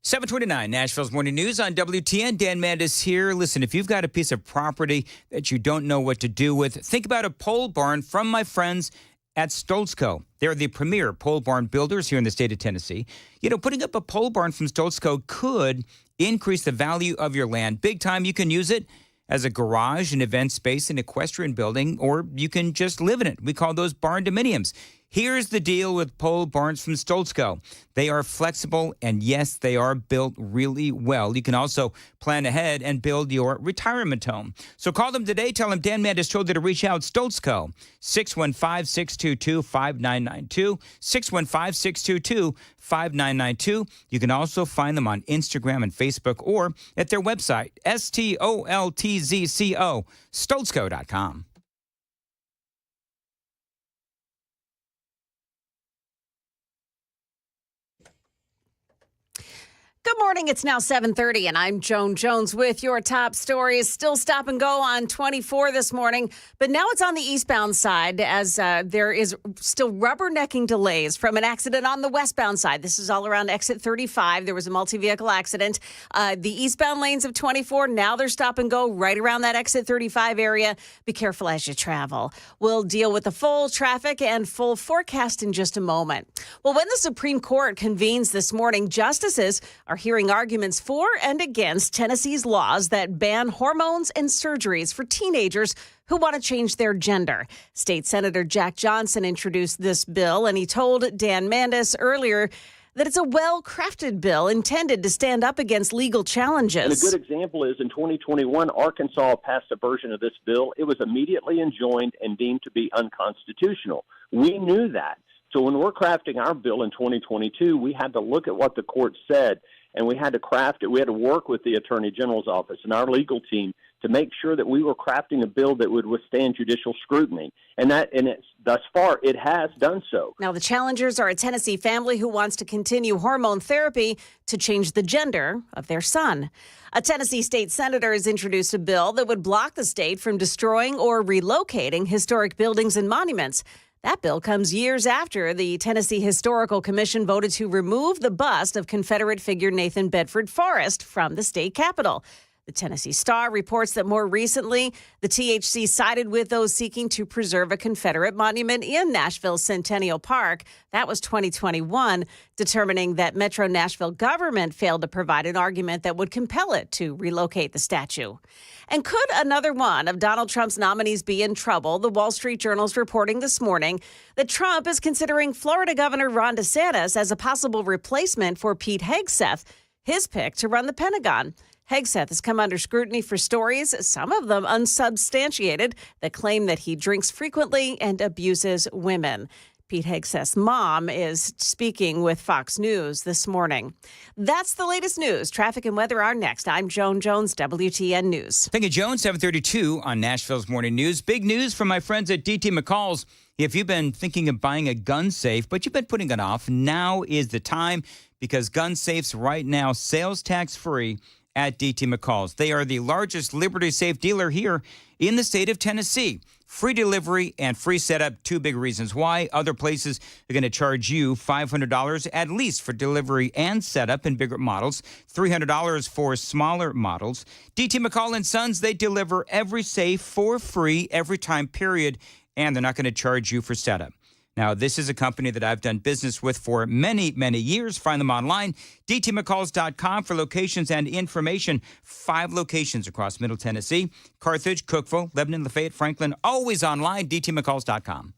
.729 Nashville's Morning News on WTN. Dan Mandis here. Listen, if you've got a piece of property that you don't know what to do with, think about a pole barn from my friends at Stoltzco. They're the premier pole barn builders here in the state of Tennessee. You know, putting up a pole barn from Stoltzco could increase the value of your land big time. You can use it as a garage, an event space, an equestrian building, or you can just live in it. We call those barn dominiums. Here's the deal with pole barns from Stoltzco. They are flexible, and yes, they are built really well. You can also plan ahead and build your retirement home. So call them today. Tell them Dan Mandis told you to reach out. Stoltzco, 615-622-5992, 615-622-5992. You can also find them on Instagram and Facebook or at their website, STOLTZCO, Stoltzco.com. Good morning. It's now 7:30, and I'm Joan Jones with your top stories. Still stop and go on 24 this morning, but now it's on the eastbound side as there is still rubbernecking delays from an accident on the westbound side. This is all around exit 35. There was a multi-vehicle accident. The eastbound lanes of 24, now they're stop and go right around that exit 35 area. Be careful as you travel. We'll deal with the full traffic and full forecast in just a moment. Well, when the Supreme Court convenes this morning, justices are hearing arguments for and against Tennessee's laws that ban hormones and surgeries for teenagers who want to change their gender. State Senator Jack Johnson introduced this bill, and he told Dan Mandis earlier that it's a well-crafted bill intended to stand up against legal challenges. And a good example is in 2021, Arkansas passed a version of this bill. It was immediately enjoined and deemed to be unconstitutional. We knew that. So when we're crafting our bill in 2022, we had to look at what the court said, and we had to craft it. We had to work with the Attorney General's office and our legal team to make sure that we were crafting a bill that would withstand judicial scrutiny. And thus far, it has done so. Now, the challengers are a Tennessee family who wants to continue hormone therapy to change the gender of their son. A Tennessee state senator has introduced a bill that would block the state from destroying or relocating historic buildings and monuments. That bill comes years after the Tennessee Historical Commission voted to remove the bust of Confederate figure Nathan Bedford Forrest from the state capitol. The Tennessee Star reports that more recently, the THC sided with those seeking to preserve a Confederate monument in Nashville's Centennial Park. That was 2021, determining that Metro Nashville government failed to provide an argument that would compel it to relocate the statue. And could another one of Donald Trump's nominees be in trouble? The Wall Street Journal's reporting this morning that Trump is considering Florida Governor Ron DeSantis as a possible replacement for Pete Hegseth, his pick to run the Pentagon. Hegseth has come under scrutiny for stories, some of them unsubstantiated, that claim that he drinks frequently and abuses women. Pete Hegseth's mom is speaking with Fox News this morning. That's the latest news. Traffic and weather are next. I'm Joan Jones, WTN News. Thank you, Joan. 7:32 on Nashville's Morning News. Big news from my friends at DT McCall's. If you've been thinking of buying a gun safe, but you've been putting it off, now is the time, because gun safes right now, sales tax free at DT McCall's. They are the largest Liberty Safe dealer here in the state of Tennessee. Free delivery and free setup, two big reasons why. Other places are going to charge you $500 at least for delivery and setup in bigger models, $300 for smaller models. DT McCall & Sons, they deliver every safe for free every time, period, and they're not going to charge you for setup. Now, this is a company that I've done business with for many, many years. Find them online, dtmccalls.com, for locations and information. 5 locations across Middle Tennessee: Carthage, Cookeville, Lebanon, Lafayette, Franklin. Always online, dtmccalls.com.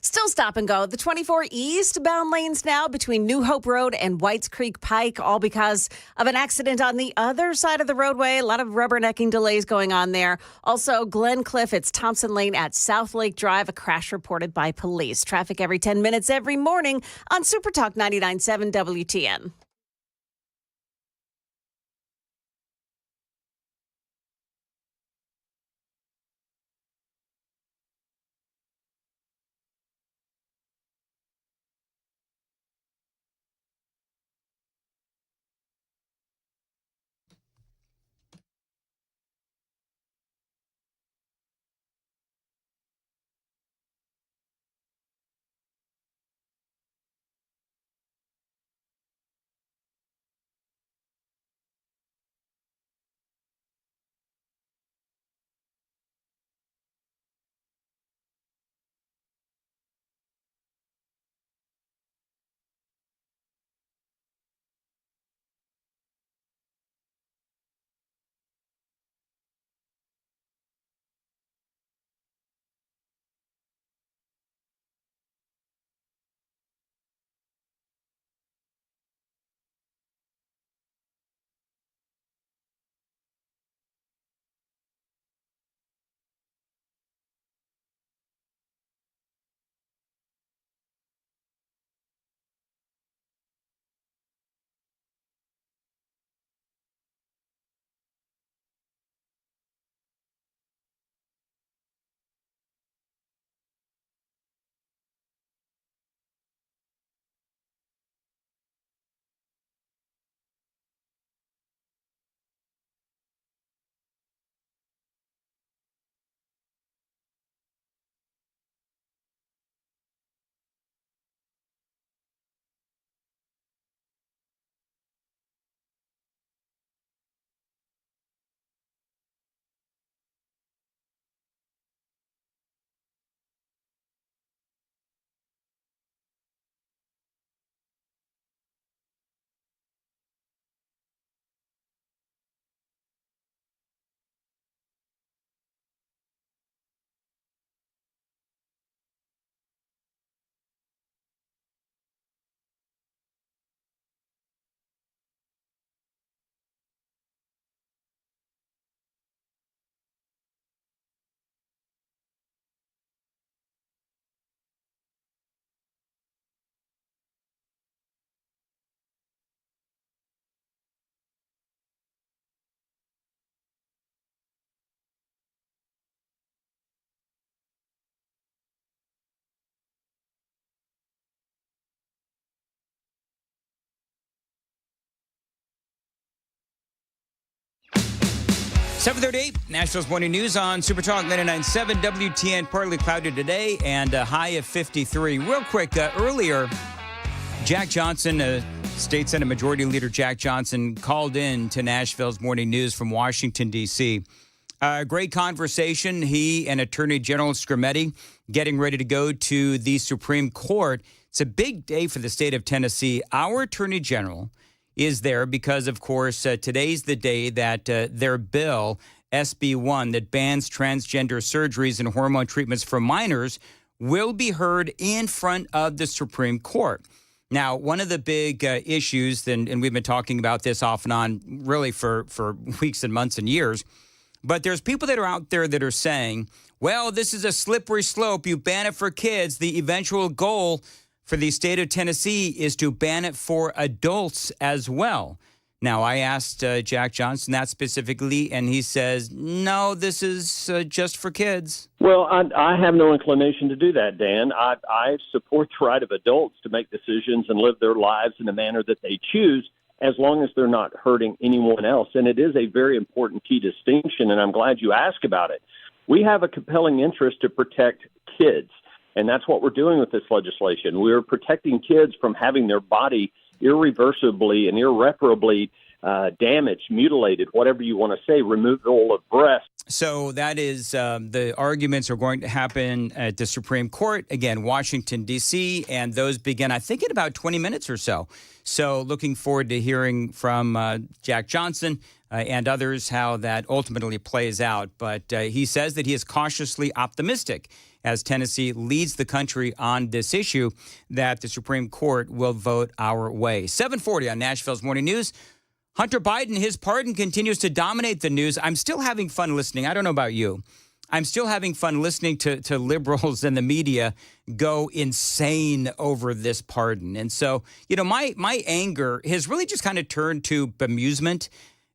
Still stop and go. The 24 eastbound lanes now between New Hope Road and Whites Creek Pike, all because of an accident on the other side of the roadway. A lot of rubbernecking delays going on there. Also, Glen Cliff, it's Thompson Lane at South Lake Drive, a crash reported by police. Traffic every 10 minutes every morning on Super Talk 99.7 WTN. 7:38, Nashville's Morning News on Super Talk 99.7 WTN. Partly cloudy today and a high of 53. Real quick, earlier, Jack Johnson, State Senate Majority Leader Jack Johnson, called in to Nashville's Morning News from Washington, D.C. Great conversation. He and Attorney General Scarametti getting ready to go to the Supreme Court. It's a big day for the state of Tennessee. Our Attorney General is there because, of course, today's the day that their bill, SB 1, that bans transgender surgeries and hormone treatments for minors, will be heard in front of the Supreme Court. Now, one of the big issues, and we've been talking about this off and on really for weeks and months and years, but there's people that are out there that are saying, well, this is a slippery slope. You ban it for kids. The eventual goal for the state of Tennessee is to ban it for adults as well. Now, I asked Jack Johnson that specifically, and he says, no, this is just for kids. Well, I have no inclination to do that, Dan. I support the right of adults to make decisions and live their lives in the manner that they choose, as long as they're not hurting anyone else. And it is a very important key distinction, and I'm glad you asked about it. We have a compelling interest to protect kids. And that's what we're doing with this legislation. We're protecting kids from having their body irreversibly and irreparably damaged, mutilated, whatever you want to say, removal of breasts. So that is the arguments are going to happen at the Supreme Court, again, Washington, D.C., and those begin, I think, in about 20 minutes or so. So looking forward to hearing from Jack Johnson and others how that ultimately plays out. But he says that he is cautiously optimistic as Tennessee leads the country on this issue, that the Supreme Court will vote our way. 7:40 on Nashville's Morning News. Hunter Biden, his pardon continues to dominate the news. I'm still having fun listening. I don't know about you. I'm still having fun listening to liberals and the media go insane over this pardon. And so, my anger has really just kind of turned to bemusement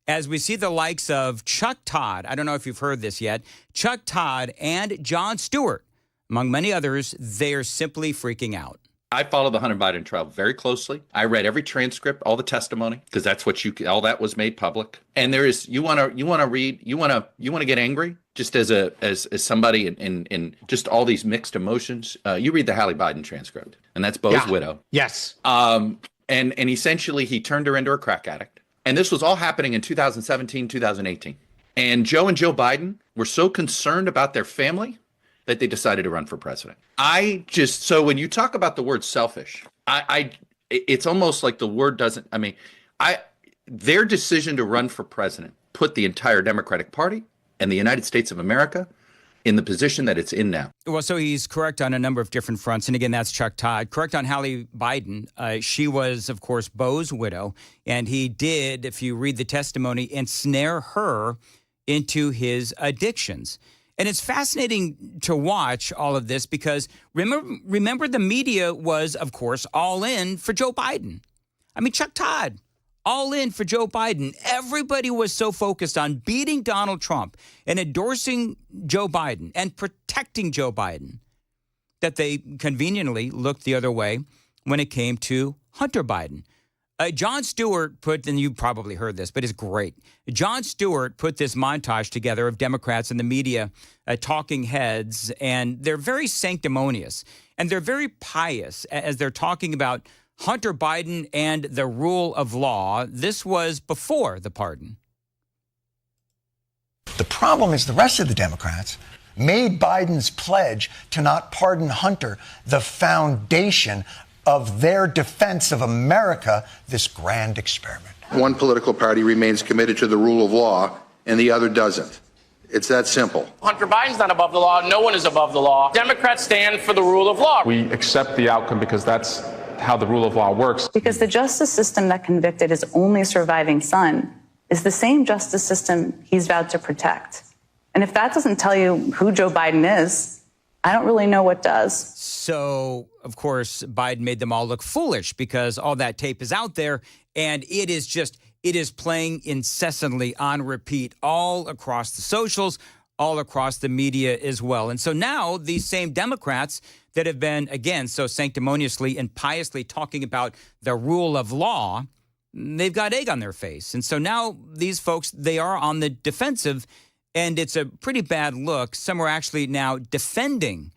as we see the likes of Chuck Todd. I don't know if you've heard this yet. Chuck Todd and Jon Stewart, among many others, they are simply freaking out. I follow the Hunter Biden trial very closely. I read every transcript, all the testimony, because that's what all that was made public. And there is, you want to get angry, just as somebody in just all these mixed emotions. You read the Hallie Biden transcript, and that's Bo's widow. Yes. And essentially he turned her into a crack addict. And this was all happening in 2017, 2018. And Joe Biden were so concerned about their family that they decided to run for president. So when you talk about the word selfish, it's almost like the word doesn't, their decision to run for president put the entire Democratic Party and the United States of America in the position that it's in now. Well, so he's correct on a number of different fronts. And again, that's Chuck Todd. Correct on Hallie Biden. She was, of course, Bo's widow. And he did, if you read the testimony, ensnare her into his addictions. And it's fascinating to watch all of this because remember the media was, of course, all in for Joe Biden. Chuck Todd, all in for Joe Biden. Everybody was so focused on beating Donald Trump and endorsing Joe Biden and protecting Joe Biden that they conveniently looked the other way when it came to Hunter Biden. Jon Stewart and you probably heard this, but it's great. Jon Stewart put this montage together of Democrats and the media talking heads, and they're very sanctimonious, and they're very pious as they're talking about Hunter Biden and the rule of law. This was before the pardon. The problem is the rest of the Democrats made Biden's pledge to not pardon Hunter the foundation of their defense of America, this grand experiment. One political party remains committed to the rule of law and the other doesn't. It's that simple. Hunter Biden's not above the law. No one is above the law. Democrats stand for the rule of law. We accept the outcome because that's how the rule of law works. Because the justice system that convicted his only surviving son is the same justice system he's vowed to protect. And if that doesn't tell you who Joe Biden is, I don't really know what does. So, of course, Biden made them all look foolish because all that tape is out there, and it is playing incessantly on repeat all across the socials, all across the media as well. And so now these same Democrats that have been, again, so sanctimoniously and piously talking about the rule of law, they've got egg on their face. And so now these folks, they are on the defensive, and it's a pretty bad look. Some are actually now defending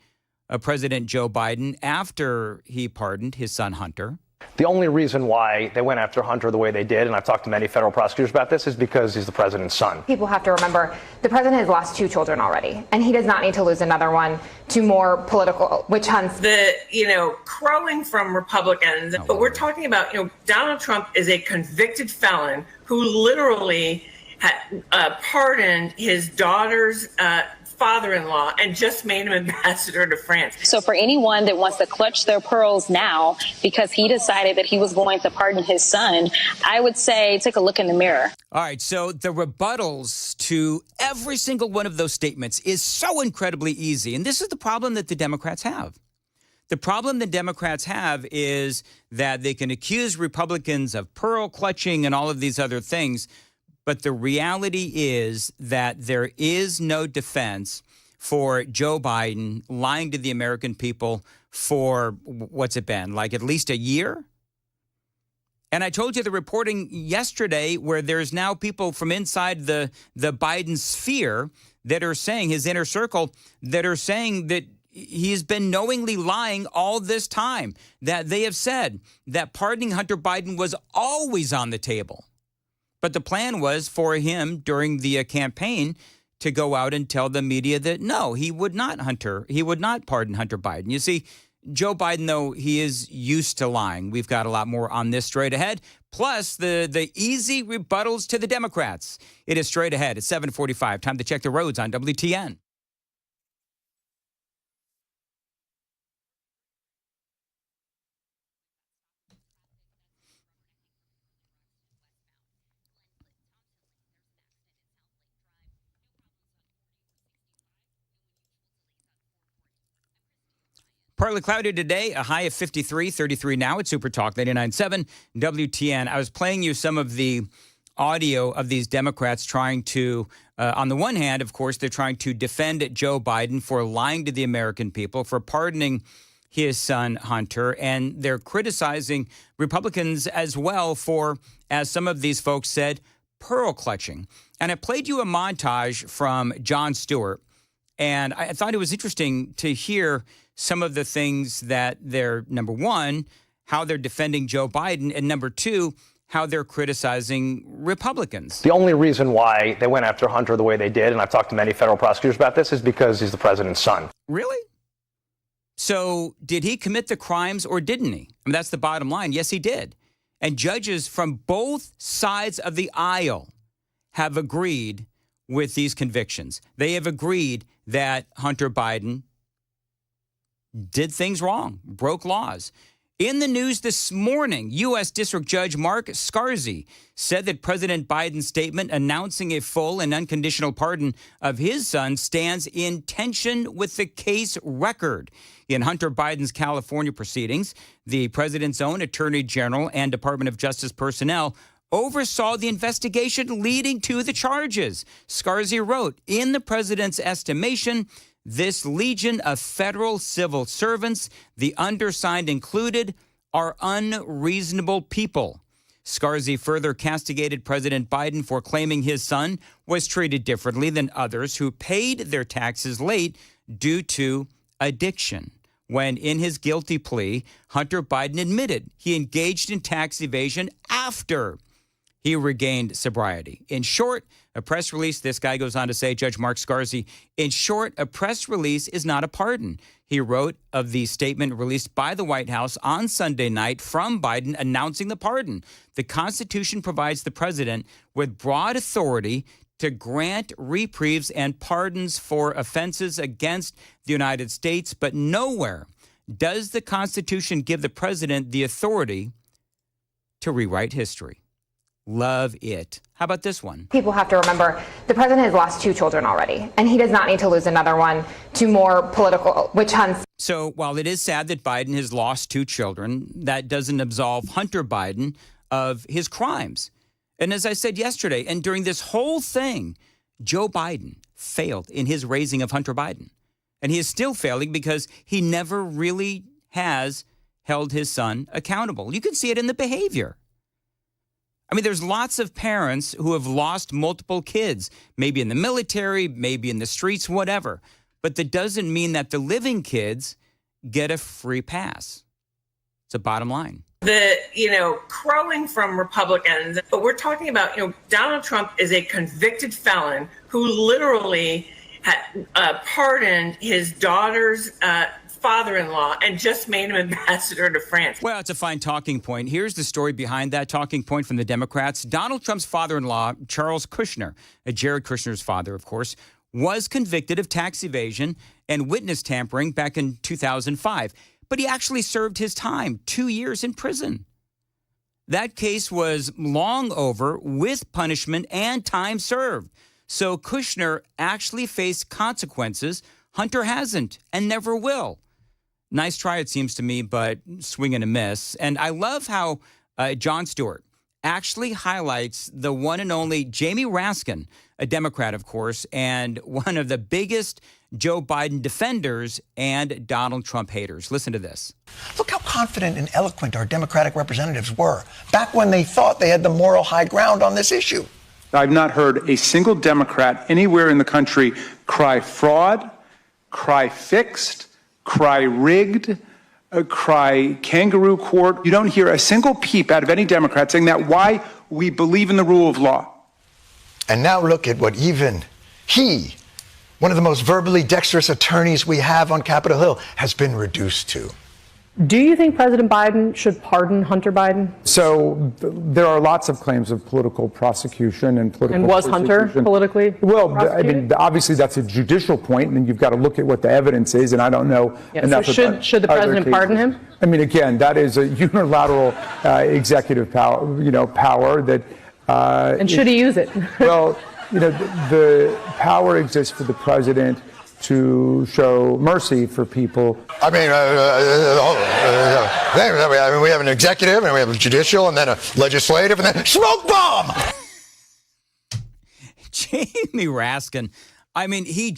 President Joe Biden after he pardoned his son Hunter. The only reason why they went after Hunter the way they did, and I've talked to many federal prosecutors about this, is because he's the president's son. People have to remember the president has lost 2 children already, and he does not need to lose another one to more political witch hunts. Crowing from Republicans, but we're talking about, Donald Trump is a convicted felon who literally had pardoned his daughter's father-in-law and just made him ambassador to France. So for anyone that wants to clutch their pearls now because he decided that he was going to pardon his son, I would say take a look in the mirror. All right, so the rebuttals to every single one of those statements is so incredibly easy. And this is the problem that the Democrats have. The problem the Democrats have is that they can accuse Republicans of pearl clutching and all of these other things. But the reality is that there is no defense for Joe Biden lying to the American people for, what's it been, like at least a year? And I told you the reporting yesterday where there's now people from inside the Biden sphere that are saying, his inner circle, that are saying that he's been knowingly lying all this time, that they have said that pardoning Hunter Biden was always on the table. But the plan was for him during the campaign to go out and tell the media that, no, he would not pardon Hunter Biden. You see, Joe Biden, though, he is used to lying. We've got a lot more on this straight ahead, plus the easy rebuttals to the Democrats. It is straight ahead at 7:45. Time to check the roads on WTN. Partly cloudy today, a high of 53, 33 now at Super Talk 99.7 WTN. I was playing you some of the audio of these Democrats trying to, on the one hand, of course, they're trying to defend Joe Biden for lying to the American people, for pardoning his son Hunter, and they're criticizing Republicans as well for, as some of these folks said, pearl clutching. And I played you a montage from Jon Stewart, and I thought it was interesting to hear some of the things that they're, number one, how they're defending Joe Biden, and number two, how they're criticizing Republicans. The only reason why they went after Hunter the way they did, and I've talked to many federal prosecutors about this, is because he's the president's son. Really? So did he commit the crimes or didn't he? I mean, that's the bottom line. Yes, he did. And judges from both sides of the aisle have agreed with these convictions. They have agreed that Hunter Biden did things wrong, broke laws. In the news this morning, U.S. District Judge Mark Scarzi said that President Biden's statement announcing a full and unconditional pardon of his son stands in tension with the case record. In Hunter Biden's California proceedings, the president's own attorney general and Department of Justice personnel oversaw the investigation leading to the charges. Scarzi wrote, in the president's estimation, this legion of federal civil servants, the undersigned included, are unreasonable people. Scarzi further castigated President Biden for claiming his son was treated differently than others who paid their taxes late due to addiction. When in his guilty plea, Hunter Biden admitted he engaged in tax evasion after he regained sobriety. In short, a press release, this guy goes on to say, Judge Mark Scarzi, in short, a press release is not a pardon. He wrote of the statement released by the White House on Sunday night from Biden announcing the pardon. The Constitution provides the president with broad authority to grant reprieves and pardons for offenses against the United States, but nowhere does the Constitution give the president the authority to rewrite history. Love it. How about this one? People have to remember the president has lost 2 children already, and he does not need to lose another one to more political witch hunts. So while it is sad that Biden has lost 2 children, that doesn't absolve Hunter Biden of his crimes. And as I said yesterday, and during this whole thing, Joe Biden failed in his raising of Hunter Biden. And he is still failing because he never really has held his son accountable. You can see it in the behavior. I mean, there's lots of parents who have lost multiple kids, maybe in the military, maybe in the streets, whatever. But that doesn't mean that the living kids get a free pass. It's a bottom line. The, crowing from Republicans, but we're talking about, Donald Trump is a convicted felon who literally had pardoned his daughter's father-in-law and just made him ambassador to France. Well, it's a fine talking point. Here's the story behind that talking point from the Democrats. Donald Trump's father-in-law, Charles Kushner, Jared Kushner's father, of course, was convicted of tax evasion and witness tampering back in 2005. But he actually served his time, 2 years in prison. That case was long over with punishment and time served. So Kushner actually faced consequences. Hunter hasn't and never will. Nice try, it seems to me, but swing and a miss. And I love how Jon Stewart actually highlights the one and only Jamie Raskin, a Democrat, of course, and one of the biggest Joe Biden defenders and Donald Trump haters. Listen to this. Look how confident and eloquent our Democratic representatives were back when they thought they had the moral high ground on this issue. I've not heard a single Democrat anywhere in the country cry fraud, cry fixed, cry rigged, cry kangaroo court. You don't hear a single peep out of any Democrat saying that why we believe in the rule of law. And now look at what even he, one of the most verbally dexterous attorneys we have on Capitol Hill, has been reduced to. Do you think President Biden should pardon Hunter Biden? So there are lots of claims of political prosecution and political And was Hunter politically I mean, obviously that's a judicial point, and you've got to look at what the evidence is, and I don't know enough so should the president pardon him? I mean, again, that is a unilateral executive power that... and should he use it? Well, the power exists for the president to show mercy for people. I mean, we have an executive, and we have a judicial, and then a legislative, and then smoke bomb! Jamie Raskin, I mean, he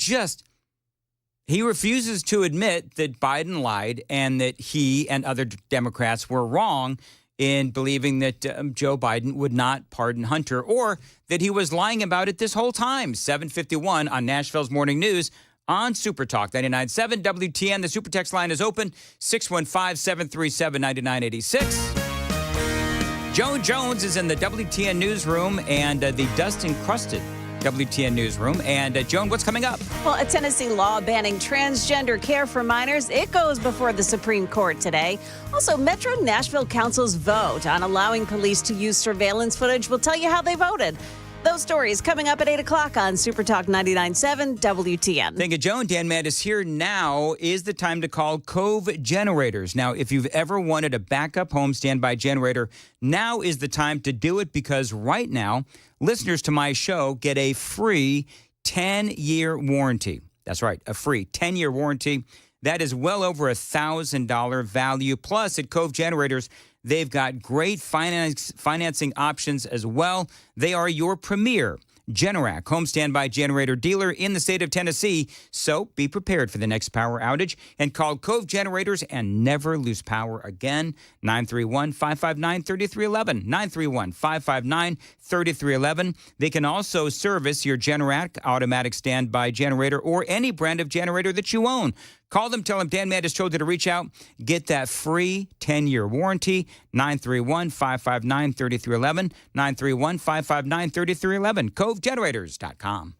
refuses to admit that Biden lied and that he and other Democrats were wrong in believing that Joe Biden would not pardon Hunter, or that he was lying about it this whole time. 7:51 on Nashville's Morning News on Super Talk 99.7 WTN. The Super Text line is open, 615-737-9986. Joan Jones is in the WTN newsroom and the dust-encrusted WTN newsroom. And Joan, what's coming up? Well, a Tennessee law banning transgender care for minors, it goes before the Supreme Court today. Also, Metro Nashville Council's vote on allowing police to use surveillance footage will tell you how they voted. Those stories coming up at 8 o'clock on Super Talk 99.7 WTN. Thank you, Joan. Dan Mandis here. Now is the time to call Cove Generators. Now, if you've ever wanted a backup home standby generator, now is the time to do it, because right now, listeners to my show get a free 10-year warranty. That's right, a free 10-year warranty. That is well over $1,000 value. Plus, at Cove Generators, they've got great financing options as well. They are your premier Generac home standby generator dealer in the state of Tennessee. So be prepared for the next power outage and call Cove Generators and never lose power again. 931-559-3311. 931-559-3311. They can also service your Generac automatic standby generator or any brand of generator that you own. Call them, tell them Dan Mandis told you to reach out. Get that free 10-year warranty, 931-559-3311, 931-559-3311, covegenerators.com.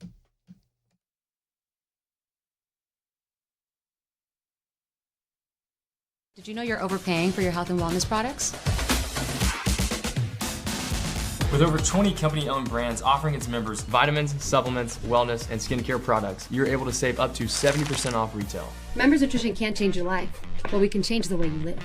Did you know you're overpaying for your health and wellness products? With over 20 company-owned brands offering its members vitamins, supplements, wellness, and skincare products, you're able to save up to 70% off retail. Members Nutrition can't change your life, but we can change the way you live.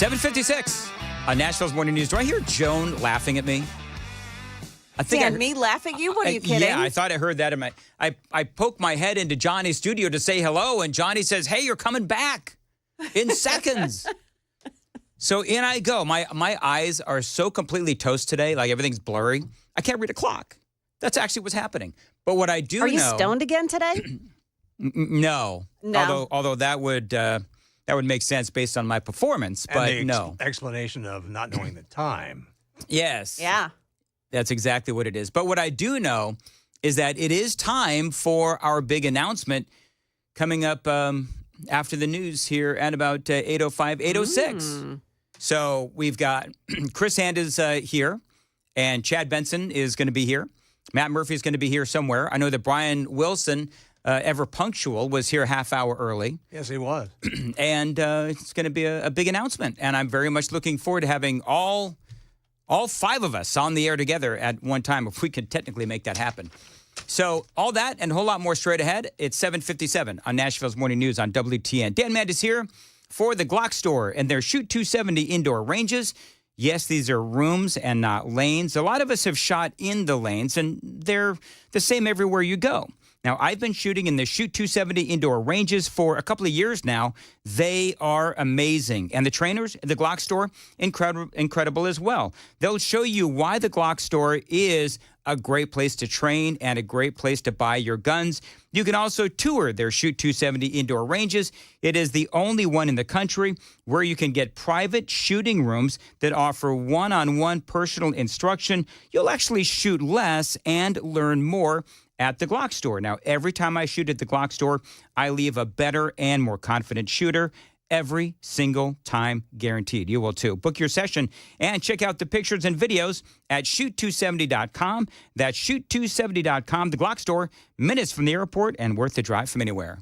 7:56 on Nashville's Morning News. Do I hear Joan laughing at me? I think Dan, me laughing at you? What are you kidding? Yeah, I thought I heard that in my. I poked my head into Johnny's studio to say hello, and Johnny says, "Hey, you're coming back in seconds." So in I go. My eyes are so completely toast today, like everything's blurry. I can't read a clock. That's actually what's happening. But what I do know. Are you stoned again today? No. Although that would make sense based on my performance, but and the no. Explanation of not knowing the time. Yes. Yeah. That's exactly what it is. But what I do know is that it is time for our big announcement coming up after the news here at about 8:05, 8:06. So we've got Chris Hand is here, and Chad Benson is going to be here. Matt Murphy is going to be here somewhere. I know that Brian Wilson, ever punctual, was here a half hour early. Yes, he was. And it's going to be a big announcement. And I'm very much looking forward to having all five of us on the air together at one time, if we could technically make that happen. So all that and a whole lot more straight ahead. It's 7:57 on Nashville's Morning News on WTN. Dan Mandis here for the Glock store and their Shoot 270 indoor ranges. Yes, these are rooms and not lanes. A lot of us have shot in the lanes, and they're the same everywhere you go. Now, I've been shooting in the Shoot 270 indoor ranges for a couple of years now. They are amazing. And the trainers at the Glock store, incredible as well. They'll show you why the Glock store is a great place to train and a great place to buy your guns. You can also tour their Shoot 270 indoor ranges. It is the only one in the country where you can get private shooting rooms that offer one-on-one personal instruction. You'll actually shoot less and learn more at the Glock store. Now, every time I shoot at the Glock store, I leave a better and more confident shooter. Every single time, guaranteed. You will too. Book your session and check out the pictures and videos at shoot270.com. That's shoot270.com. The Glock store, minutes from the airport and worth the drive from anywhere.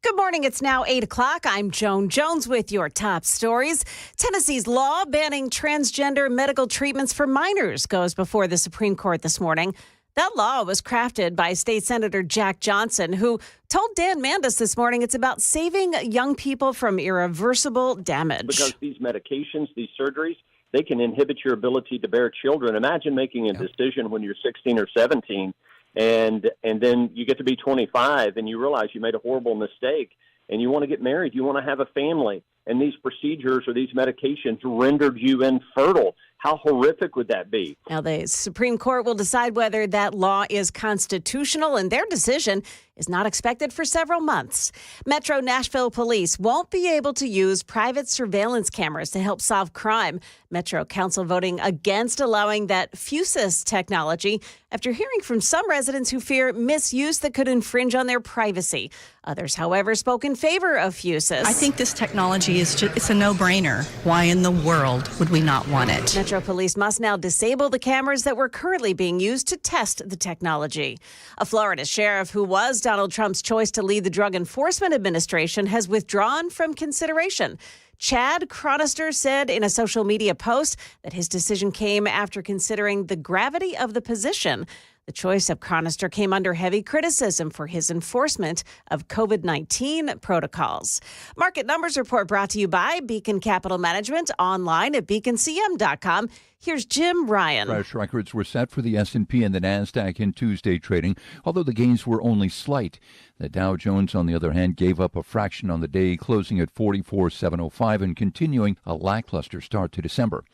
Good morning. It's now 8 o'clock. I'm Joan Jones with your top stories. Tennessee's law banning transgender medical treatments for minors goes before the Supreme Court this morning. That law was crafted by State Senator Jack Johnson, who told Dan Mandis this morning it's about saving young people from irreversible damage. Because these medications, these surgeries, they can inhibit your ability to bear children. Imagine making a decision when you're 16 or 17 and then you get to be 25 and you realize you made a horrible mistake and you want to get married, you want to have a family, and these procedures or these medications rendered you infertile. How horrific would that be? Now, the Supreme Court will decide whether that law is constitutional, and their decision is not expected for several months. Metro Nashville police won't be able to use private surveillance cameras to help solve crime. Metro Council voting against allowing that Fusus technology after hearing from some residents who fear misuse that could infringe on their privacy. Others, however, spoke in favor of Fusus. I think this technology it's a no-brainer. Why in the world would we not want it? Metro police must now disable the cameras that were currently being used to test the technology. A Florida sheriff who was Donald Trump's choice to lead the Drug Enforcement Administration has withdrawn from consideration. Chad Chronister said in a social media post that his decision came after considering the gravity of the position. The choice of Chronister came under heavy criticism for his enforcement of COVID-19 protocols. Market Numbers Report brought to you by Beacon Capital Management, online at beaconcm.com. Here's Jim Ryan. Fresh records were set for the S&P and the NASDAQ in Tuesday trading, although the gains were only slight. The Dow Jones, on the other hand, gave up a fraction on the day, closing at 44,705 and continuing a lackluster start to December.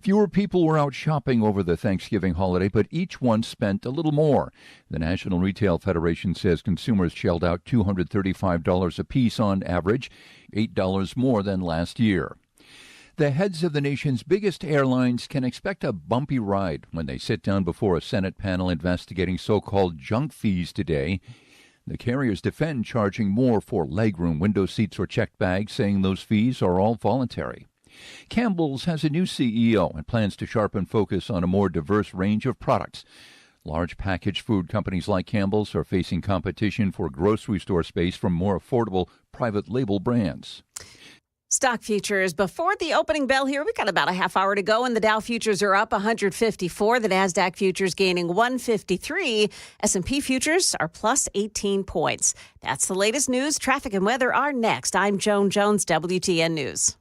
Fewer people were out shopping over the Thanksgiving holiday, but each one spent a little more. The National Retail Federation says consumers shelled out $235 apiece on average, $8 more than last year. The heads of the nation's biggest airlines can expect a bumpy ride when they sit down before a Senate panel investigating so-called junk fees today. The carriers defend charging more for legroom, window seats, or checked bags, saying those fees are all voluntary. Campbell's has a new CEO and plans to sharpen focus on a more diverse range of products. Large packaged food companies like Campbell's are facing competition for grocery store space from more affordable private label brands. Stock futures before the opening bell here. We've got about a half hour to go, and the Dow futures are up 154. The NASDAQ futures gaining 153. S&P futures are plus 18 points. That's the latest news. Traffic and weather are next. I'm Joan Jones, WTN News.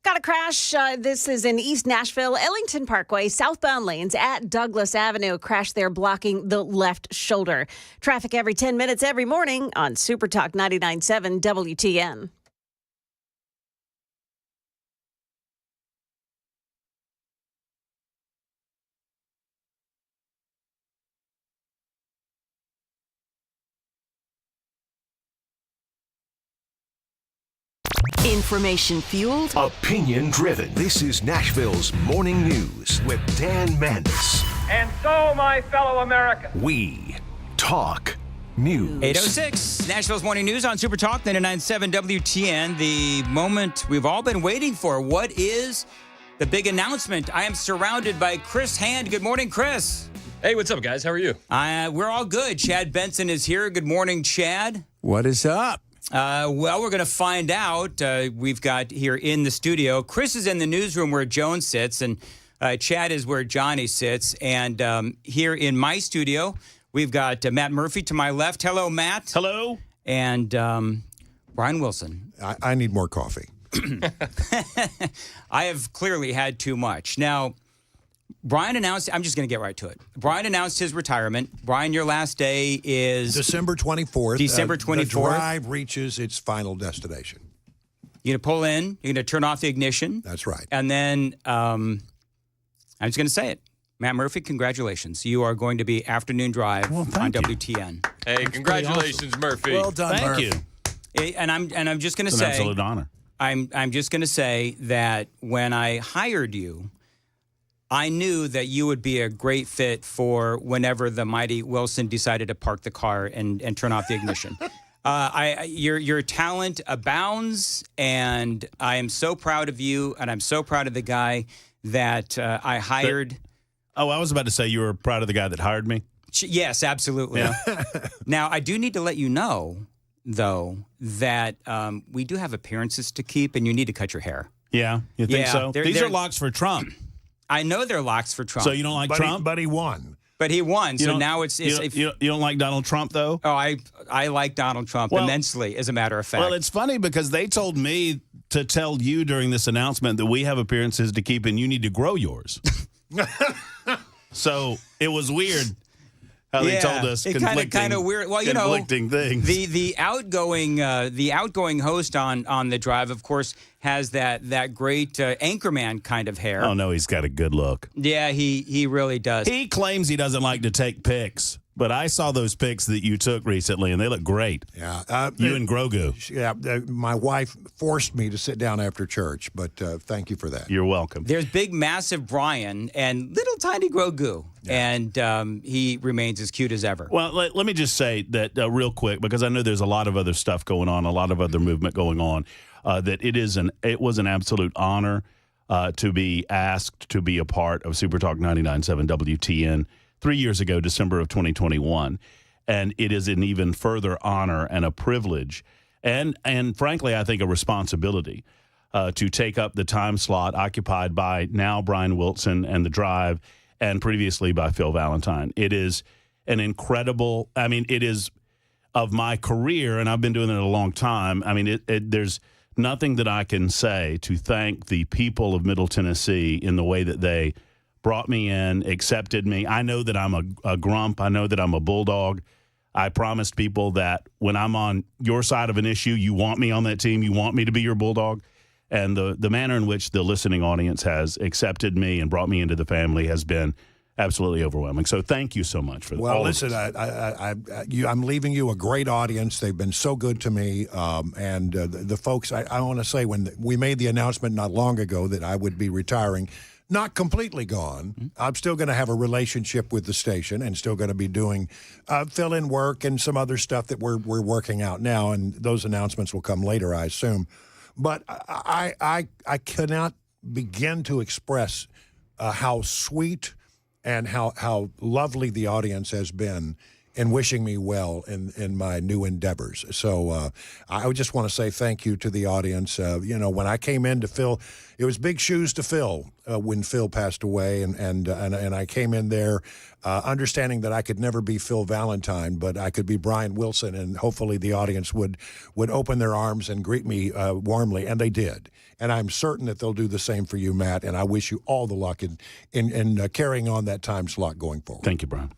Got a crash. This is in East Nashville, Ellington Parkway, southbound lanes at Douglas Avenue. Crash there blocking the left shoulder. Traffic every 10 minutes every morning on Super Talk 99.7 WTN. Information fueled, opinion driven. This is Nashville's Morning News with Dan Mandis. And so, my fellow Americans, We talk News. 8:06, Nashville's Morning News on Super Talk 99.7 WTN. The moment we've all been waiting for. What is the big announcement? I am surrounded by Chris Hand. Good morning, Chris. Hey, what's up, guys? How are you? We're all good. Chad Benson is here. Good morning, Chad. What is up? Well, we're going to find out. We've got here in the studio. Chris is in the newsroom where Joan sits, and Chad is where Johnny sits. And here in my studio, we've got Matt Murphy to my left. Hello, Matt. Hello. And Brian Wilson. I need more coffee. I have clearly had too much. Now, Brian announced, I'm just going to get right to it. Brian announced his retirement. Brian, your last day is December 24th. December 24th. The drive reaches its final destination. You're going to pull in, you're going to turn off the ignition. That's right. And then I'm just going to say it. Matt Murphy, congratulations. You are going to be afternoon drive on WTN. Hey, congratulations, Murphy. Well done, Thank Murph. you. And I'm just going to It's say an absolute honor. I'm just going to say that when I hired you, I knew that you would be a great fit for whenever the mighty Wilson decided to park the car and turn off the ignition. Your talent abounds, and I am so proud of you, and I'm so proud of the guy that I hired. I was about to say you were proud of the guy that hired me. Yes, absolutely. Yeah. Now, I do need to let you know, though, that we do have appearances to keep, and you need to cut your hair. Yeah, you think so? These are locks for Trump. I know they're locks for Trump. So you don't like Trump? But he won. But he won, so now it's you don't like Donald Trump, though? Oh, I like Donald Trump immensely, as a matter of fact. Well, it's funny because they told me to tell you during this announcement that we have appearances to keep and you need to grow yours. So it was weird how they told us kind of weird. Well, conflicting things. The outgoing host on the drive, of course, has that great anchorman kind of hair. Oh no, he's got a good look. Yeah, he really does. He claims he doesn't like to take pics, but I saw those pics that you took recently, and they look great. Yeah, you and Grogu. Yeah, my wife forced me to sit down after church, but thank you for that. You're welcome. There's big, massive Brian and little tiny Grogu, and he remains as cute as ever. Well, let me just say that real quick, because I know there's a lot of other stuff going on, a lot of other movement going on. That it was an absolute honor to be asked to be a part of Super Talk 99.7 WTN 3 years ago, December of 2021. And it is an even further honor and a privilege and frankly, I think a responsibility to take up the time slot occupied by now Brian Wilson and The Drive and previously by Phil Valentine. It is an incredible, it is of my career, and I've been doing it a long time. There's nothing that I can say to thank the people of Middle Tennessee in the way that they brought me in, accepted me. I know that I'm a grump. I know that I'm a bulldog. I promised people that when I'm on your side of an issue, you want me on that team. You want me to be your bulldog. And the manner in which the listening audience has accepted me and brought me into the family has been absolutely overwhelming. So thank you so much for that. Well, listen, I'm leaving you a great audience. They've been so good to me. And the folks, I want to say, when we made the announcement not long ago that I would be retiring, not completely gone. Mm-hmm. I'm still going to have a relationship with the station and still going to be doing fill-in work and some other stuff that we're working out now. And those announcements will come later, I assume. But I cannot begin to express how sweet and how lovely the audience has been in wishing me well in my new endeavors. So I just want to say thank you to the audience. When I came in to fill, it was big shoes to fill when Phil passed away, and I came in there understanding that I could never be Phil Valentine, but I could be Brian Wilson, and hopefully the audience would open their arms and greet me warmly, and they did. And I'm certain that they'll do the same for you, Matt, and I wish you all the luck in carrying on that time slot going forward. Thank you, Brian.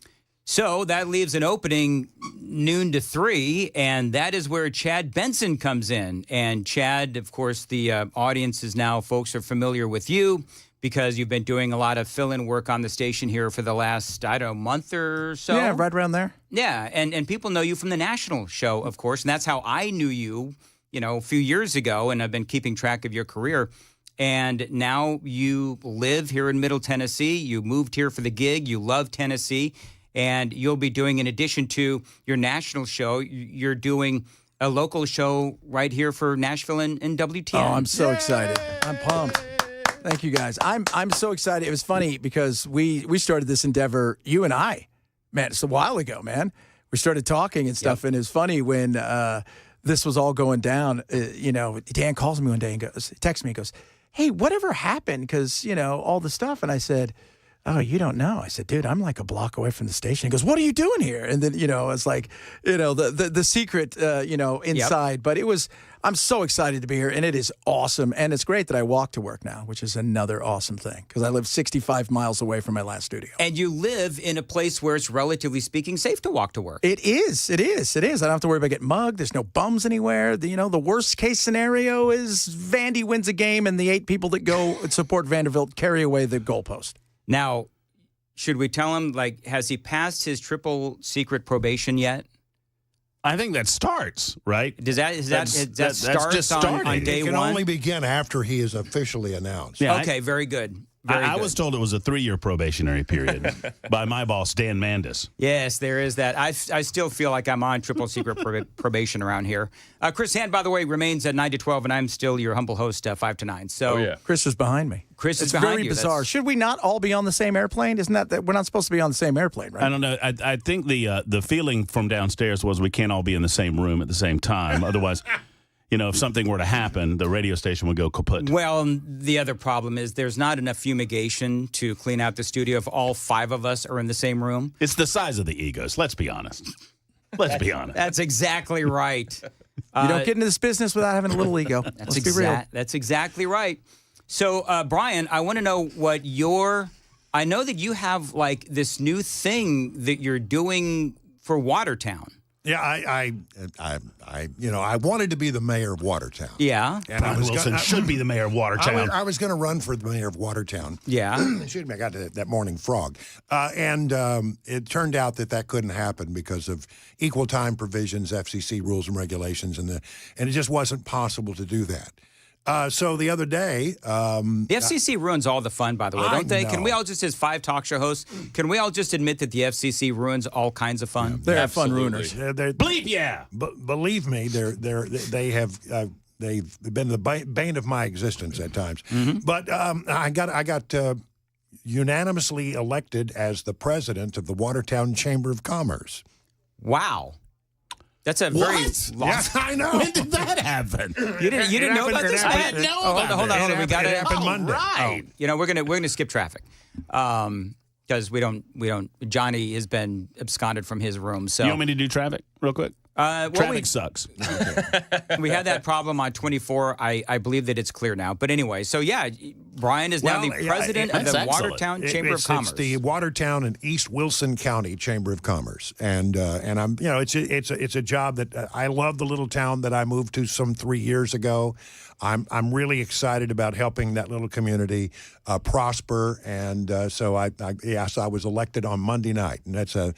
So that leaves an opening noon to 3, and that is where Chad Benson comes in. And Chad, of course, the audience is now, folks are familiar with you because you've been doing a lot of fill-in work on the station here for the last, month or so. Yeah, right around there. Yeah, and people know you from the national show, of course, and that's how I knew you, a few years ago, and I've been keeping track of your career. And now you live here in Middle Tennessee. You moved here for the gig. You love Tennessee. And you'll be doing, in addition to your national show, you're doing a local show right here for Nashville and WTN. Oh, I'm so excited. I'm pumped. Thank you, guys. I'm so excited. It was funny because we started this endeavor, you and I, man, it's a while ago, man. We started talking and stuff, and it was funny when this was all going down. Dan calls me one day and texts me and goes, hey, whatever happened? Because, all the stuff. And I said, oh, you don't know. I said, dude, I'm like a block away from the station. He goes, what are you doing here? And then, it's like, the secret, inside. But I'm so excited to be here, and it is awesome. And it's great that I walk to work now, which is another awesome thing, because I live 65 miles away from my last studio. And you live in a place where it's, relatively speaking, safe to walk to work. It is. I don't have to worry about getting mugged. There's no bums anywhere. The worst case scenario is Vandy wins a game and the 8 people that go support Vanderbilt carry away the goalpost. Now, should we tell him, has he passed his triple secret probation yet? I think that starts, right? Does that start on day one? It can one? only begin after he is officially announced. Yeah, okay, very good. I was told it was a 3-year probationary period by my boss, Dan Mandis. Yes, there is that. I still feel like I'm on triple secret probation around here. Chris Hand, by the way, remains at 9 to 12, and I'm still your humble host, 5 to 9. So, Chris is behind me. Chris is it's behind very you. bizarre. Should we not all be on the same airplane? Isn't that we're not supposed to be on the same airplane, right? I don't know. I think the feeling from downstairs was we can't all be in the same room at the same time. Otherwise, if something were to happen, the radio station would go kaput. Well, the other problem is there's not enough fumigation to clean out the studio if all 5 of us are in the same room. It's the size of the egos. Let's be honest. Let's be honest. That's exactly right. You don't get into this business without having a little ego. Let's be real. That's exactly right. So, Brian, I want to know what I know that you have this new thing that you're doing for Watertown. Yeah, I wanted to be the mayor of Watertown. Yeah. And Brian Wilson should be the mayor of Watertown. I was going to run for the mayor of Watertown. Yeah. Excuse me, I got that morning frog. And it turned out that couldn't happen because of equal time provisions, FCC rules and regulations, and it just wasn't possible to do that. So the other day... the FCC ruins all the fun, by the way, don't they? Can we all just, as 5 talk show hosts, can we all just admit that the FCC ruins all kinds of fun? They're fun ruiners. Bleep, yeah! Believe me, they've been the bane of my existence at times. Mm-hmm. But I got unanimously elected as the president of the Watertown Chamber of Commerce. Wow. That's a very Yeah, I know. When did that happen? You didn't know about this? I didn't know about Hold on. We got it. Happened Monday. Right. We're gonna skip traffic, because we don't. Johnny has been absconded from his room. So You want me to do traffic real quick? Traffic sucks. We had that problem on 24. I believe that it's clear now. But anyway, so yeah, Brian is now the president of the Watertown Chamber of Commerce. It's the Watertown and East Wilson County Chamber of Commerce, and I'm it's a job that I love. The little town that I moved to some 3 years ago. I'm really excited about helping that little community prosper, and so I was elected on Monday night, and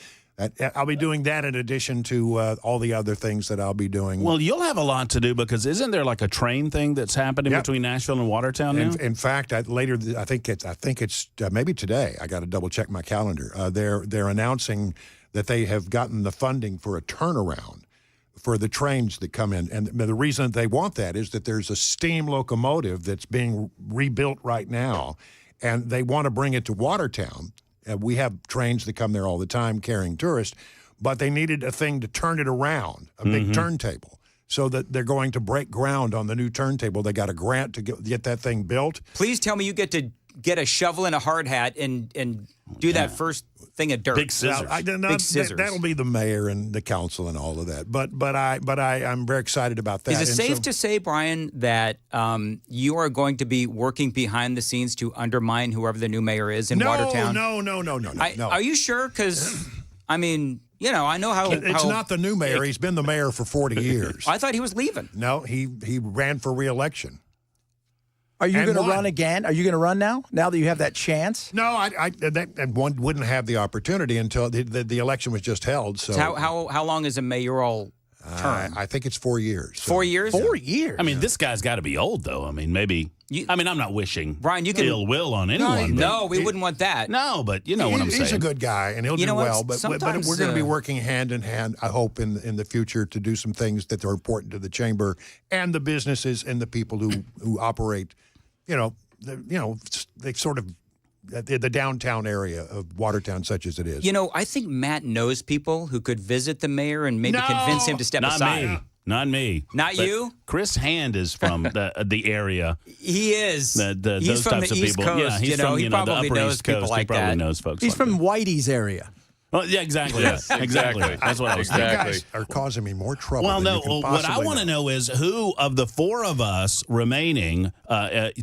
I'll be doing that in addition to all the other things that I'll be doing. Well, you'll have a lot to do, because isn't there a train thing that's happening between Nashville and Watertown now? In fact, I think it's maybe today. I got to double check my calendar. They're announcing that they have gotten the funding for a turnaround for the trains that come in, and the reason they want that is that there's a steam locomotive that's being rebuilt right now, and they want to bring it to Watertown. We have trains that come there all the time carrying tourists, but they needed a thing to turn it around, a big turntable, so that they're going to break ground on the new turntable. They got a grant to get that thing built. Please tell me you get to get a shovel and a hard hat and do that first thing of dirt. Big scissors. Big scissors. That'll be the mayor and the council and all of that. But I'm very excited about that. Is it safe to say, Brian, that you are going to be working behind the scenes to undermine whoever the new mayor is in Watertown? No. Are you sure? Because, I mean, I know how... It's not the new mayor. He's been the mayor for 40 years. I thought he was leaving. No, he ran for re-election. Are you going to run again? Are you going to run now that you have that chance? No, that one wouldn't have the opportunity until the election was just held. So how long is a mayoral term? I think it's 4 years. 4 years? 4 years. I mean, this guy's got to be old, though. I mean, maybe. I'm not wishing Brian, you can, ill will on anyone. No, we wouldn't want that. No, but you know what I'm saying. He's a good guy, and he'll You do know what? well. But we're going to be working hand in hand, I hope, in the future to do some things that are important to the chamber and the businesses and the people who operate. They sort of the downtown area of Watertown, such as it is. You know, I think Matt knows people who could visit the mayor and maybe convince him to step aside. Not me. Not But you? Chris Hand is from the area. He is. He's those from types the of East people. Coast, he's from he the probably upper knows East people Coast. like He probably that. knows folks. He's from Whitey's area. Well, yeah, exactly. Yes, exactly. That's what I was thinking. You guys are causing me more trouble. Well, than no. you can What I possibly want to know is who of the four of us remaining,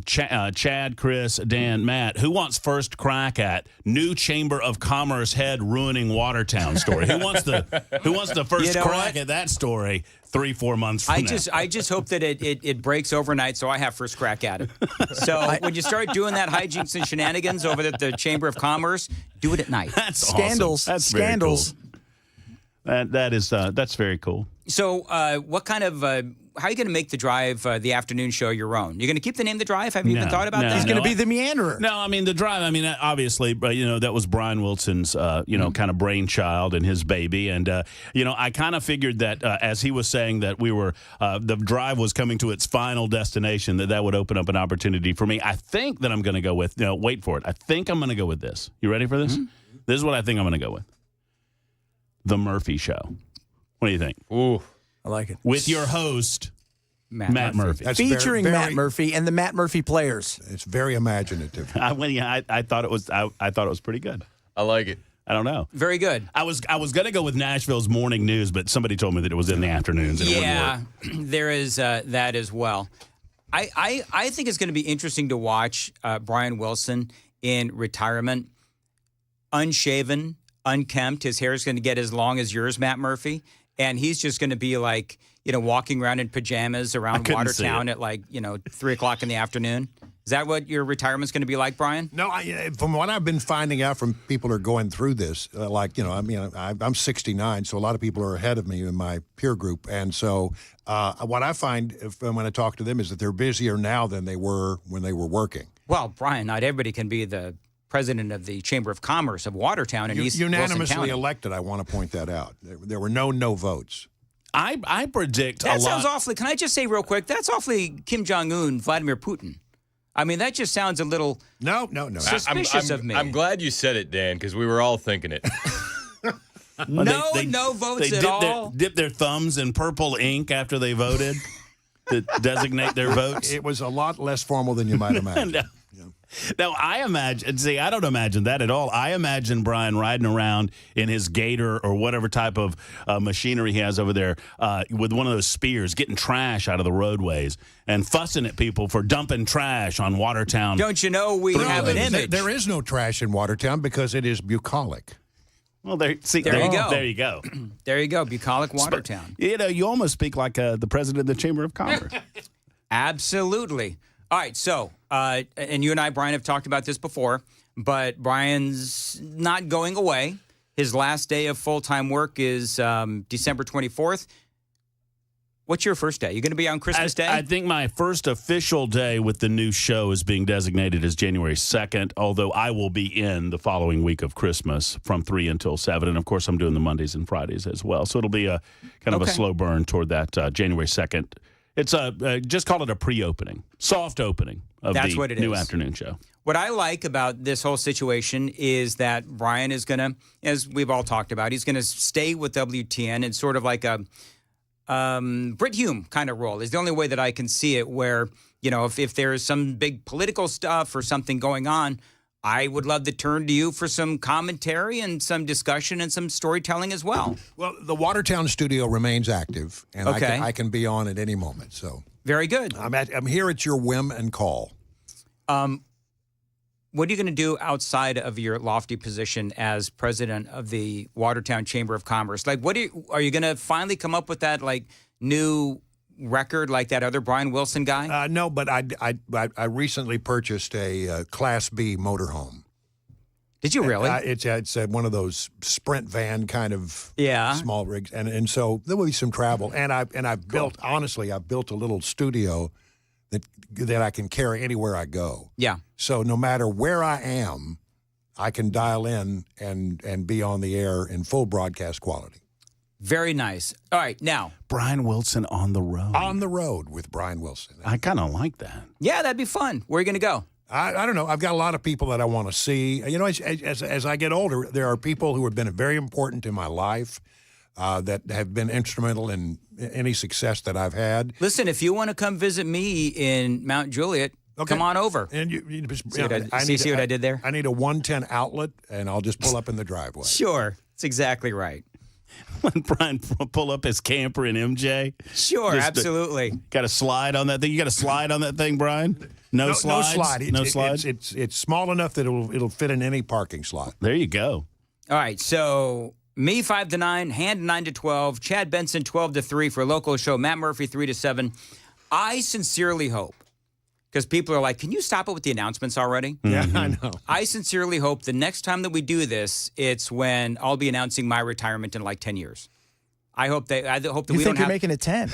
Chad, Chris, Dan, Matt, who wants first crack at new Chamber of Commerce head ruining Watertown story? Who wants the first crack at that story 3-4 months from now? I just hope that it breaks overnight so I have first crack at it. So when you start doing that hijinks and shenanigans over at the Chamber of Commerce, do it at night. That's Scandals. Awesome. That's Scandals. Very cool. That's very cool. So what kind of how are you going to make the drive, the afternoon show, your own? You're going to keep the name The Drive? Have you even thought about that? He's going to be the meanderer. No, I mean, The Drive, obviously, that was Brian Wilson's, kind of brainchild and his baby. And, I kind of figured that as he was saying that the Drive was coming to its final destination, that would open up an opportunity for me. I think that I'm going to go with, wait for it. I think I'm going to go with this. You ready for this? Mm-hmm. This is what I think I'm going to go with. The Murphy Show. What do you think? Ooh. I like it. With your host, Matt Murphy. That's Featuring very, Matt Murphy and the Matt Murphy players. It's very imaginative. I thought it was. I thought it was pretty good. I like it. I don't know. Very good. I was going to go with Nashville's morning news, but somebody told me that it was in the afternoons. And it wouldn't work. There is that as well. I think it's going to be interesting to watch Brian Wilson in retirement, unshaven, unkempt. His hair is going to get as long as yours, Matt Murphy. And he's just going to be like, walking around in pajamas around Watertown at 3 o'clock in the afternoon. Is that what your retirement's going to be like, Brian? No, from what I've been finding out from people who are going through this, I'm 69, so a lot of people are ahead of me in my peer group. And so what I find when I talk to them is that they're busier now than they were when they were working. Well, Brian, not everybody can be the president of the Chamber of Commerce of Watertown in East Wilson Unanimously County. elected, I want to point that out. There were no votes. I predict that sounds awfully, can I just say real quick, that's awfully Kim Jong-un, Vladimir Putin. I mean, that just sounds a little suspicious of me. I'm glad you said it, Dan, because we were all thinking it. No votes at all. Dip their thumbs in purple ink after they voted to designate their votes. It was a lot less formal than you might imagine. Now, I don't imagine that at all. I imagine Brian riding around in his gator or whatever type of machinery he has over there with one of those spears, getting trash out of the roadways and fussing at people for dumping trash on Watertown. Don't you know we have an image? There is no trash in Watertown because it is bucolic. Well, there you go. There you go. There you go, bucolic Watertown. You almost speak like the president of the Chamber of Commerce. Absolutely. All right, so, and you and I, Brian, have talked about this before, but Brian's not going away. His last day of full-time work is December 24th. What's your first day? You going to be on Christmas Day? I think my first official day with the new show is being designated as January 2nd, although I will be in the following week of Christmas from 3 until 7. And, of course, I'm doing the Mondays and Fridays as well. So it'll be a kind of a slow burn toward that January 2nd. It's just call it a pre-opening, soft opening of That's the what it new is. afternoon show. What I like about this whole situation is that Brian is going to, as we've all talked about, he's going to stay with WTN in sort of like a Brit Hume kind of role. Is the only way that I can see it where, if there's some big political stuff or something going on, I would love to turn to you for some commentary and some discussion and some storytelling as well. Well, the Watertown studio remains active, and I can be on at any moment. So very good. I'm here at your whim and call. What are you going to do outside of your lofty position as president of the Watertown Chamber of Commerce? Like, are you going to finally come up with that new record like that other Brian Wilson guy? No, but I recently purchased a Class B motorhome. Did you really? It's one of those sprint van kind of small rigs, and so there will be some travel. And I've built I've built a little studio that I can carry anywhere I go. Yeah. So no matter where I am, I can dial in and be on the air in full broadcast quality. Very nice. All right, now. Brian Wilson on the road. On the road with Brian Wilson. I kind of like that. Yeah, that'd be fun. Where are you going to go? I don't know. I've got a lot of people that I want to see. You know, as I get older, there are people who have been very important in my life that have been instrumental in any success that I've had. Listen, if you want to come visit me in Mount Juliet, come on over. And see what I did there? I need a 110 outlet, and I'll just pull up in the driveway. Sure. That's exactly right. When Brian pull up his camper in MJ. Sure, absolutely. Got to slide on that thing. You got to slide on that thing, Brian? No slides? No slide. Slide? It's small enough that it'll fit in any parking slot. There you go. All right, so me 5 to 9, Hand 9 to 12, Chad Benson 12 to 3 for a local show, Matt Murphy 3 to 7. I sincerely hope, because people are like, can you stop it with the announcements already? Yeah, I know. I sincerely hope the next time that we do this, it's when I'll be announcing my retirement in like 10 years. I hope that we You don't think you're have... making it 10?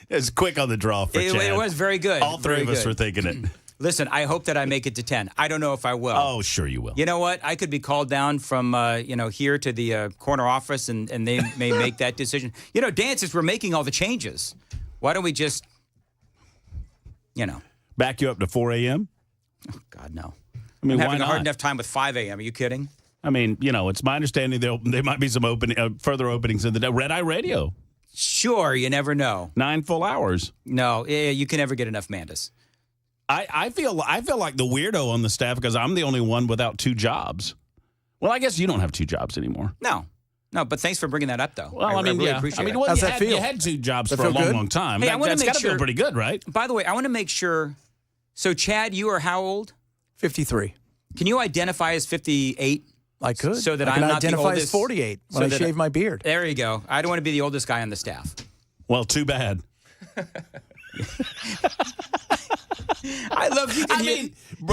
It's quick on the draw for Chad. It was very good. All three of us were thinking it. Listen, I hope that I make it to 10. I don't know if I will. Oh, sure you will. You know what? I could be called down from, here to the corner office, and they may make that decision. You know, Dan, since we're making all the changes, why don't we just, back you up to 4 a.m.? Oh, God, no. I mean, I'm why having a not? hard enough time with 5 a.m. Are you kidding? I mean, it's my understanding there might be some further openings in the day. Red Eye Radio. Sure, you never know. 9 full hours. No, you can never get enough Mandis. I feel like the weirdo on the staff because I'm the only one without 2 jobs. Well, I guess you don't have 2 jobs anymore. No, but thanks for bringing that up, though. Well, I mean, really yeah. appreciate it. Well, How's that feel? You had 2 jobs That for a feel long, good? long time. Hey, I want to That's make got to sure. feel pretty good, right? By the way, I want to make sure. So, Chad, you are how old? 53. Can you identify as 58? I could. So that I I'm can not the identify oldest. as 48 when I shave my beard. There you go. I don't want to be the oldest guy on the staff. Well, too bad. I love you. You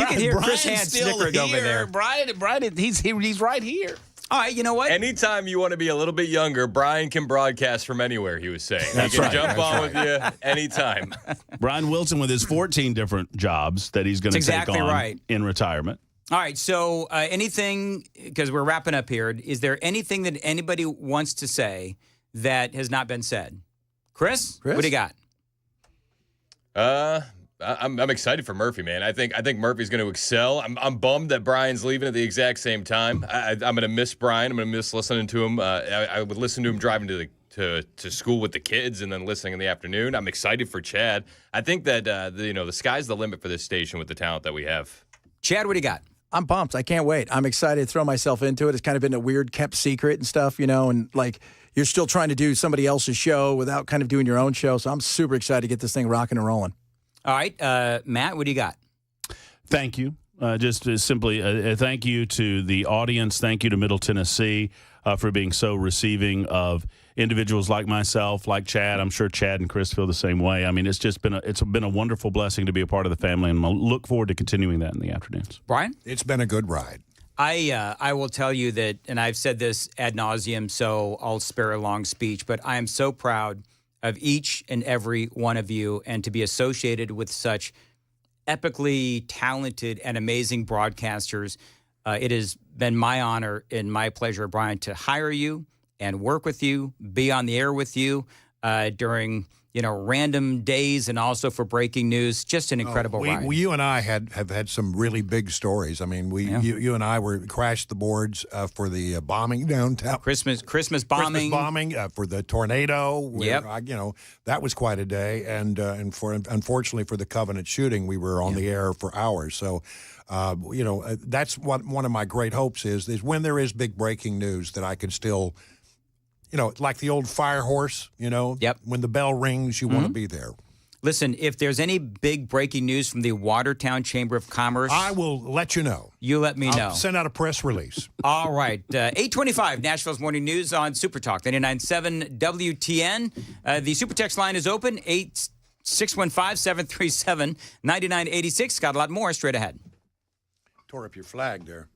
can hear Chris Hand snickering over there. Brian, he's right here. All right, you know what? Anytime you want to be a little bit younger, Brian can broadcast from anywhere, he was saying. That's he can right. jump That's on right. with you anytime. Brian Wilson with his 14 different jobs that he's going to That's take exactly on right. in retirement. All right, so anything, because we're wrapping up here, is there anything that anybody wants to say that has not been said? Chris? What do you got? I'm excited for Murphy, man. I think Murphy's going to excel. I'm bummed that Brian's leaving at the exact same time. I'm going to miss Brian. I'm going to miss listening to him. I would listen to him driving to school with the kids and then listening in the afternoon. I'm excited for Chad. I think that the sky's the limit for this station with the talent that we have. Chad, what do you got? I'm pumped. I can't wait. I'm excited to throw myself into it. It's kind of been a weird kept secret and stuff, and like you're still trying to do somebody else's show without kind of doing your own show. So I'm super excited to get this thing rocking and rolling. All right, Matt, what do you got? Thank you. Just simply a thank you to the audience. Thank you to Middle Tennessee for being so receiving of individuals like myself, like Chad. I'm sure Chad and Chris feel the same way. I mean, it's been a wonderful blessing to be a part of the family, and I look forward to continuing that in the afternoons. Brian? It's been a good ride. I will tell you that, and I've said this ad nauseum, so I'll spare a long speech, but I am so proud of each and every one of you, and to be associated with such epically talented and amazing broadcasters. It has been my honor and my pleasure, Brian, to hire you and work with you, be on the air with you during random days, and also for breaking news. Just an incredible ride. You and I have had some really big stories. I mean, you and I crashed the boards for the bombing downtown. Christmas bombing. Christmas bombing for the tornado. Where, Yep. that was quite a day. And unfortunately for the Covenant shooting, we were on the air for hours. So, that's what one of my great hopes is when there is big breaking news that I can still, like the old fire horse, Yep. when the bell rings, you want to be there. Listen, if there's any big breaking news from the Watertown Chamber of Commerce, I will let you know. You let me know. I'll send out a press release. All right. 8:25, Nashville's Morning News on Super Talk 99.7 WTN. The Super Text line is open, 615-737-9986. Got a lot more straight ahead. Tore up your flag there.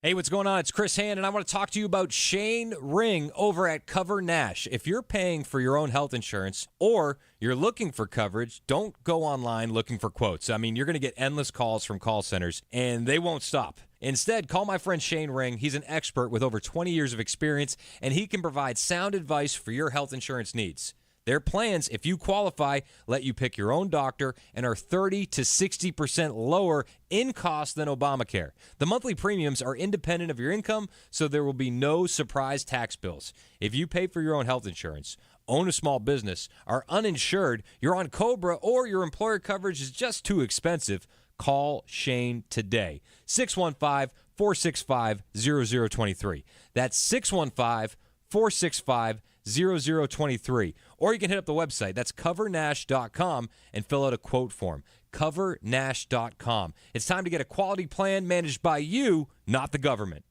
Hey, what's going on? It's Chris Hand, and I want to talk to you about Shane Ring over at Cover Nash. If you're paying for your own health insurance or you're looking for coverage, don't go online looking for quotes. I mean, you're going to get endless calls from call centers, and they won't stop. Instead, call my friend Shane Ring. He's an expert with over 20 years of experience, and he can provide sound advice for your health insurance needs. Their plans, if you qualify, let you pick your own doctor and are 30 to 60% lower in cost than Obamacare. The monthly premiums are independent of your income, so there will be no surprise tax bills. If you pay for your own health insurance, own a small business, are uninsured, you're on COBRA, or your employer coverage is just too expensive, call Shane today. 615-465-0023. That's 615-465-0023. Or you can hit up the website. That's covernash.com and fill out a quote form. Covernash.com. It's time to get a quality plan managed by you, not the government.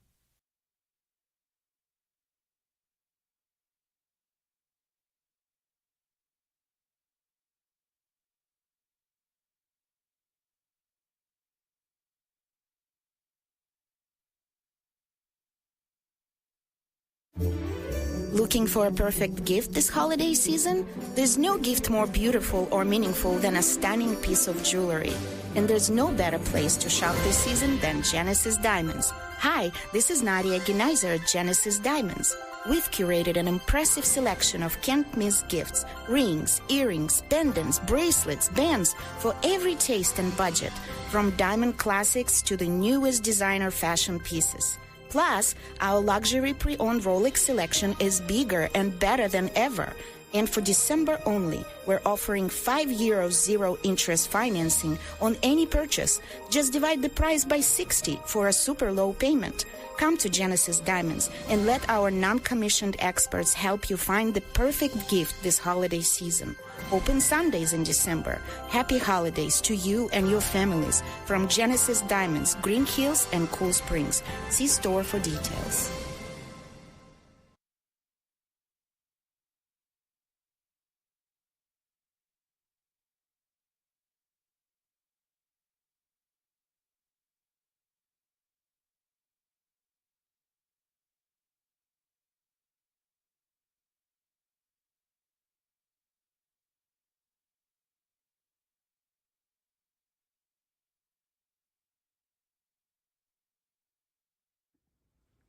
Looking for a perfect gift this holiday season? There's no gift more beautiful or meaningful than a stunning piece of jewelry. And there's no better place to shop this season than Genesis Diamonds. Hi, this is Nadia Geneiser at Genesis Diamonds. We've curated an impressive selection of can't-miss gifts, rings, earrings, pendants, bracelets, bands for every taste and budget, from diamond classics to the newest designer fashion pieces. Plus, our luxury pre-owned Rolex selection is bigger and better than ever. And for December only, we're offering 5 years zero-interest financing on any purchase. Just divide the price by 60 for a super low payment. Come to Genesis Diamonds and let our non-commissioned experts help you find the perfect gift this holiday season. Open Sundays in December. Happy holidays to you and your families from Genesis Diamonds, Green Hills and Cool Springs. See store for details.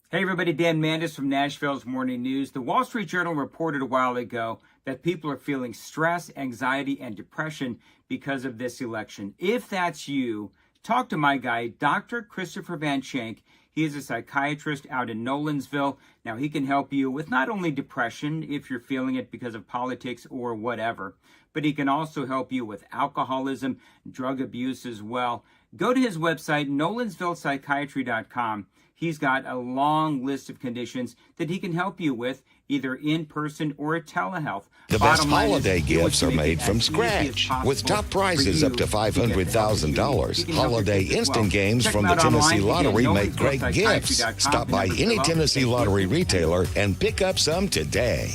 Hey everybody, Dan Mandis from Nashville's Morning News. The Wall Street Journal reported a while ago that people are feeling stress, anxiety, and depression because of this election. If that's you, talk to my guy, Dr. Christopher Van Schenk. He is a psychiatrist out in Nolensville. Now, he can help you with not only depression, if you're feeling it because of politics or whatever, but he can also help you with alcoholism, drug abuse as well. Go to his website, nolensvillepsychiatry.com. He's got a long list of conditions that he can help you with, either in person or at telehealth. The best holiday gifts are made from scratch, with top prizes up to $500,000. Holiday instant games from the Tennessee Lottery make great gifts. Stop by any Tennessee Lottery retailer and pick up some today.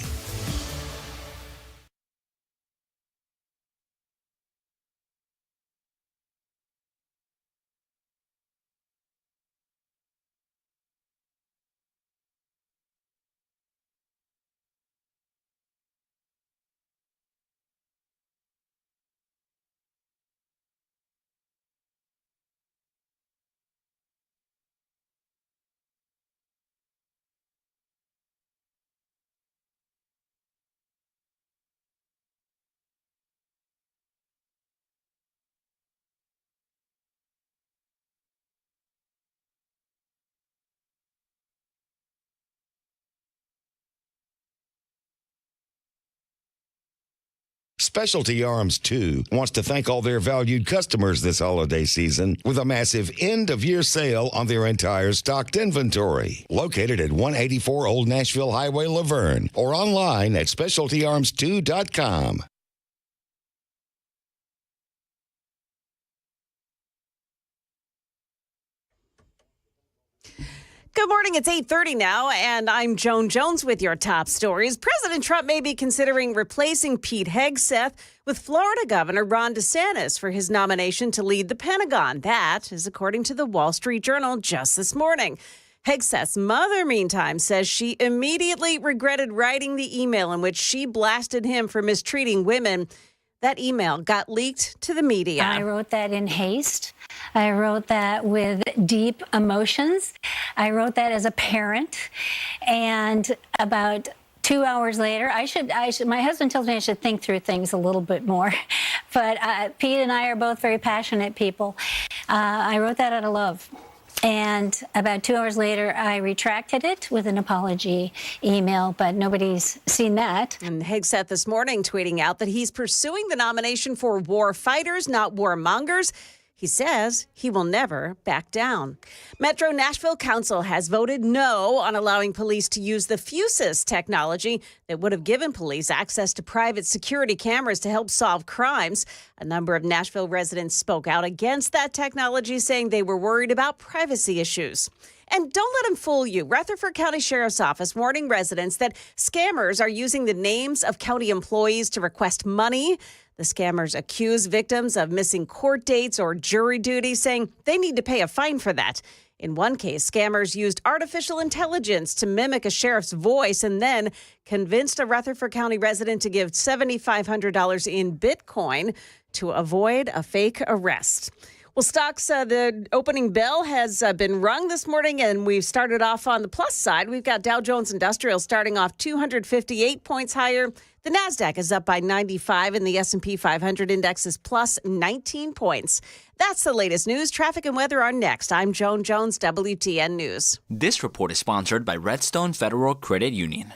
Specialty Arms 2 wants to thank all their valued customers this holiday season with a massive end-of-year sale on their entire stocked inventory. Located at 184 Old Nashville Highway, Laverne, or online at specialtyarms2.com. Good morning. It's 8:30 now, and I'm Joan Jones with your top stories. President Trump may be considering replacing Pete Hegseth with Florida Governor Ron DeSantis for his nomination to lead the Pentagon. That is according to the Wall Street Journal just this morning. Hegseth's mother, meantime, says she immediately regretted writing the email in which she blasted him for mistreating women. That email got leaked to the media. I wrote that in haste. I wrote that with deep emotions. I wrote that as a parent. And about 2 hours later, my husband tells me I should think through things a little bit more. But Pete and I are both very passionate people. I wrote that out of love. And about 2 hours later, I retracted it with an apology email, but nobody's seen that. And Hegseth this morning tweeting out that he's pursuing the nomination for war fighters, not warmongers. He says he will never back down. Metro Nashville Council has voted no on allowing police to use the Fusus technology that would have given police access to private security cameras to help solve crimes. A number of Nashville residents spoke out against that technology, saying they were worried about privacy issues. And don't let them fool you. Rutherford County Sheriff's Office warning residents that scammers are using the names of county employees to request money. The scammers accuse victims of missing court dates or jury duty, saying they need to pay a fine for that. In one case, scammers used artificial intelligence to mimic a sheriff's voice and then convinced a Rutherford County resident to give $7,500 in Bitcoin to avoid a fake arrest. Well, stocks, the opening bell has been rung this morning, and we've started off on the plus side. We've got Dow Jones Industrial starting off 258 points higher. The NASDAQ is up by 95, and the S&P 500 index is plus 19 points. That's the latest news. Traffic and weather are next. I'm Joan Jones, WTN News. This report is sponsored by Redstone Federal Credit Union.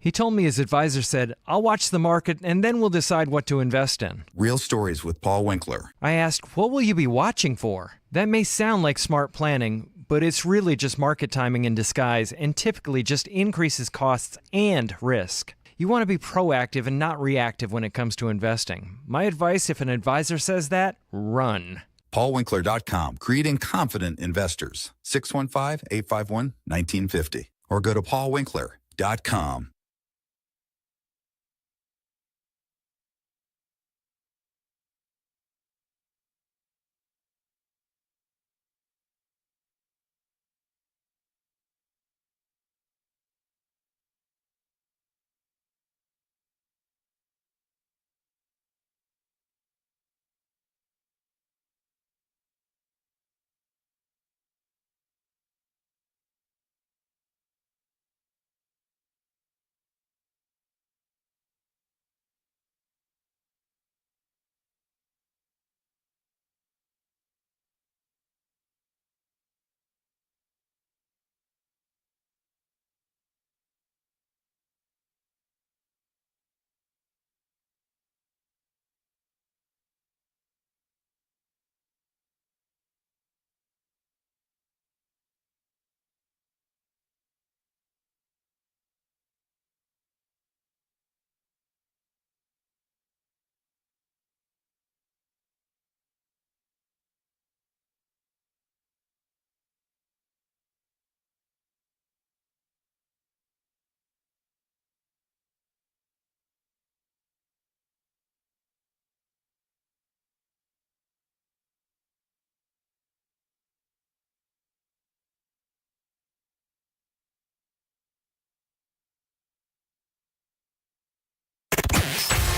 He told me his advisor said, I'll watch the market and then we'll decide what to invest in. Real Stories with Paul Winkler. I asked, what will you be watching for? That may sound like smart planning, but it's really just market timing in disguise and typically just increases costs and risk. You want to be proactive and not reactive when it comes to investing. My advice, if an advisor says that, run. PaulWinkler.com, creating confident investors. 615-851-1950. Or go to PaulWinkler.com.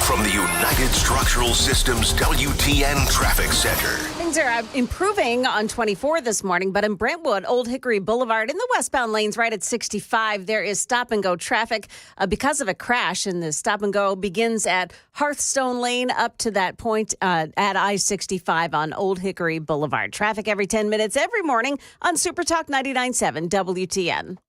From the United Structural Systems WTN Traffic Center. Things are improving on 24 this morning, but in Brentwood, Old Hickory Boulevard, in the westbound lanes right at 65, there is stop-and-go traffic because of a crash, and the stop-and-go begins at Hearthstone Lane up to that point at I-65 on Old Hickory Boulevard. Traffic every 10 minutes every morning on Super Talk 99.7 WTN.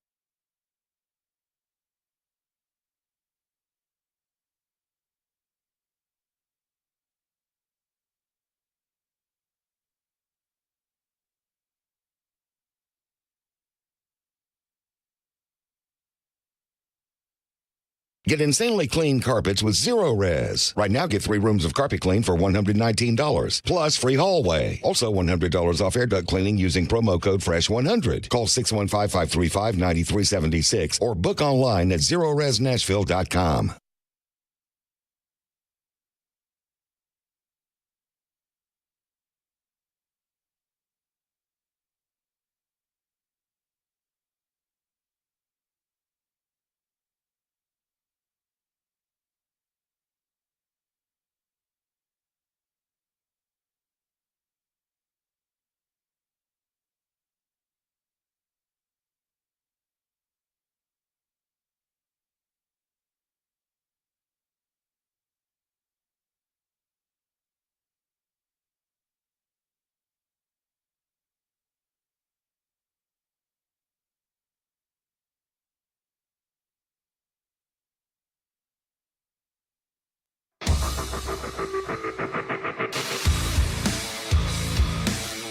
Get insanely clean carpets with zero res. Right now, get 3 rooms of carpet clean for $119, plus free hallway. Also $100 off air duct cleaning using promo code FRESH100. Call 615-535-9376 or book online at zeroresnashville.com.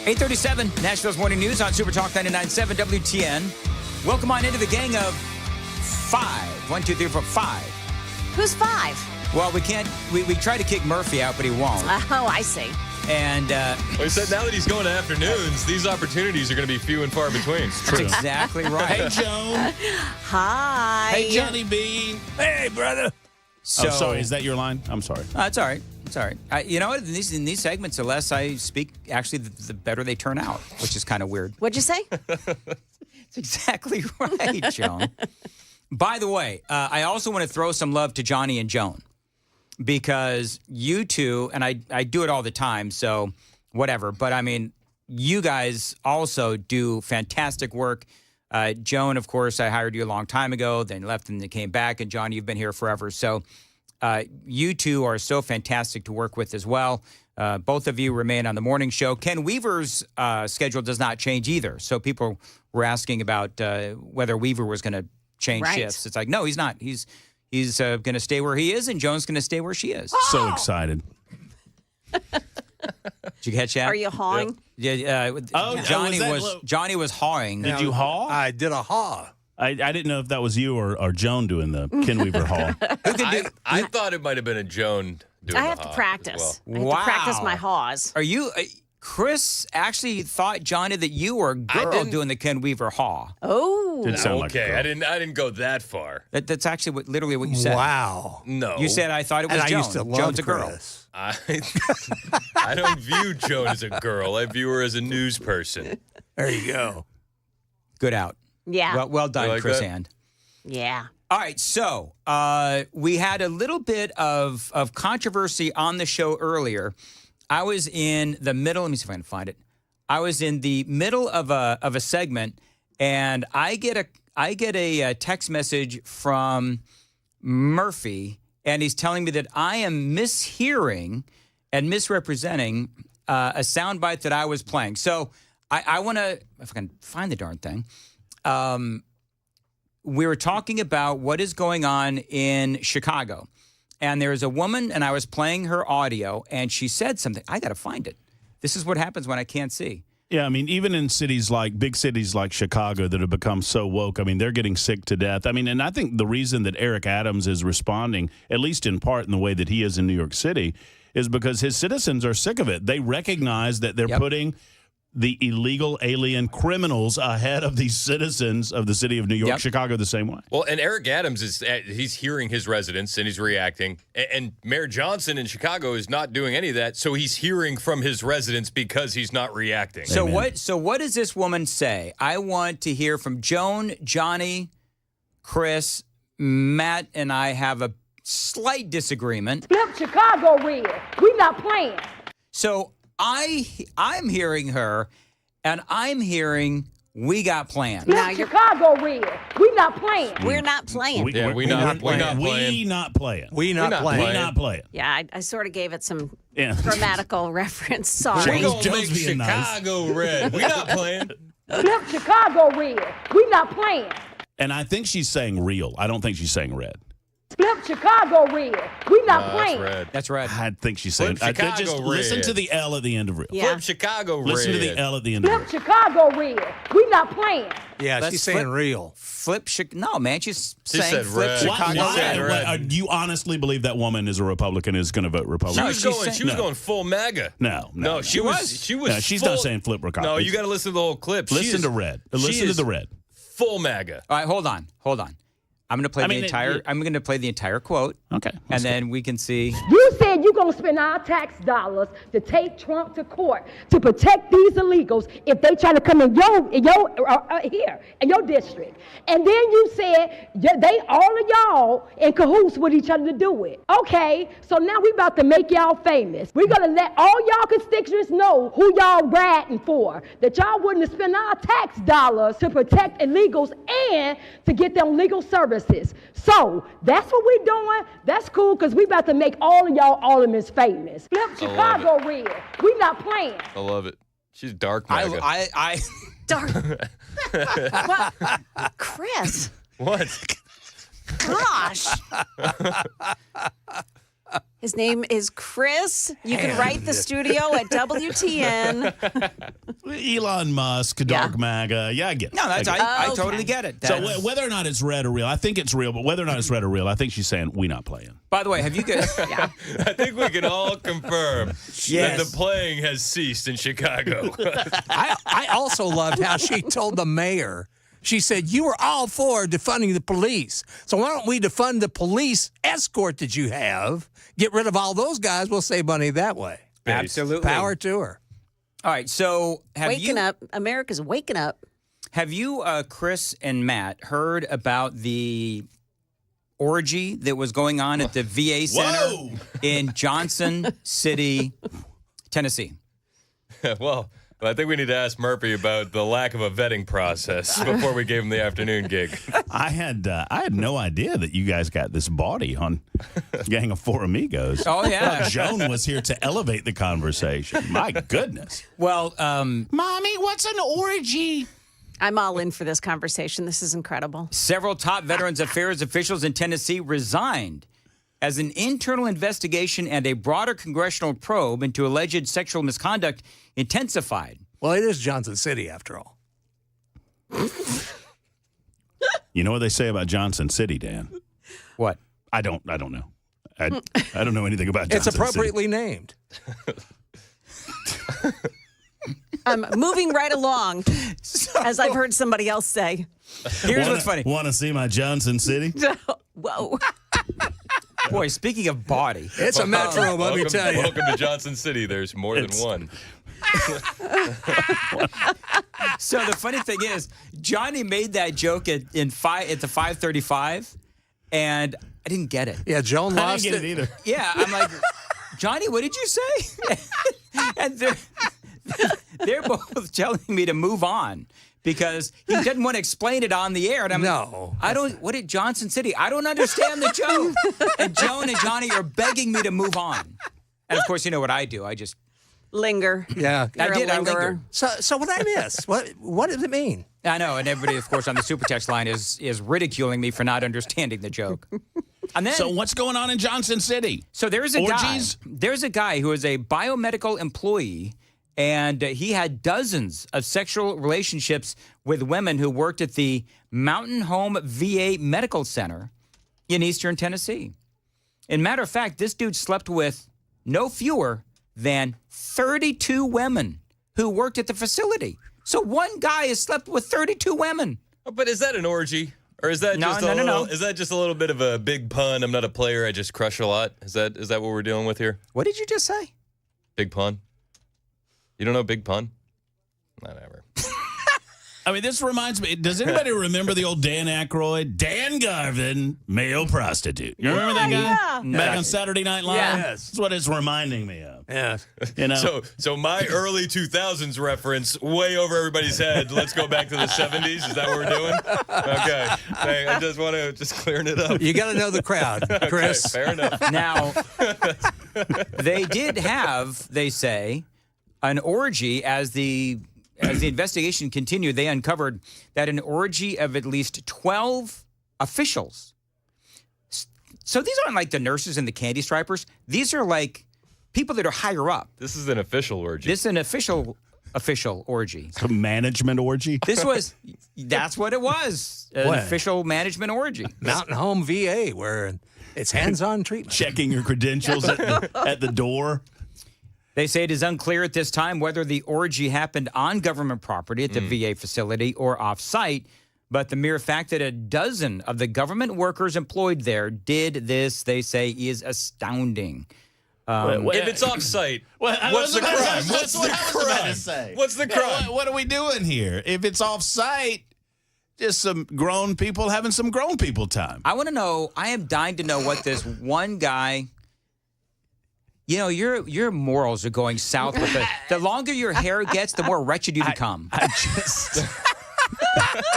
$8:37, Nashville's Morning News on Super Talk 99.7 WTN. Welcome on into the gang of 5. 1, 2, 3, 4, 5. Who's 5? Well, we can't. We tried to kick Murphy out, but he won't. Oh, I see. And well, he said now that he's going to afternoons, these opportunities are going to be few and far between. That's exactly right. Hey, Joan. Hi. Hey, Johnny B. Hey, brother. So, sorry. Is that your line? I'm sorry. It's all right. It's all right. You know what? In these segments, the less I speak, actually, the better they turn out, which is kind of weird. What'd you say? It's exactly right, Joan. By the way, I also want to throw some love to Johnny and Joan because you two, and I do it all the time, so whatever. But, I mean, you guys also do fantastic work. Joan, of course, I hired you a long time ago, then left and then came back. And, Johnny, you've been here forever. So you two are so fantastic to work with as well. Both of you remain on the morning show. Ken Weaver's schedule does not change either. So people were asking about whether Weaver was going to change shifts. It's like, no, he's not. He's going to stay where he is, and Joan's going to stay where she is. So excited. Did you catch that? Are you hawing? Yeah. Johnny was hawing. Did you haw? I did a haw. I didn't know if that was you or Joan doing the Ken Weaver haw. I thought it might have been a Joan doing I have the to haw practice. as well. I have to practice my haws. Are you... Chris actually thought, Johnny, that you were a girl doing the Ken Weaver haw. Oh. Didn't sound like a Okay, girl. I didn't go that far. That's actually literally what you said. Wow. No. You said I thought it was And Joan. I used to love Joan's a girl. Chris. I don't view Joan as a girl. I view her as a news person. There you go. Good out. Yeah. Well done, like Chris that? Hand. Yeah. All right, so we had a little bit of controversy on the show earlier. I was in the middle. Let me see if I can find it. I was in the middle of a segment, and I get a text message from Murphy, and he's telling me that I am mishearing and misrepresenting a soundbite that I was playing. So I want to, if I can find the darn thing. We were talking about what is going on in Chicago, and there's a woman, and I was playing her audio, and she said something. I got to find it. This is what happens when I can't see. Yeah, I mean, even in big cities like Chicago that have become so woke, I mean, they're getting sick to death. I mean, and I think the reason that Eric Adams is responding, at least in part in the way that he is in New York City, is because his citizens are sick of it. They recognize that they're putting the illegal alien criminals ahead of these citizens of the city of New York, Chicago the same way. Well, and Eric Adams he's hearing his residents and he's reacting. And Mayor Johnson in Chicago is not doing any of that, so he's hearing from his residents because he's not reacting. So what does this woman say? I want to hear from Joan, Johnny, Chris, Matt, and I have a slight disagreement. Flip Chicago red. We not playing. So I'm hearing her, and I'm hearing we got plans. Flip Chicago red. We not playing. We're not playing. We not playing. Yeah, I sort of gave it some grammatical reference. Sorry. We're going to make Chicago red. We not playing. Flip Chicago red. We not playing. And I think she's saying real. I don't think she's saying red. Flip Chicago red. We not playing. That's red. I think she's saying. Flip Chicago just red. listen to the L at the end of real. Yeah. Flip Chicago red. Listen to the L at the end of Flip real. Chicago red. We not playing. Yeah, Let's she's saying real. No, man, she's She saying said flip red. Chicago Why? red. Do you honestly believe that woman is a Republican, is going to vote Republican? She was going full MAGA. No. She was. No, she's full, not saying flip Republican. No, you got to listen to the whole clip. Listen to red. Listen to the red. Full MAGA. All right, hold on. I'm going to play I'm going to play the entire quote. Okay. And then we can see. You said you're going to spend our tax dollars to take Trump to court to protect these illegals if they try to come in your district. And then you said all of y'all in cahoots with each other to do it. Okay, so now we about to make y'all famous. We're going to let all y'all constituents know who y'all ratting for, that y'all wouldn't spend our tax dollars to protect illegals and to get them legal services. So that's what we're doing. That's cool because we about to make all of y'all aldermen famous. Flip Chicago red. We not playing. I love it. She's dark MAGA. Dark. What? Chris. What? Gosh. His name is Chris. You can write the studio at WTN. Elon Musk, dark MAGA. Yeah, I get it. No, I totally get it. So whether or not it's red or real, I think it's real, but whether or not it's red or real, I think she's saying we not playing. By the way, have you guys... Yeah. I think we can all confirm that the playing has ceased in Chicago. I also loved how she told the mayor, she said, you were all for defunding the police. So why don't we defund the police escort that you have? Get rid of all those guys. We'll save money that way. Absolutely. Power to her. All right, so waking up. America's waking up. Have you, Chris and Matt, heard about the orgy that was going on at the VA Center in Johnson City, Tennessee? Well, I think we need to ask Murphy about the lack of a vetting process before we gave him the afternoon gig. I had no idea that you guys got this body on Gang of Four Amigos. Oh, yeah. Joan was here to elevate the conversation. My goodness. Well, Mommy, what's an orgy? I'm all in for this conversation. This is incredible. Several top Veterans Affairs officials in Tennessee resigned as an internal investigation and a broader congressional probe into alleged sexual misconduct intensified. Well, it is Johnson City, after all. You know what they say about Johnson City, Dan? What? I don't know. I don't know anything about Johnson It's appropriately named. Moving right along, as I've heard somebody else say. Here's what's funny. Want to see my Johnson City? Whoa. Boy, speaking of body. It's a metro, let me tell you. Welcome to Johnson City. There's more than one. So the funny thing is, Johnny made that joke at the 5:35, and I didn't get it. Yeah, Joan lost I didn't get it either. Yeah, I'm like, Johnny, what did you say? And they're both telling me to move on because he didn't want to explain it on the air. And I'm what did Johnson City? I don't understand the joke. And Joan and Johnny are begging me to move on. And of course, you know what I do. I just Linger. Yeah. I lingered. So what I miss? What does it mean? I know, and everybody, of course, on the super text line is ridiculing me for not understanding the joke. And then, So what's going on in Johnson City? So there's a Orgies? guy. There's a guy who is a biomedical employee, and he had dozens of sexual relationships with women who worked at the Mountain Home VA Medical Center in Eastern Tennessee. And matter of fact, this dude slept with no fewer than 32 women who worked at the facility. So one guy has slept with 32 women. But is that an orgy? Or is that No. Is that just a little bit of a big pun? I'm not a player, I just crush a lot. Is that what we're dealing with here? What did you just say? Big pun? You don't know big pun? Whatever. I mean, this reminds me. Does anybody remember the old Dan Aykroyd? Dan Garvin, male prostitute. You remember that guy? Yeah. Back on Saturday Night Live? Yes. That's what it's reminding me of. Yeah. You know? So my early 2000s reference, way over everybody's head. Let's go back to the 70s. Is that what we're doing? Okay. Hey, I just want to clearing it up. You got to know the crowd, Chris. Okay, fair enough. Now, they did have, they say, an orgy as the investigation continued. They uncovered that an orgy of at least 12 officials So these aren't like the nurses and the candy stripers. These are like people that are higher up. This is an official orgy. This is an official orgy. A management orgy? That's what it was. An official management orgy. Mountain Home VA, where it's hands-on treatment. Checking your credentials at the door. They say it is unclear at this time whether the orgy happened on government property at the VA facility or off-site, but the mere fact that a dozen of the government workers employed there did this, they say, is astounding. If it's off-site, what's the crime? What's the crime? What's the crime? What are we doing here? If it's off-site, just some grown people having some grown people time. I want to know, I am dying to know what this one guy... You know, your morals are going south with it. The longer your hair gets, the more wretched you become.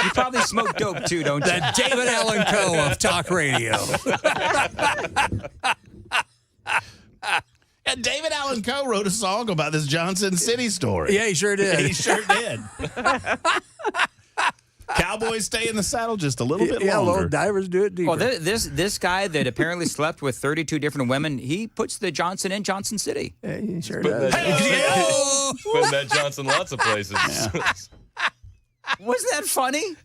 You probably smoke dope, too, don't you? The David Allen Coe of talk radio. And David Allen Coe wrote a song about this Johnson City story. Yeah, he sure did. He sure did. Cowboys stay in the saddle just a little bit longer. Little divers do it deeper. Well, this guy that apparently slept with 32 different women, he puts the Johnson in Johnson City. Yeah, he sure does. Putting that Johnson lots of places. Yeah. Wasn't that funny?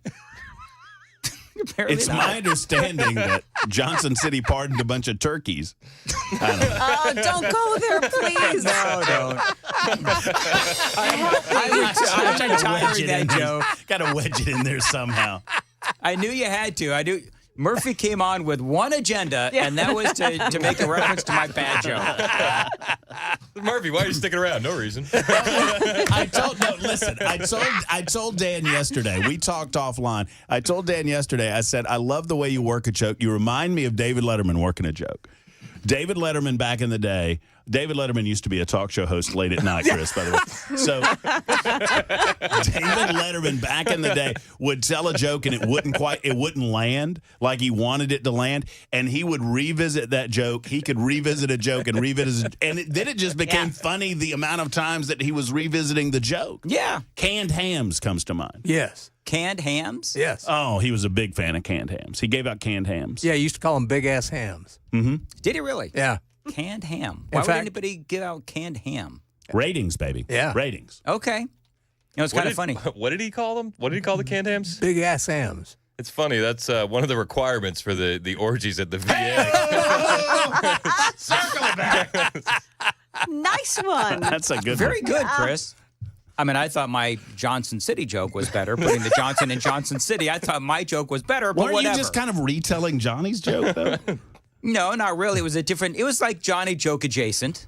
It's my understanding that Johnson City pardoned a bunch of turkeys. Oh, don't go there, please. No, don't. I'm retiring that joke. Got to wedge it in there somehow. I knew you had to. I knew. Murphy came on with one agenda, and that was to make a reference to my bad joke. Murphy, why are you sticking around? No reason. I told Dan yesterday. We talked offline. I told Dan yesterday, I said, I love the way you work a joke. You remind me of David Letterman working a joke. David Letterman back in the day. David Letterman used to be a talk show host late at night, Chris, by the way. So David Letterman back in the day would tell a joke and it wouldn't land like he wanted it to land. And he would revisit that joke. He could revisit a joke and revisit it. And then it just became funny the amount of times that he was revisiting the joke. Yeah. Canned hams comes to mind. Yes. Canned hams? Yes. Oh, he was a big fan of canned hams. He gave out canned hams. Yeah, he used to call them big-ass hams. Mm-hmm. Did he really? Yeah. Canned ham. Why would anybody give out canned ham? Ratings, baby. Yeah. Ratings. Okay. It's kind of funny. What did he call them? What did he call the canned hams? Big-ass hams. It's funny. That's one of the requirements for the orgies at the VA. Circle it back. Nice one. That's a good Very one. good, Chris. I mean, I thought my Johnson City joke was better, putting the Johnson in Johnson City. I thought my joke was better, but Weren't whatever. you just kind of retelling Johnny's joke, though? No, not really. It was like Johnny joke adjacent.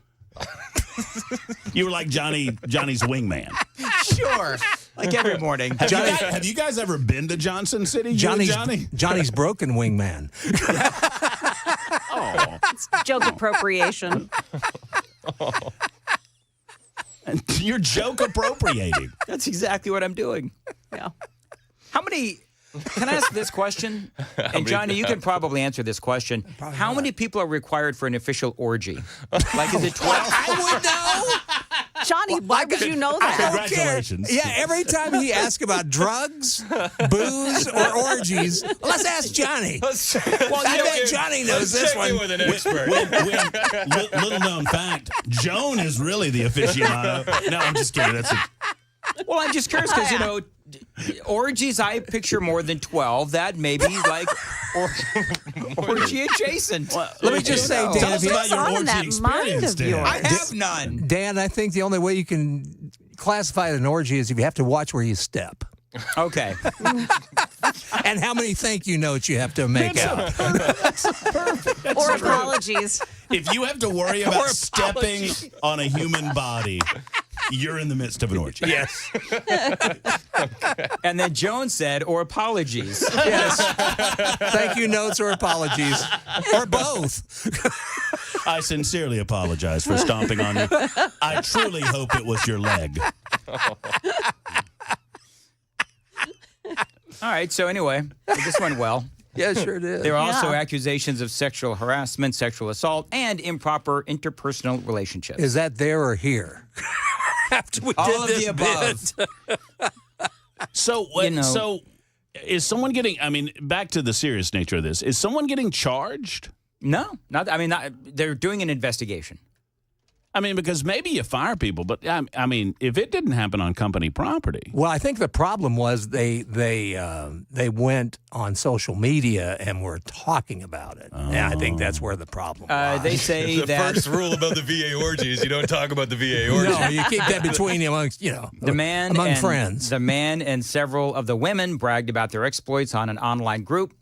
You were like Johnny's wingman. Sure. Like every morning. Have you guys ever been to Johnson City? Johnny's broken wingman. Oh. It's joke appropriation. You're joke appropriating. That's exactly what I'm doing. Yeah. Can I ask this question? And Johnny, you can probably answer this question. How many people are required for an official orgy? Like, is it 12? I would know. Johnny, why would you know that? Congratulations. Yeah, every time he asks about drugs, booze, or orgies, let's ask Johnny. Well, I bet Johnny knows this one. With an expert. Little known fact, Joan is really the aficionado. No, I'm just kidding. Well, I'm just curious because, orgies, I picture more than 12. That may be like orgy adjacent. Well, let me just say, Dan, tell us about your orgy experience, Dan. I have none. Dan, I think the only way you can classify an orgy is if you have to watch where you step. Okay. And how many thank you notes you have to make out. Or apologies. If you have to worry about stepping on a human body, you're in the midst of an orgy. Yes. And then Joan said, or apologies. Yes. Thank you notes or apologies. Or both. I sincerely apologize for stomping on you. I truly hope it was your leg. All right, so anyway, this went well. Yeah, sure did. There are also accusations of sexual harassment, sexual assault, and improper interpersonal relationships. Is that there or here? After we all did of this the above. So is someone getting, I mean, back to the serious nature of this, is someone getting charged? No, not. I mean, they're doing an investigation. I mean, because maybe you fire people, but I mean, if it didn't happen on company property. Well, I think the problem was they went on social media and were talking about it. And I think that's where the problem was. They say the that first rule about the VA orgy is you don't talk about the VA orgy. No, you keep that between amongst among friends. The man and several of the women bragged about their exploits on an online group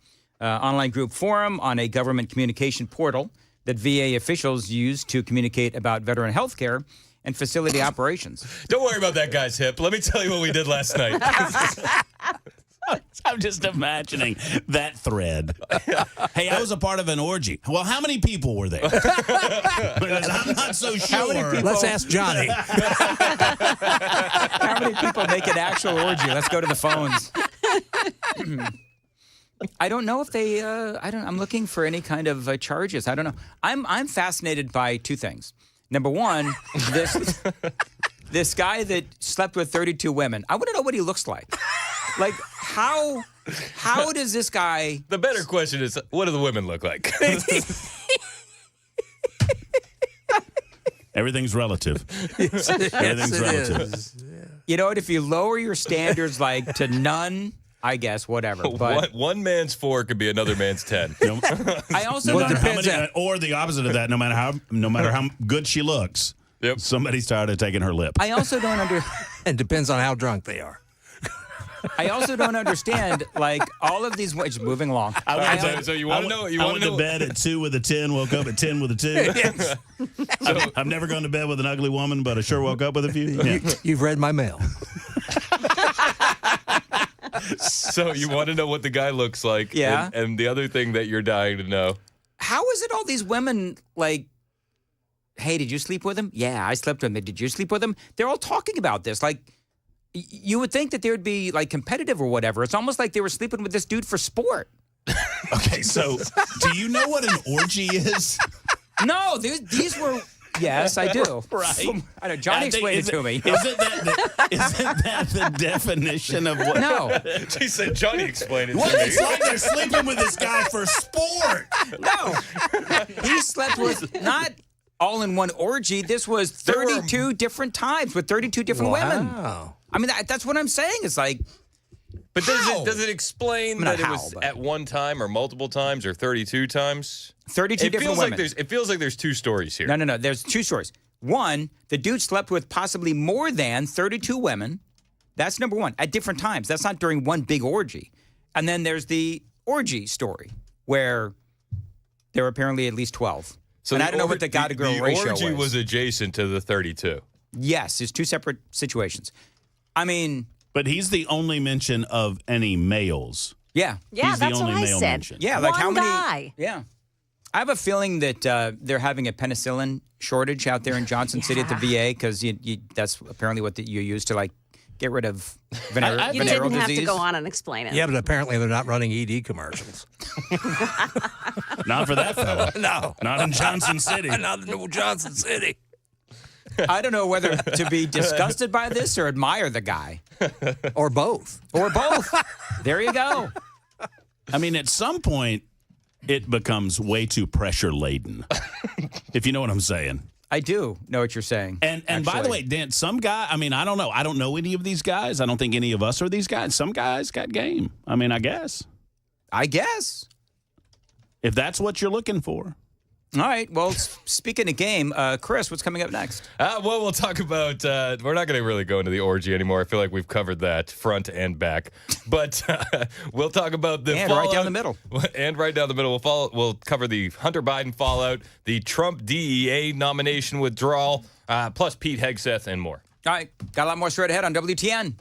forum on a government communication portal that VA officials use to communicate about veteran health care and facility operations. Don't worry about that guy's hip. Let me tell you what we did last night. I'm just imagining that thread. Hey, I was a part of an orgy. Well, how many people were there? Because I'm not so sure. Let's ask Johnny. How many people make an actual orgy? Let's go to the phones. I don't know if they. I'm looking for any kind of charges. I don't know. I'm fascinated by two things. Number one, this guy that slept with 32 women. I want to know what he looks like. Like how does this guy? The better question is, what do the women look like? Everything's relative. Everything's relative. You know what? If you lower your standards like to none. I guess, whatever. But one man's 4 could be another man's 10. I also or the opposite of that. No matter how good she looks, somebody's tired of taking her lip. I also don't It depends on how drunk they are. I also don't understand, like, all of these ways, moving along. So you want to know? I went to bed at 2 with a 10, woke up at 10 with a 2. I've never gone to bed with an ugly woman, but I sure woke up with a few. Yeah. You've read my mail. So you want to know what the guy looks like? Yeah. And the other thing that you're dying to know. How is it all these women, like, hey, did you sleep with him? Yeah, I slept with him. Did you sleep with him? They're all talking about this. Like, you would think that they would be, like, competitive or whatever. It's almost like they were sleeping with this dude for sport. Okay, so do you know what an orgy is? No, these were... Yes, I do. Right. I know. Johnny explained it to me. Isn't that the definition of what? No. She said Johnny explained it Well, to me. it's like they're sleeping with this guy for sport. No. He slept with not all in one orgy. This was 32 different times with 32 different women. I mean, that's what I'm saying. It's like... But does it explain that it was at one time or multiple times or 32 times? 32 different women. It feels like there's two stories here. No. There's two stories. One, the dude slept with possibly more than 32 women. That's number one, at different times. That's not during one big orgy. And then there's the orgy story, where there were apparently at least 12. So and I don't know what the guy-to-girl ratio was. The orgy was adjacent to the 32. Yes, it's two separate situations. I mean... But he's the only mention of any males. Yeah. Yeah, he's that's the only what I male said. mentioned. Yeah, like One how many? guy. Yeah. I have a feeling that they're having a penicillin shortage out there in Johnson City at the VA because that's apparently what you use to like get rid of venereal You disease. didn't have to go on and explain it. Yeah, but apparently they're not running ED commercials. Not for that fella. No. Not in Johnson City. Not in Johnson City. I don't know whether to be disgusted by this or admire the guy. Or both. Or both. There you go. I mean, at some point, it becomes way too pressure laden. If you know what I'm saying. I do know what you're saying. And by the way, Dan, some guy, I mean, I don't know. I don't know any of these guys. I don't think any of us are these guys. Some guys got game. I mean, I guess. If that's what you're looking for. All right. Well, speaking of game, Chris, what's coming up next? Well, we'll talk about, we're not going to really go into the orgy anymore. I feel like we've covered that front and back. But we'll talk about the And fallout. right down the middle. And right down the middle. We'll cover the Hunter Biden fallout, the Trump DEA nomination withdrawal, plus Pete Hegseth and more. All right. Got a lot more straight ahead on WTN.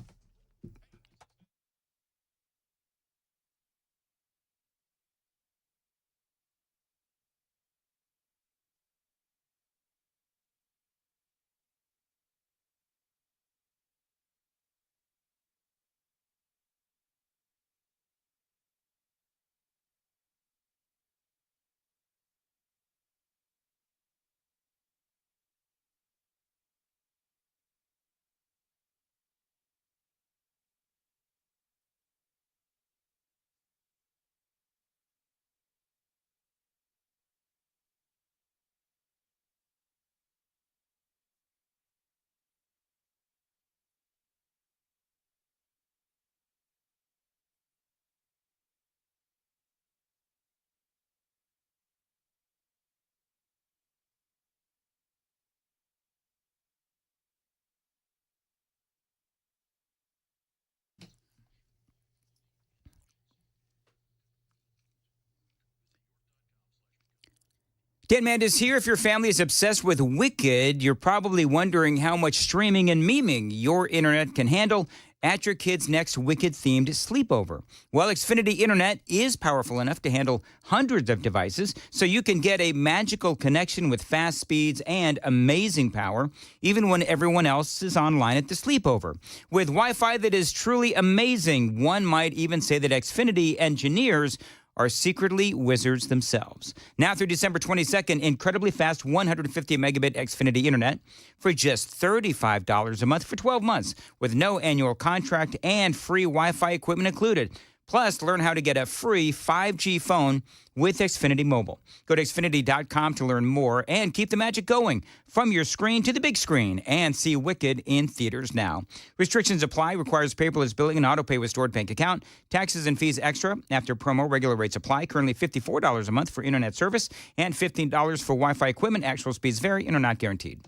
Dan Mandis here. If your family is obsessed with Wicked, you're probably wondering how much streaming and memeing your internet can handle at your kid's next Wicked-themed sleepover. Well, Xfinity Internet is powerful enough to handle hundreds of devices, so you can get a magical connection with fast speeds and amazing power, even when everyone else is online at the sleepover. With Wi-Fi that is truly amazing, one might even say that Xfinity engineers are secretly wizards themselves. Now through December 22nd, incredibly fast 150 megabit Xfinity Internet for just $35 a month for 12 months with no annual contract and free Wi-Fi equipment included. Plus, learn how to get a free 5G phone with Xfinity Mobile. Go to Xfinity.com to learn more and keep the magic going from your screen to the big screen and see Wicked in theaters now. Restrictions apply. Requires paperless billing and auto pay with stored bank account. Taxes and fees extra after promo. Regular rates apply. Currently $54 a month for internet service and $15 for Wi-Fi equipment. Actual speeds vary and are not guaranteed.